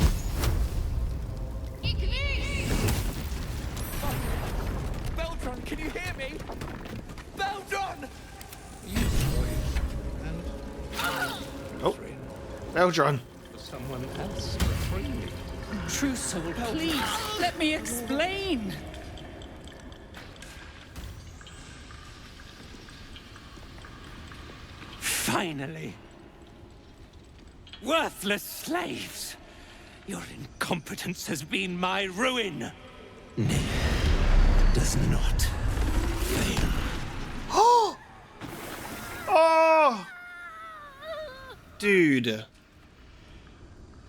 Speaker 20: Baldur, can you hear me? Baldur!
Speaker 1: Oh, Eldron.
Speaker 3: Someone else freely.
Speaker 13: True soul, please, let me explain.
Speaker 5: Finally. Worthless slaves. Your incompetence has been my ruin.
Speaker 11: Nere does not fail.
Speaker 1: Oh! Dude.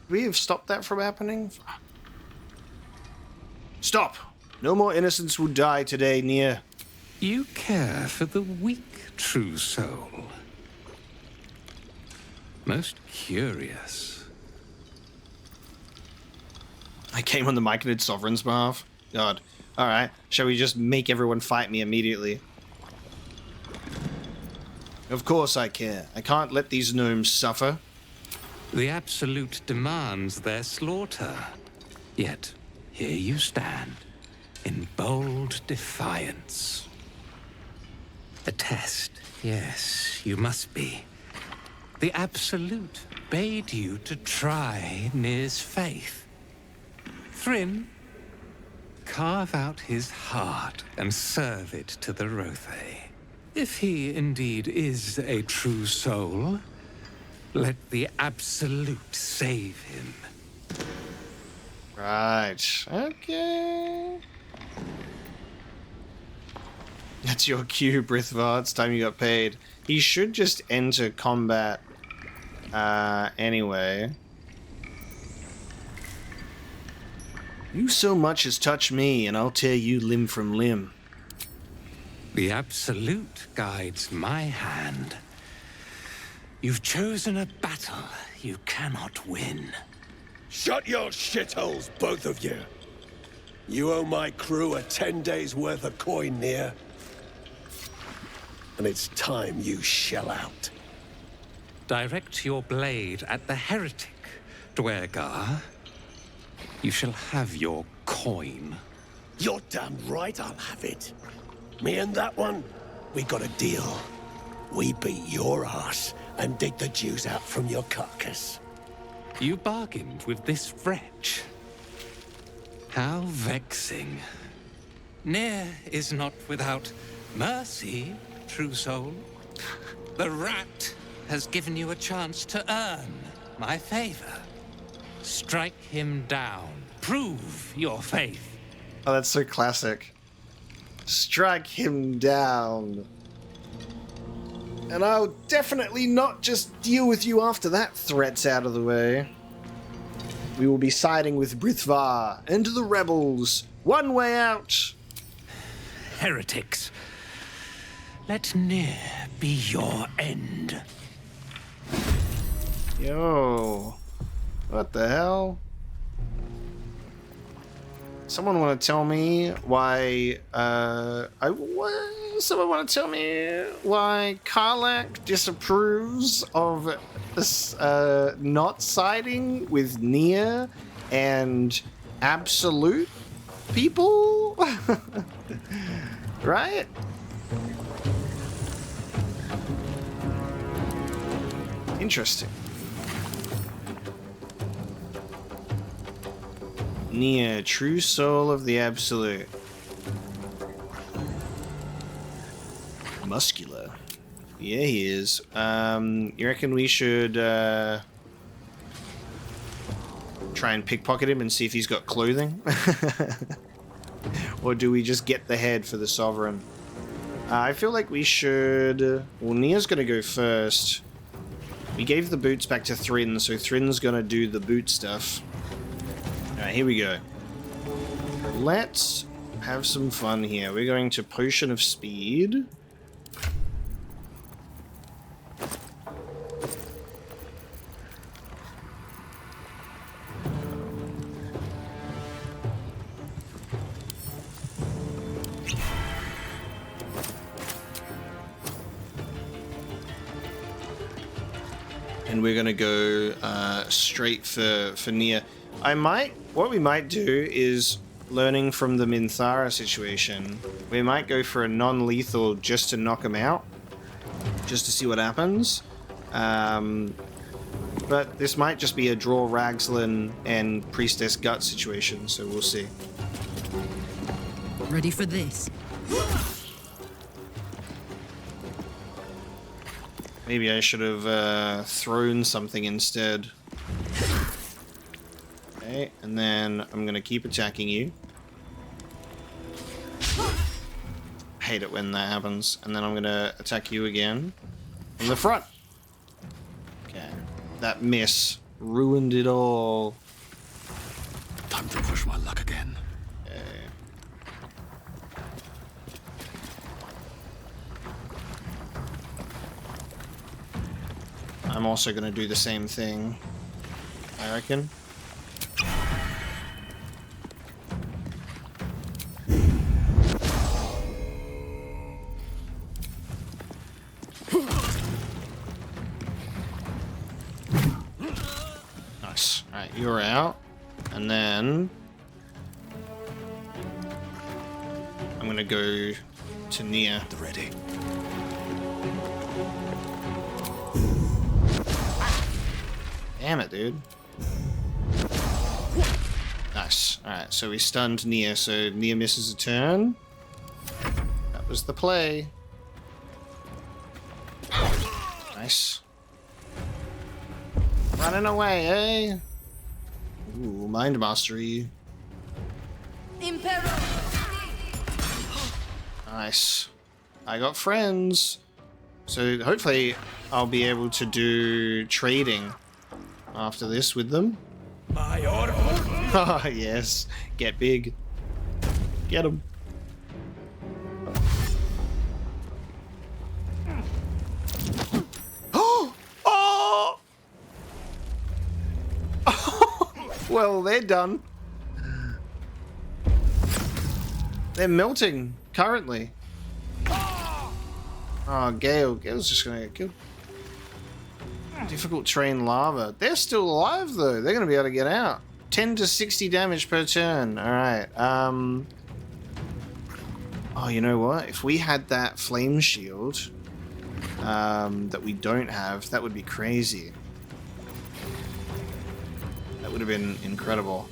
Speaker 1: We have stopped that from happening? Stop! No more innocents will die today, Nere.
Speaker 3: You care for the weak, true soul. Most curious.
Speaker 1: I came on the mic and did Sovereign's behalf. God. Alright, shall we just make everyone fight me immediately? Of course I care. I can't let these gnomes suffer.
Speaker 3: The Absolute demands their slaughter. Yet, here you stand, in bold defiance. A test, yes, you must be. The Absolute bade you to try Nere's faith. Thrym, carve out his heart and serve it to the rothé. If he indeed is a true soul, let the Absolute save him.
Speaker 1: Right. Okay. That's your cue, Brithvar. It's time you got paid. He should just enter combat anyway. You so much as touch me, and I'll tear you limb from limb.
Speaker 3: The Absolute guides my hand. You've chosen a battle you cannot win.
Speaker 15: Shut your shitholes, both of you. You owe my crew a 10 days' worth of coin, Nere. And it's time you shell out.
Speaker 3: Direct your blade at the heretic, Dwergar. You shall have your coin.
Speaker 15: You're damn right I'll have it. Me and that one, we got a deal. We beat your ass and dig the Jews out from your carcass.
Speaker 3: You bargained with this wretch. How vexing. Nere is not without mercy, true soul. The rat has given you a chance to earn my favor. Strike him down. Prove your faith.
Speaker 1: Oh, that's so classic. Strike him down. And I'll definitely not just deal with you after that threat's out of the way. We will be siding with Brithvar and the rebels. One way out.
Speaker 3: Heretics. Let Nere be your end.
Speaker 1: Yo. What the hell? Someone want to tell me why, someone want to tell me why Karlach disapproves of this, not siding with Nere and absolute people? Right? Interesting. Nere, true soul of the absolute. Muscular. Yeah, he is. You reckon we should try and pickpocket him and see if he's got clothing? Or do we just get the head for the Sovereign? I feel like we should... Well, Nere's gonna go first. We gave the boots back to Thryn, so Thryn's gonna do the boot stuff. Alright, here we go. Let's have some fun here. We're going to Potion of Speed. And we're gonna go straight for Nere. What we might do is, learning from the Minthara situation, we might go for a non-lethal just to knock him out, just to see what happens. But this might just be a draw Ragzlin and Priestess Gut situation, so we'll see.
Speaker 14: Ready for this?
Speaker 1: Maybe I should have thrown something instead. Okay, and then I'm gonna keep attacking you. Hate it when that happens. And then I'm gonna attack you again from the front. Okay, that miss ruined it all.
Speaker 7: Time to push my luck again.
Speaker 1: Okay. I'm also gonna do the same thing, I reckon. Nice. Alright, you're out. And then I'm gonna go to Nere.
Speaker 7: Ready.
Speaker 1: Damn it, dude. Nice. Alright, so we stunned Nere, so Nere misses a turn. That was the play. Nice. Running away, eh? Ooh, mind mastery. Nice. I got friends. So hopefully I'll be able to do trading after this with them.
Speaker 5: My order.
Speaker 1: Oh, yes. Get big. Get them. Oh! Well, they're done. They're melting currently. Oh, Gale's just gonna get killed. Difficult terrain lava. They're still alive though. They're gonna be able to get out. 10 to 60 damage per turn. Alright. Oh, you know what? If we had that flame shield that we don't have, that would be crazy. That would have been incredible.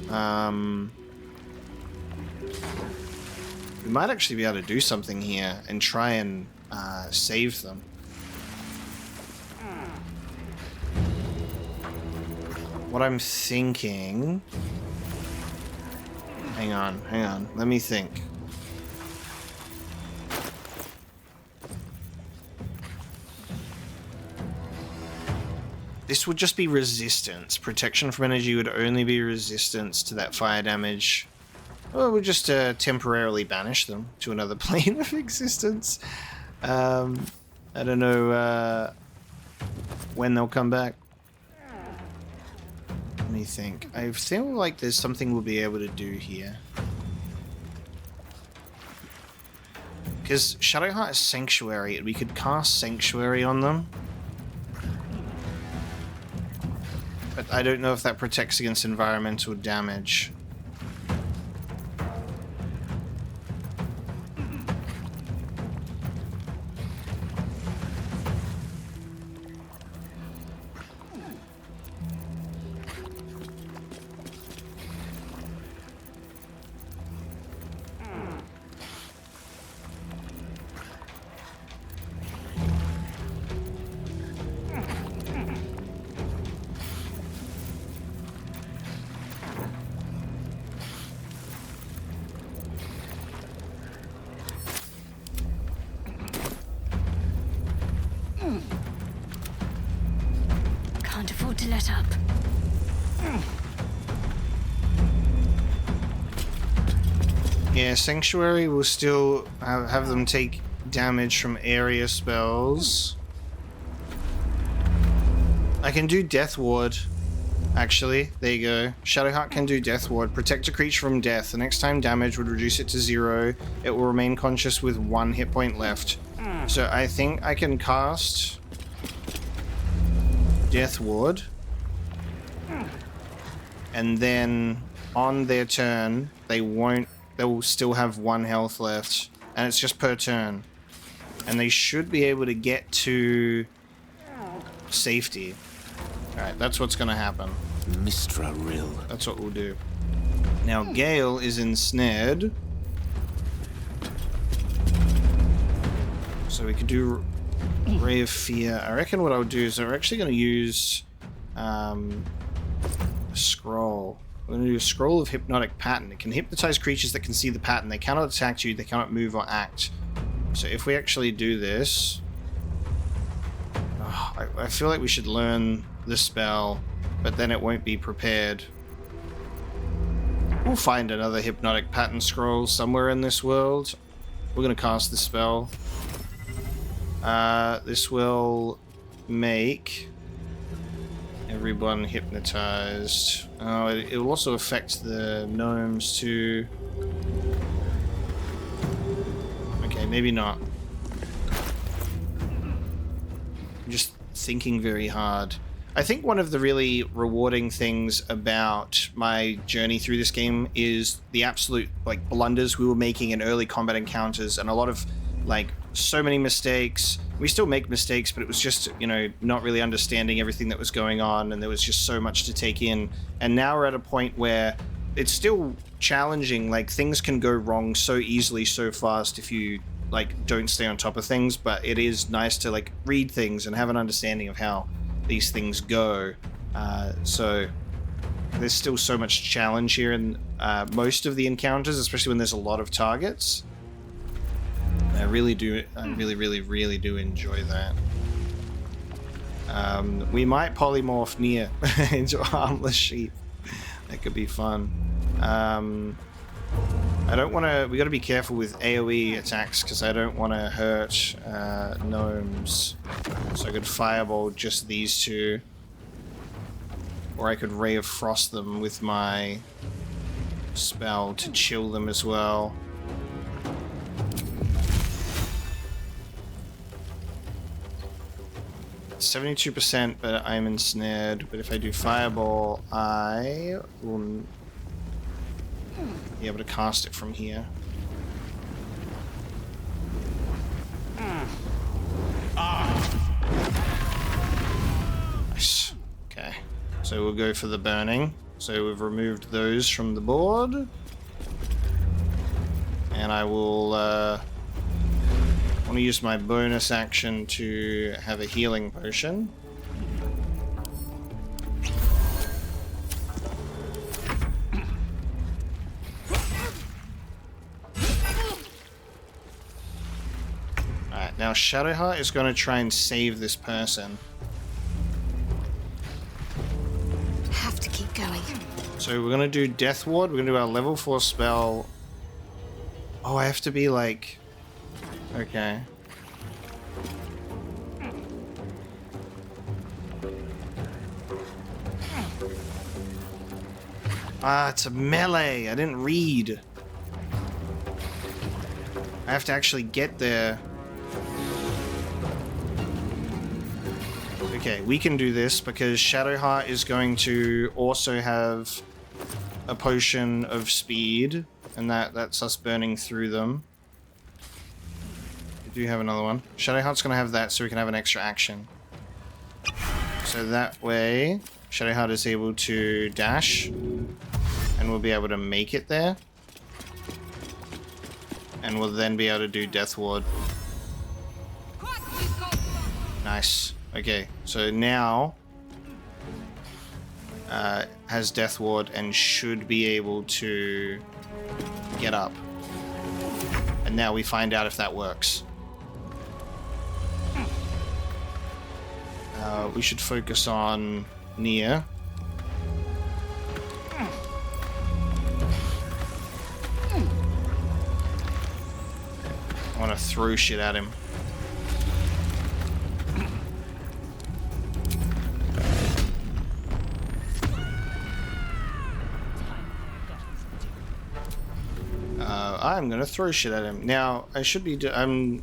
Speaker 1: We might actually be able to do something here and try and save them. What I'm thinking... Hang on. Let me think. This would just be resistance. Protection from energy would only be resistance to that fire damage. Or it would just temporarily banish them to another plane of existence. I don't know when they'll come back. Let me think. I feel like there's something we'll be able to do here. Because Shadowheart is Sanctuary, and we could cast Sanctuary on them. But I don't know if that protects against environmental damage.
Speaker 9: Can't afford to let up.
Speaker 1: Yeah, Sanctuary will still have them take damage from area spells. I can do Death Ward. Actually, there you go. Shadowheart can do Death Ward. Protect a creature from death. The next time damage would reduce it to 0. It will remain conscious with 1 hit point left. So I think I can cast Death Ward. And then on their turn, they will still have 1 health left. And it's just per turn. And they should be able to get to safety. Alright, that's what's going to happen.
Speaker 11: Mistra Rill.
Speaker 1: That's what we'll do. Now, Gale is ensnared. So we could do Ray of Fear. I reckon what I'll do is we're actually going to use a scroll. We're going to do a scroll of Hypnotic Pattern. It can hypnotize creatures that can see the pattern. They cannot attack you. They cannot move or act. So if we actually do this... I feel like we should learn the spell, but then it won't be prepared. We'll find another Hypnotic Pattern scroll somewhere in this world. We're going to cast the spell. This will make everyone hypnotized. Oh, it will also affect the gnomes too. Okay, maybe not. I'm just thinking very hard. I think one of the really rewarding things about my journey through this game is the absolute blunders we were making in early combat encounters, and a lot of so many mistakes. We still make mistakes, but it was just, not really understanding everything that was going on, and there was just so much to take in. And now we're at a point where it's still challenging. Things can go wrong so easily, so fast if you don't stay on top of things, but it is nice to read things and have an understanding of how these things go. So there's still so much challenge here in most of the encounters, especially when there's a lot of targets. I really do really enjoy that. We might polymorph Nere into a harmless sheep. That could be fun. I don't want to... We got to be careful with AoE attacks, because I don't want to hurt gnomes. So I could fireball just these two. Or I could Ray of Frost them with my spell to chill them as well. It's 72%, but I'm ensnared. But if I do fireball, I will be able to cast it from here. Nice. Okay. So we'll go for the burning. So we've removed those from the board. And I will want to use my bonus action to have a healing potion. Alright, now Shadowheart is going to try and save this person.
Speaker 9: have to keep going.
Speaker 1: So we're gonna do Death Ward. We're gonna do our level 4 spell. Oh, I have to be like... Okay. Ah, it's a melee. I didn't read. I have to actually get there. Okay, we can do this because Shadowheart is going to also have a potion of speed, and that's us burning through them. We do have another one. Shadowheart's going to have that so we can have an extra action. So that way, Shadowheart is able to dash, and we'll be able to make it there. And we'll then be able to do Death Ward. Nice. Okay, so now has Death Ward and should be able to get up. And now we find out if that works. We should focus on Nere. I want to throw shit at him. I'm gonna throw shit at him. Now I should be doing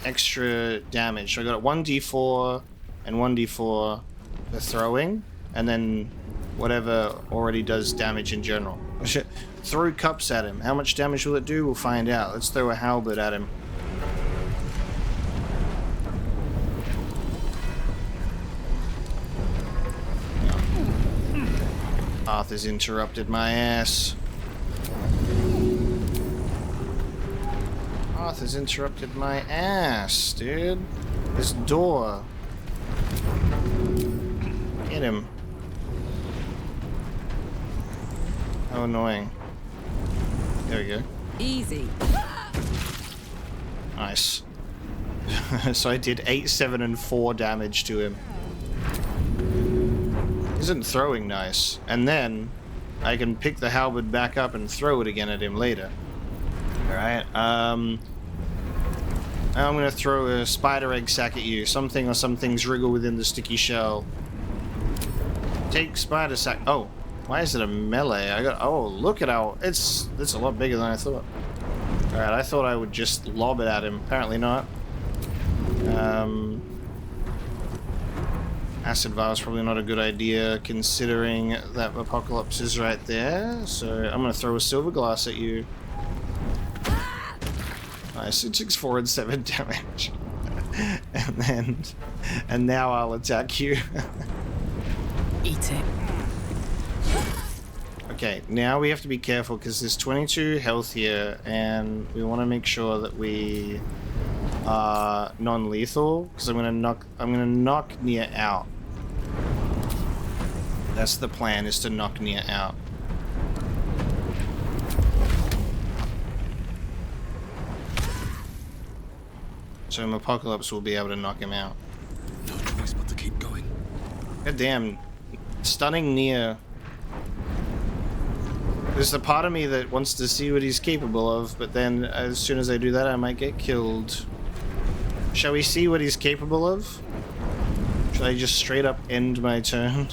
Speaker 1: extra damage. So I got 1d4 and 1d4 for throwing, and then whatever already does damage in general. I should throw cups at him. How much damage will it do? We'll find out. Let's throw a halberd at him. Arthur's interrupted my ass. Arthur's interrupted my ass, dude. This door. Get him. How annoying. There we go.
Speaker 2: Easy.
Speaker 1: Nice. So I did 8, 7, and 4 damage to him. Isn't throwing nice? And then I can pick the halberd back up and throw it again at him later. Alright, I'm gonna throw a spider egg sack at you. Something or some things wriggle within the sticky shell. Take spider sack. Oh, why is it a melee? Oh, look at how it's a lot bigger than I thought. Alright, I thought I would just lob it at him. Apparently not. Acid vial is probably not a good idea considering that Apocalypse is right there. So I'm gonna throw a silver glass at you. Nice, it takes 4 and 7 damage. and now I'll attack you.
Speaker 2: Eat it.
Speaker 1: Okay, now we have to be careful because there's 22 health here, and we want to make sure that we are non-lethal. Because I'm gonna knock Nere out. That's the plan, is to knock Nere out. So Apocalypse will be able to knock him out.
Speaker 7: No choice but to keep going.
Speaker 1: God damn, stunning Nere. There's the part of me that wants to see what he's capable of, but then as soon as I do that, I might get killed. Shall we see what he's capable of? Should I just straight up end my turn?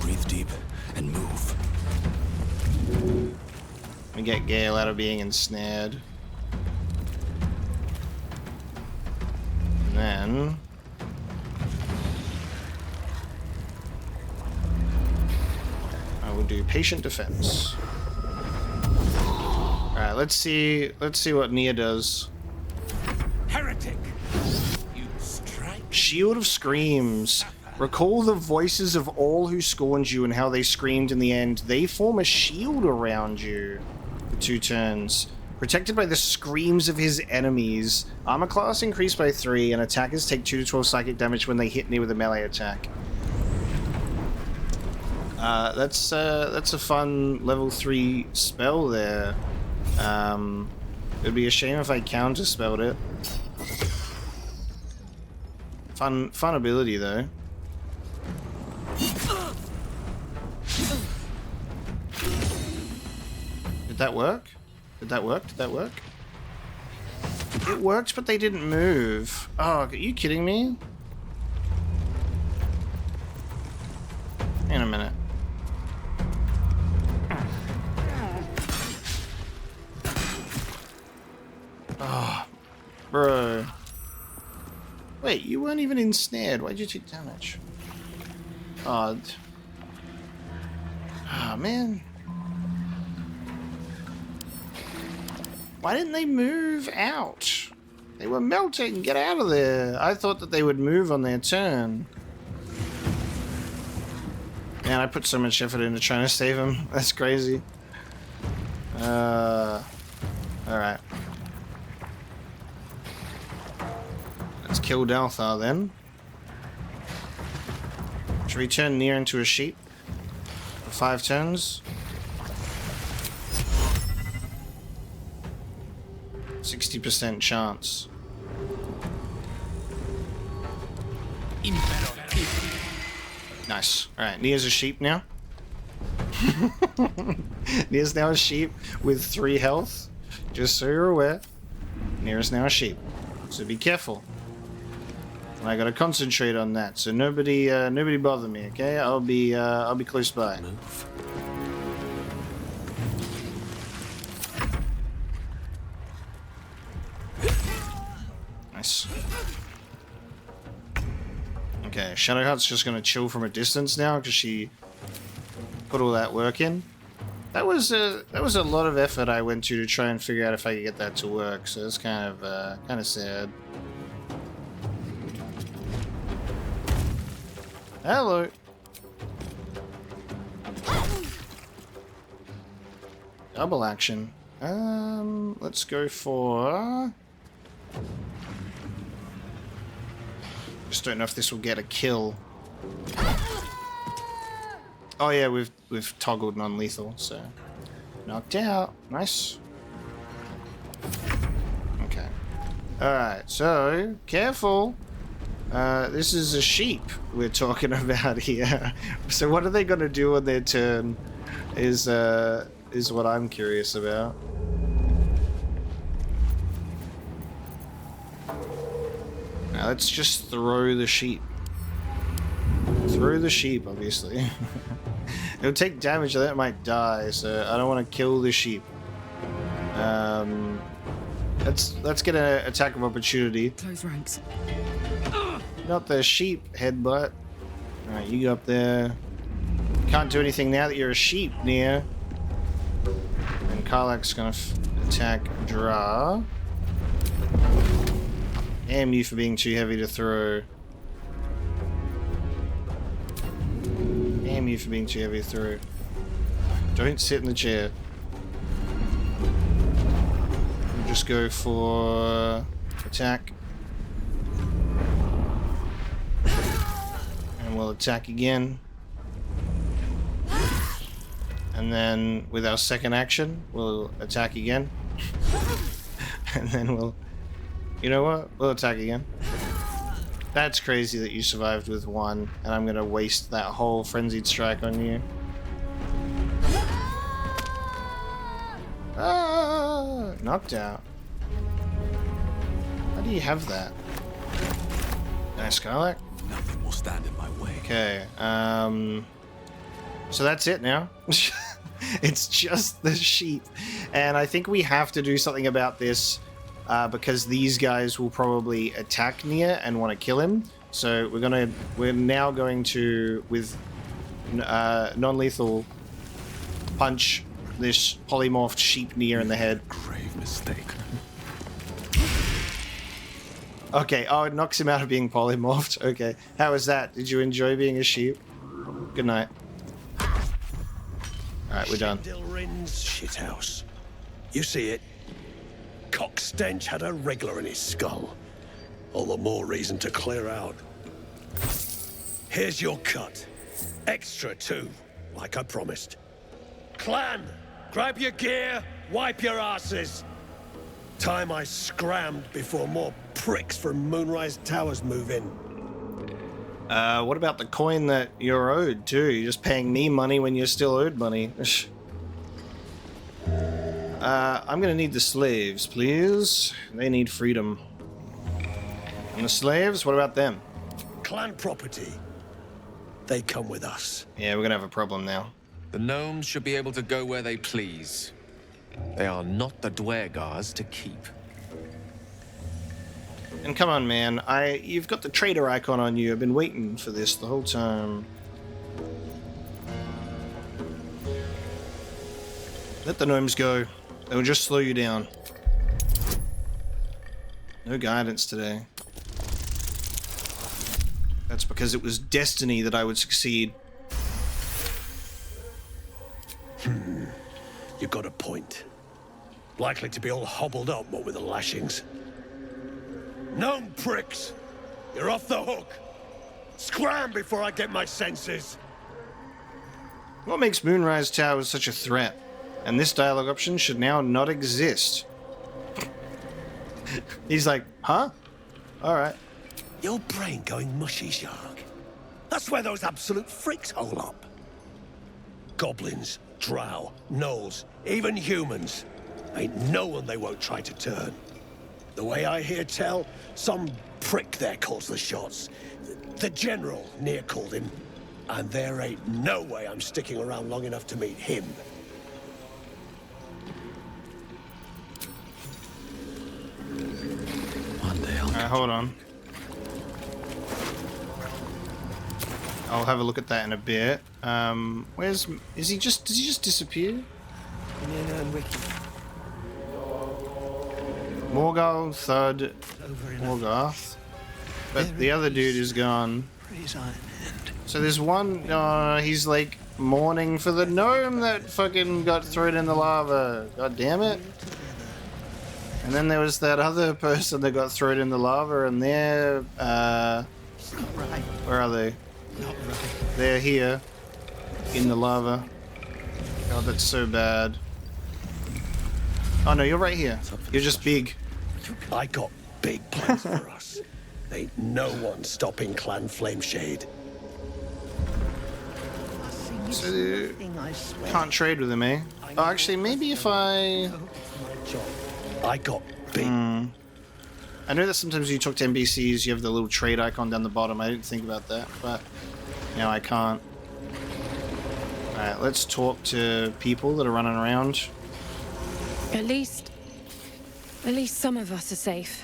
Speaker 7: Breathe deep and move.
Speaker 1: We get Gale out of being ensnared. And then I will do patient defense. Alright, let's see what Nere does.
Speaker 17: Heretic!
Speaker 1: Shield of Screams. Recall the voices of all who scorned you and how they screamed in the end. They form a shield around you for 2 turns. Protected by the screams of his enemies. Armor class increased by 3, and attackers take 2 to 12 psychic damage when they hit Nere with a melee attack. That's a fun level 3 spell there. It'd be a shame if I counterspelled it. Fun ability though. Did that work? Did that work? Did that work? It worked, but they didn't move. Oh, are you kidding me? In a minute. Oh, bro. Wait, you weren't even ensnared. Why'd you take damage? Odd. Oh, man. Why didn't they move out? They were melting. Get out of there. I thought that they would move on their turn. Man, I put so much effort into trying to save him. That's crazy. Alright. Let's kill Dalthar then. Should we turn Nere into a sheep? For 5 turns? 60% chance. Nice. Alright, Nere's a sheep now. Nere's now a sheep with 3 health. Just so you're aware. Nere's now a sheep. So be careful. And I gotta concentrate on that. So nobody bother me, okay? I'll be close by. Move. Nice. Okay, Shadowheart's just gonna chill from a distance now because she put all that work in. That was a lot of effort I went to try and figure out if I could get that to work. So it's kind of sad. Hello. Double action. Let's go for. Just don't know if this will get a kill. Oh yeah, we've toggled non-lethal, so knocked out. Nice. Okay. All right. So careful. This is a sheep we're talking about here. So what are they gonna do on their turn? Is what I'm curious about. Now let's just throw the sheep. Throw the sheep, obviously. It'll take damage, that might die, so I don't want to kill the sheep. Let's get an attack of opportunity.
Speaker 12: Close ranks.
Speaker 1: Not the sheep headbutt. Alright, you go up there. Can't do anything now that you're a sheep, Nere. And Karlach's gonna attack Dra. Damn you for being too heavy to throw. Damn you for being too heavy to throw. Don't sit in the chair. We'll just go for attack. And we'll attack again. And then with our second action, we'll attack again. And then we'll... You know what? We'll attack again. That's crazy that you survived with 1, and I'm gonna waste that whole frenzied strike on you. Ah! Knocked out. How do you have that? Nice, Karlach.
Speaker 7: Nothing will stand in my way.
Speaker 1: Okay, so that's it now. It's just the sheep. And I think we have to do something about this because these guys will probably attack Nere and want to kill him. So we're now going to, with non-lethal, punch this polymorphed sheep Nere in the head.
Speaker 7: Grave mistake.
Speaker 1: Okay, oh, it knocks him out of being polymorphed. Okay, how was that? Did you enjoy being a sheep? Good night. Alright, we're done.
Speaker 15: Dilrin's shithouse. You see it? Cock stench had a wriggler in his skull. All the more reason to clear out. Here's your cut. Extra too, like I promised. Clan, grab your gear, wipe your asses. Time I scrammed before more pricks from Moonrise Towers move in.
Speaker 1: What about the coin that you're owed too? You're just paying me money when you're still owed money. I'm gonna need the slaves, please. They need freedom. And the slaves, what about them?
Speaker 15: Clan property. They come with us.
Speaker 1: Yeah, we're gonna have a problem now.
Speaker 8: The gnomes should be able to go where they please. They are not the Dwergars to keep.
Speaker 1: And come on, man. You've got the trader icon on you. I've been waiting for this the whole time. Let the gnomes go. They'll just slow you down. No guidance today. That's because it was destiny that I would succeed.
Speaker 15: You got a point. Likely to be all hobbled up, what with the lashings. Gnome pricks! You're off the hook! Scram before I get my senses!
Speaker 1: What makes Moonrise Towers such a threat? And this dialogue option should now not exist. He's like, huh? Alright.
Speaker 15: Your brain going mushy, Shark. That's where those absolute freaks hole up. Goblins, drow, gnolls, even humans. Ain't no one they won't try to turn. The way I hear tell, some prick there calls the shots. The general, Nere called him. And there ain't no way I'm sticking around long enough to meet him.
Speaker 1: Hold on. I'll have a look at that in a bit. Does he just disappear? Morgal, Thud, Morgoth. But the other dude is gone. So there's one, he's like mourning for the gnome that fucking got thrown in the lava. God damn it. And then there was that other person that got thrown in the lava, and they're, where are they? They're here, in the lava. God, that's so bad. Oh no, you're right here. You're just big.
Speaker 15: I got big plans for us. Ain't no one stopping Clan Flameshade.
Speaker 1: So, can't trade with him, eh? Oh, actually, maybe if I
Speaker 15: got big.
Speaker 1: I know that sometimes you talk to NPCs, you have the little trade icon down the bottom. I didn't think about that, but now I can't. Alright, let's talk to people that are running around.
Speaker 21: At least some of us are safe.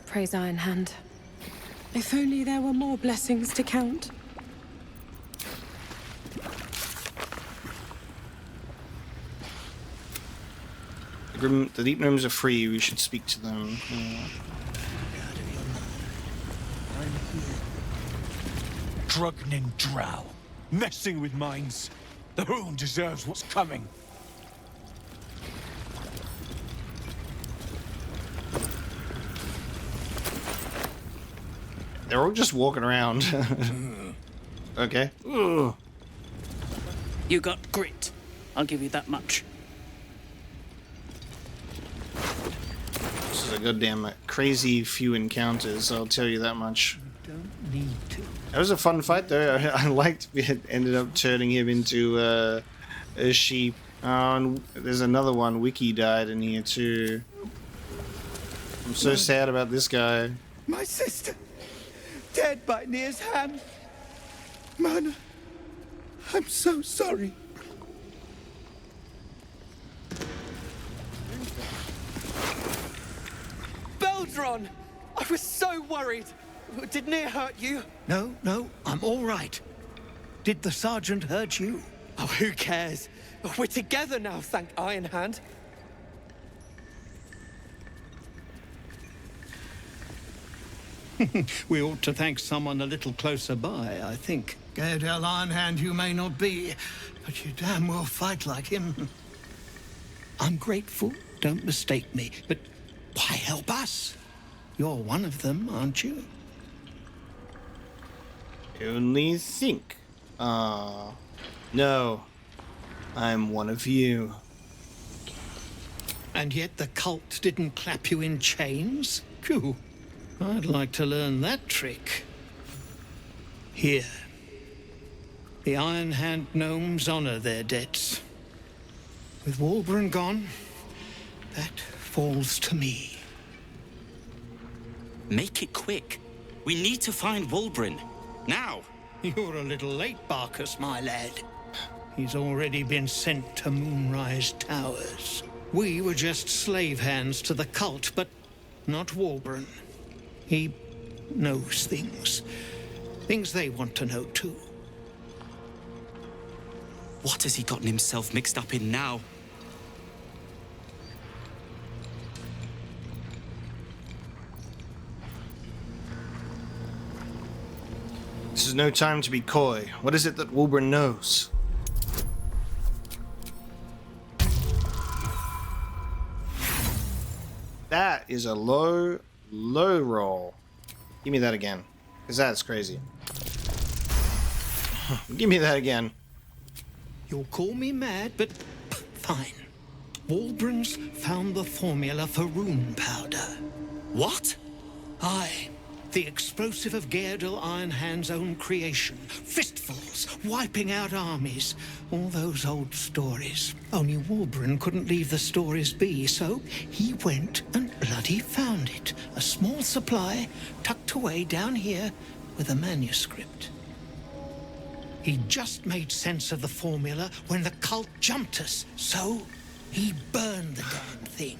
Speaker 21: Praise Iron Hand. If only there were more blessings to count.
Speaker 1: The deep gnomes are free, we should speak to them. Yeah.
Speaker 5: Drugnin drow. Messing with minds. The Hoon deserves what's coming.
Speaker 1: They're all just walking around. Okay. Ugh.
Speaker 13: You got grit. I'll give you that much.
Speaker 1: This is a goddamn crazy few encounters, I'll tell you that much.
Speaker 5: Don't need to.
Speaker 1: That was a fun fight though. I liked it ended up turning him into a sheep. And there's another one, Wiki died in here too. I'm so sad about this guy.
Speaker 22: My sister, dead by Nere's hand. Man, I'm so sorry.
Speaker 20: Baldur! I was so worried. Did Nere hurt you?
Speaker 22: No, I'm all right. Did the sergeant hurt you?
Speaker 20: Oh, who cares? We're together now, thank Iron Hand.
Speaker 22: We ought to thank someone a little closer by, I think. Gaedel Iron Hand you may not be, but you damn well fight like him. I'm grateful, don't mistake me, but why help us? You're one of them, aren't you?
Speaker 1: Only think. No. I'm one of you.
Speaker 22: And yet the cult didn't clap you in chains? Phew. I'd like to learn that trick. Here. The Iron Hand gnomes honor their debts. With Wulbren gone, that falls to me.
Speaker 19: Make it quick. We need to find Wulbren. Now!
Speaker 22: You're a little late, Barcus, my lad. He's already been sent to Moonrise Towers. We were just slave hands to the cult, but not Wulbren. He knows things. Things they want to know, too.
Speaker 19: What has he gotten himself mixed up in now?
Speaker 1: This is no time to be coy. What is it that Wulbren knows? That is a low roll. Give me that again, because that's crazy. Give me that again.
Speaker 22: You'll call me mad, but fine. Wulbren's found the formula for rune powder.
Speaker 19: What?
Speaker 22: Aye. The explosive of Gaedel Ironhand's own creation. Fistfuls, wiping out armies. All those old stories. Only Wulbren couldn't leave the stories be, so he went and bloody found it. A small supply, tucked away down here with a manuscript. He just made sense of the formula when the cult jumped us, so he burned the damn thing.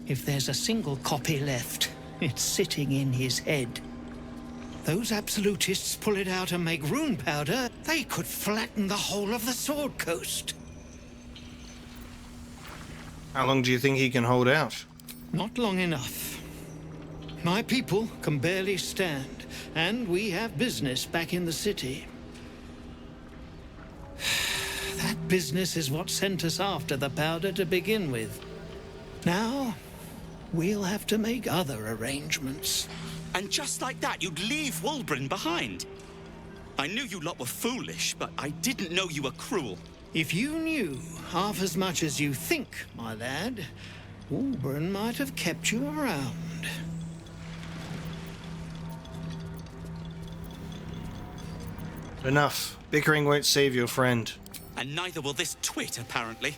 Speaker 22: If there's a single copy left, it's sitting in his head. Those absolutists pull it out and make rune powder, they could flatten the whole of the Sword Coast.
Speaker 1: How long do you think he can hold out?
Speaker 22: Not long enough. My people can barely stand, and we have business back in the city. That business is what sent us after the powder to begin with. Now, we'll have to make other arrangements.
Speaker 19: And just like that, you'd leave Wulbren behind. I knew you lot were foolish, but I didn't know you were cruel.
Speaker 22: If you knew half as much as you think, my lad, Wulbren might have kept you around.
Speaker 1: Enough. Bickering won't save your friend.
Speaker 19: And neither will this twit, apparently.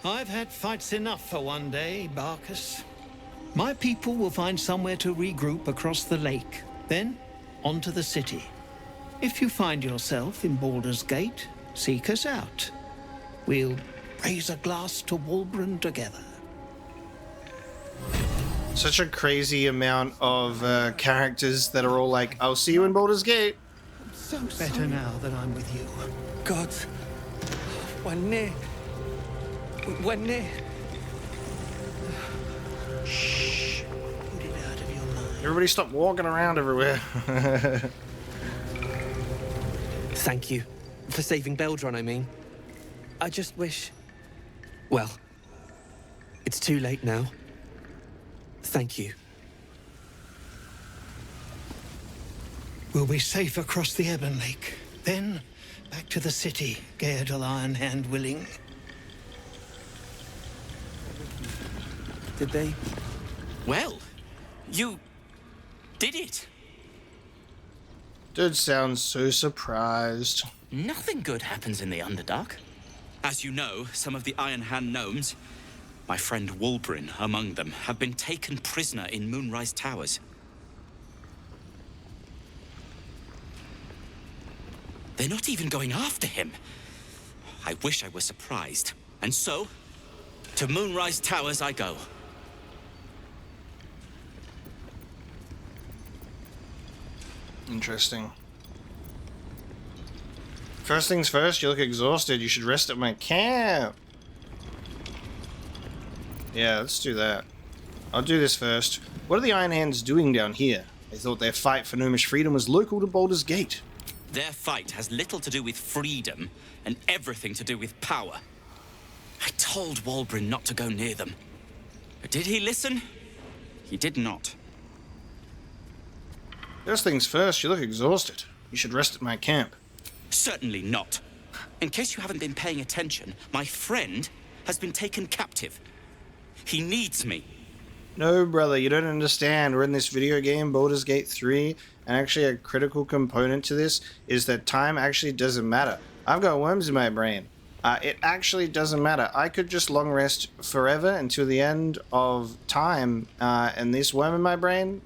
Speaker 22: I've had fights enough for one day, Barcus. My people will find somewhere to regroup across the lake, then onto the city. If you find yourself in Baldur's Gate, seek us out. We'll raise a glass to Wulbren together.
Speaker 1: Such a crazy amount of characters that are all like, I'll see you in Baldur's Gate.
Speaker 22: So better now that I'm with you.
Speaker 20: God. When Nere.
Speaker 22: Shh. Put it out of your mind.
Speaker 1: Everybody stop walking around everywhere.
Speaker 20: Thank you. For saving Beldron, I mean. I just wish... Well, it's too late now. Thank you.
Speaker 22: We'll be safe across the Ebon Lake. Then, back to the city, Gaedel Ironhand willing.
Speaker 20: Did they?
Speaker 19: Well, you did it.
Speaker 1: Dude sounds so surprised.
Speaker 19: Nothing good happens in the Underdark. As you know, some of the Iron Hand gnomes, my friend Wulbren among them, have been taken prisoner in Moonrise Towers. They're not even going after him. I wish I were surprised. And so, to Moonrise Towers I go.
Speaker 1: Interesting. First things first, you look exhausted. You should rest at my camp. Yeah, let's do that. I'll do this first. What are the Iron Hands doing down here? They thought their fight for gnomish freedom was local to Baldur's Gate.
Speaker 19: Their fight has little to do with freedom and everything to do with power. I told Wulbren not to go near them. But did he listen? He did not.
Speaker 1: First things first, you look exhausted. You should rest at my camp.
Speaker 19: Certainly not. In case you haven't been paying attention, my friend has been taken captive. He needs me.
Speaker 1: No, brother, you don't understand. We're in this video game, Baldur's Gate 3, and actually a critical component to this is that time actually doesn't matter. I've got worms in my brain. It actually doesn't matter. I could just long rest forever until the end of time, and this worm in my brain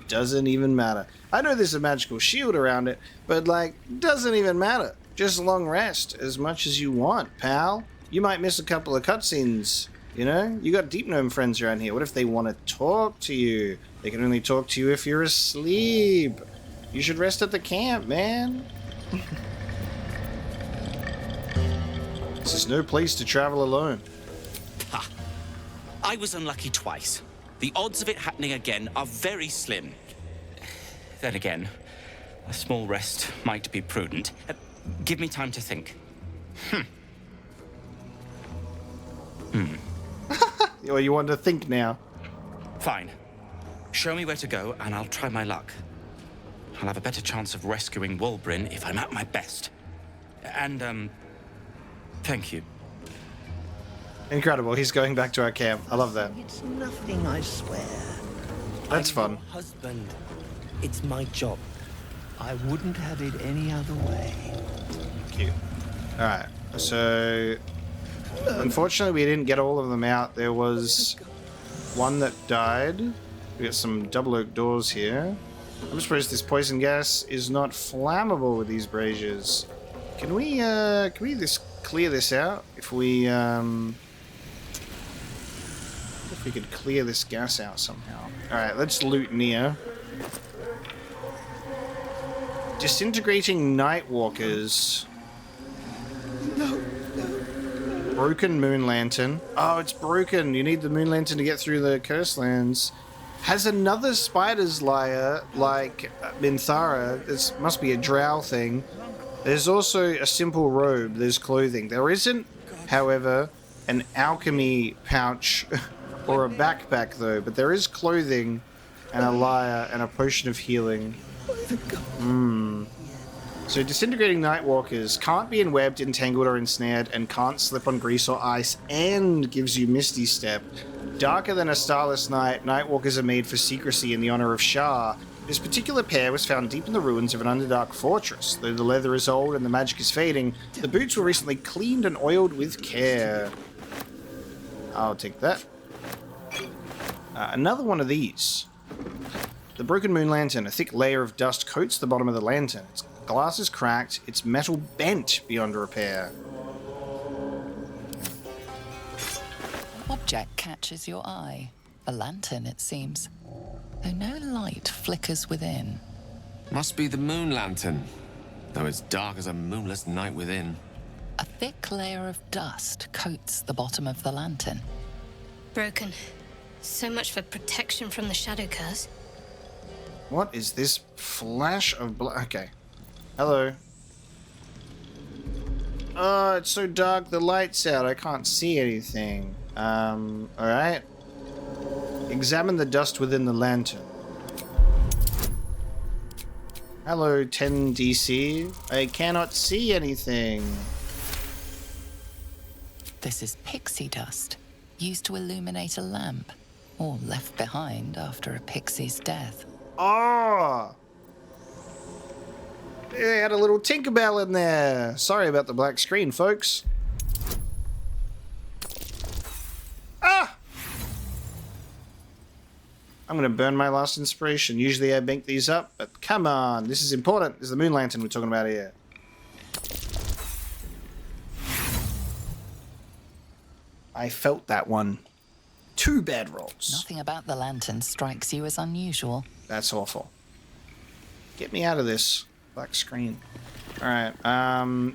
Speaker 1: doesn't even matter. I know there's a magical shield around it, but, like, doesn't even matter. Just long rest as much as you want, pal. You might miss a couple of cutscenes, you know? You got deep gnome friends around here. What if they want to talk to you? They can only talk to you if you're asleep. You should rest at the camp, man. This is no place to travel alone.
Speaker 19: Ha! I was unlucky twice. The odds of it happening again are very slim. Then again, a small rest might be prudent. Give me time to think.
Speaker 1: Or you want to think now?
Speaker 19: Fine. Show me where to go, and I'll try my luck. I'll have a better chance of rescuing Wulbrin if I'm at my best. And, thank you.
Speaker 1: Incredible. He's going back to our camp. I love that.
Speaker 4: It's nothing, I swear.
Speaker 1: That's
Speaker 4: I'm
Speaker 1: fun.
Speaker 4: your husband. It's my job. I wouldn't have it any other way.
Speaker 1: Cute. Alright, so unfortunately we didn't get all of them out. There was one that died. We got some double oak doors here. I'm surprised this poison gas is not flammable with these braziers. Can we just clear this out? If we could clear this gas out somehow. Alright, let's loot Nere. Disintegrating Nightwalkers.
Speaker 4: No.
Speaker 1: Broken moon lantern. Oh, it's broken. You need the moon lantern to get through the cursed lands. Has another spider's lair like Minthara. This must be a drow thing. There's also a simple robe. There's clothing. There isn't, however, an alchemy pouch or a backpack though, but there is clothing and a lyre and a potion of healing. So disintegrating Nightwalkers can't be enwebbed, entangled, or ensnared, and can't slip on grease or ice, and gives you Misty Step. Darker than a starless night, Nightwalkers are made for secrecy in the honor of Shar. This particular pair was found deep in the ruins of an underdark fortress. Though the leather is old and the magic is fading, the boots were recently cleaned and oiled with care. I'll take that. Another one of these. The broken moon lantern. A thick layer of dust coats the bottom of the lantern. Its glass is cracked, its metal bent beyond repair.
Speaker 2: An object catches your eye. A lantern, it seems. Though no light flickers within.
Speaker 8: Must be the moon lantern, though it's dark as a moonless night within.
Speaker 2: A thick layer of dust coats the bottom of the lantern.
Speaker 9: Broken. So much for protection from the shadow curse.
Speaker 1: What is this flash of blood? Okay. Hello. Oh, it's so dark, the light's out. I can't see anything. Alright. Examine the dust within the lantern. Hello, 10 DC. I cannot see anything.
Speaker 2: This is pixie dust, used to illuminate a lamp, or left behind after a pixie's death.
Speaker 1: Oh! They had a little Tinkerbell in there. Sorry about the black screen, folks. Ah! I'm gonna burn my last inspiration. Usually I bank these up, but come on. This is important. This is the moon lantern we're talking about here. I felt that one. 2 bad rolls.
Speaker 2: Nothing about the lantern strikes you as unusual.
Speaker 1: That's awful. Get me out of this black screen. Alright,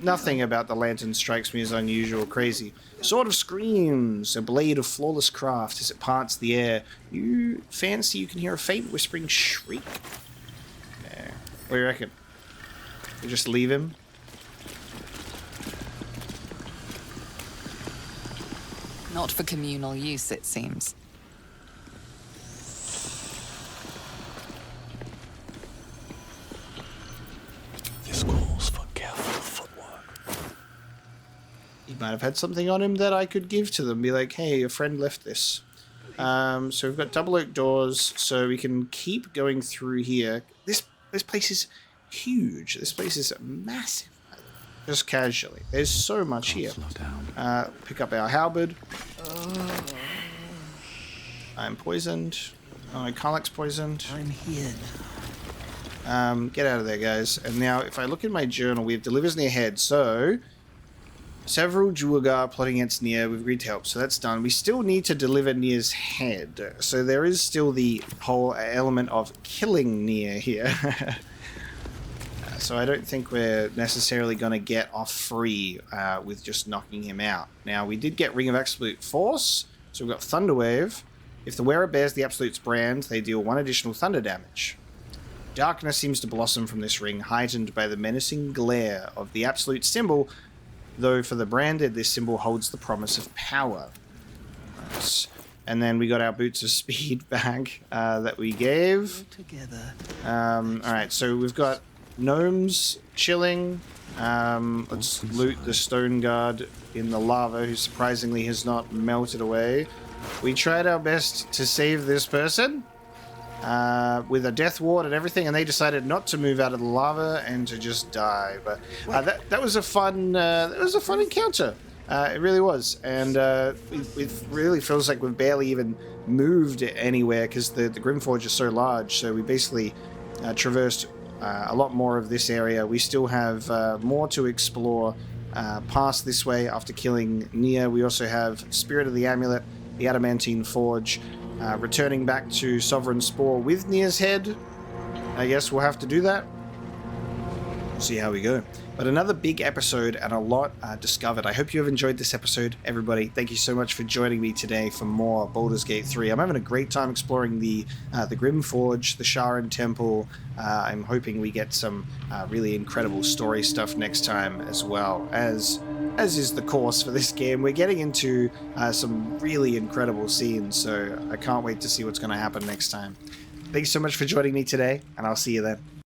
Speaker 1: nothing about the lantern strikes me as unusual, crazy. Sword of Screams, a blade of flawless craft as it parts the air. You fancy you can hear a faint whispering shriek. Yeah. What do you reckon? We just leave him?
Speaker 2: Not for communal use, it seems.
Speaker 15: This calls for careful footwork.
Speaker 1: might have had something on him that I could give to them. Be like, hey, a friend left this. So we've got double oak doors, so we can keep going through here. This place is huge. This place is massive. Just casually. There's so much here. Pick up our halberd. I'm poisoned. Oh, my Karlach's poisoned.
Speaker 6: I'm here
Speaker 1: now. Get out of there, guys. And now, if I look in my journal, we have delivers near head. So, several Duergar plotting against Nere. We've agreed to help, so that's done. We still need to deliver Nere's head. So there is still the whole element of killing Nere here. So I don't think we're necessarily going to get off free with just knocking him out. Now, we did get Ring of Absolute Force, so we've got Thunderwave. If the wearer bears the Absolute's brand, they deal 1 additional thunder damage. Darkness seems to blossom from this ring, heightened by the menacing glare of the Absolute symbol, though for the branded, this symbol holds the promise of power. Nice. And then we got our Boots of Speed back that we gave. Alright, so we've got gnomes chilling. Let's loot the stone guard in the lava, who surprisingly has not melted away. We tried our best to save this person with a death ward and everything, and they decided not to move out of the lava and to just die. But that was a fun encounter. It really was, and it really feels like we've barely even moved anywhere because the Grymforge is so large. So we basically traversed a lot more of this area. We still have more to explore past this way after killing Nere. We also have Spirit of the Amulet, the Adamantine Forge, returning back to Sovereign Spore with Nere's head. I guess we'll have to do that. See how we go. But another big episode and a lot discovered. I hope you have enjoyed this episode, everybody. Thank you so much for joining me today for more Baldur's Gate 3. I'm having a great time exploring the Grymforge, the Sharran Temple. I'm hoping we get some really incredible story stuff next time, as well as is the course for this game. We're getting into some really incredible scenes, so I can't wait to see what's going to happen next time. Thanks so much for joining me today, and I'll see you then.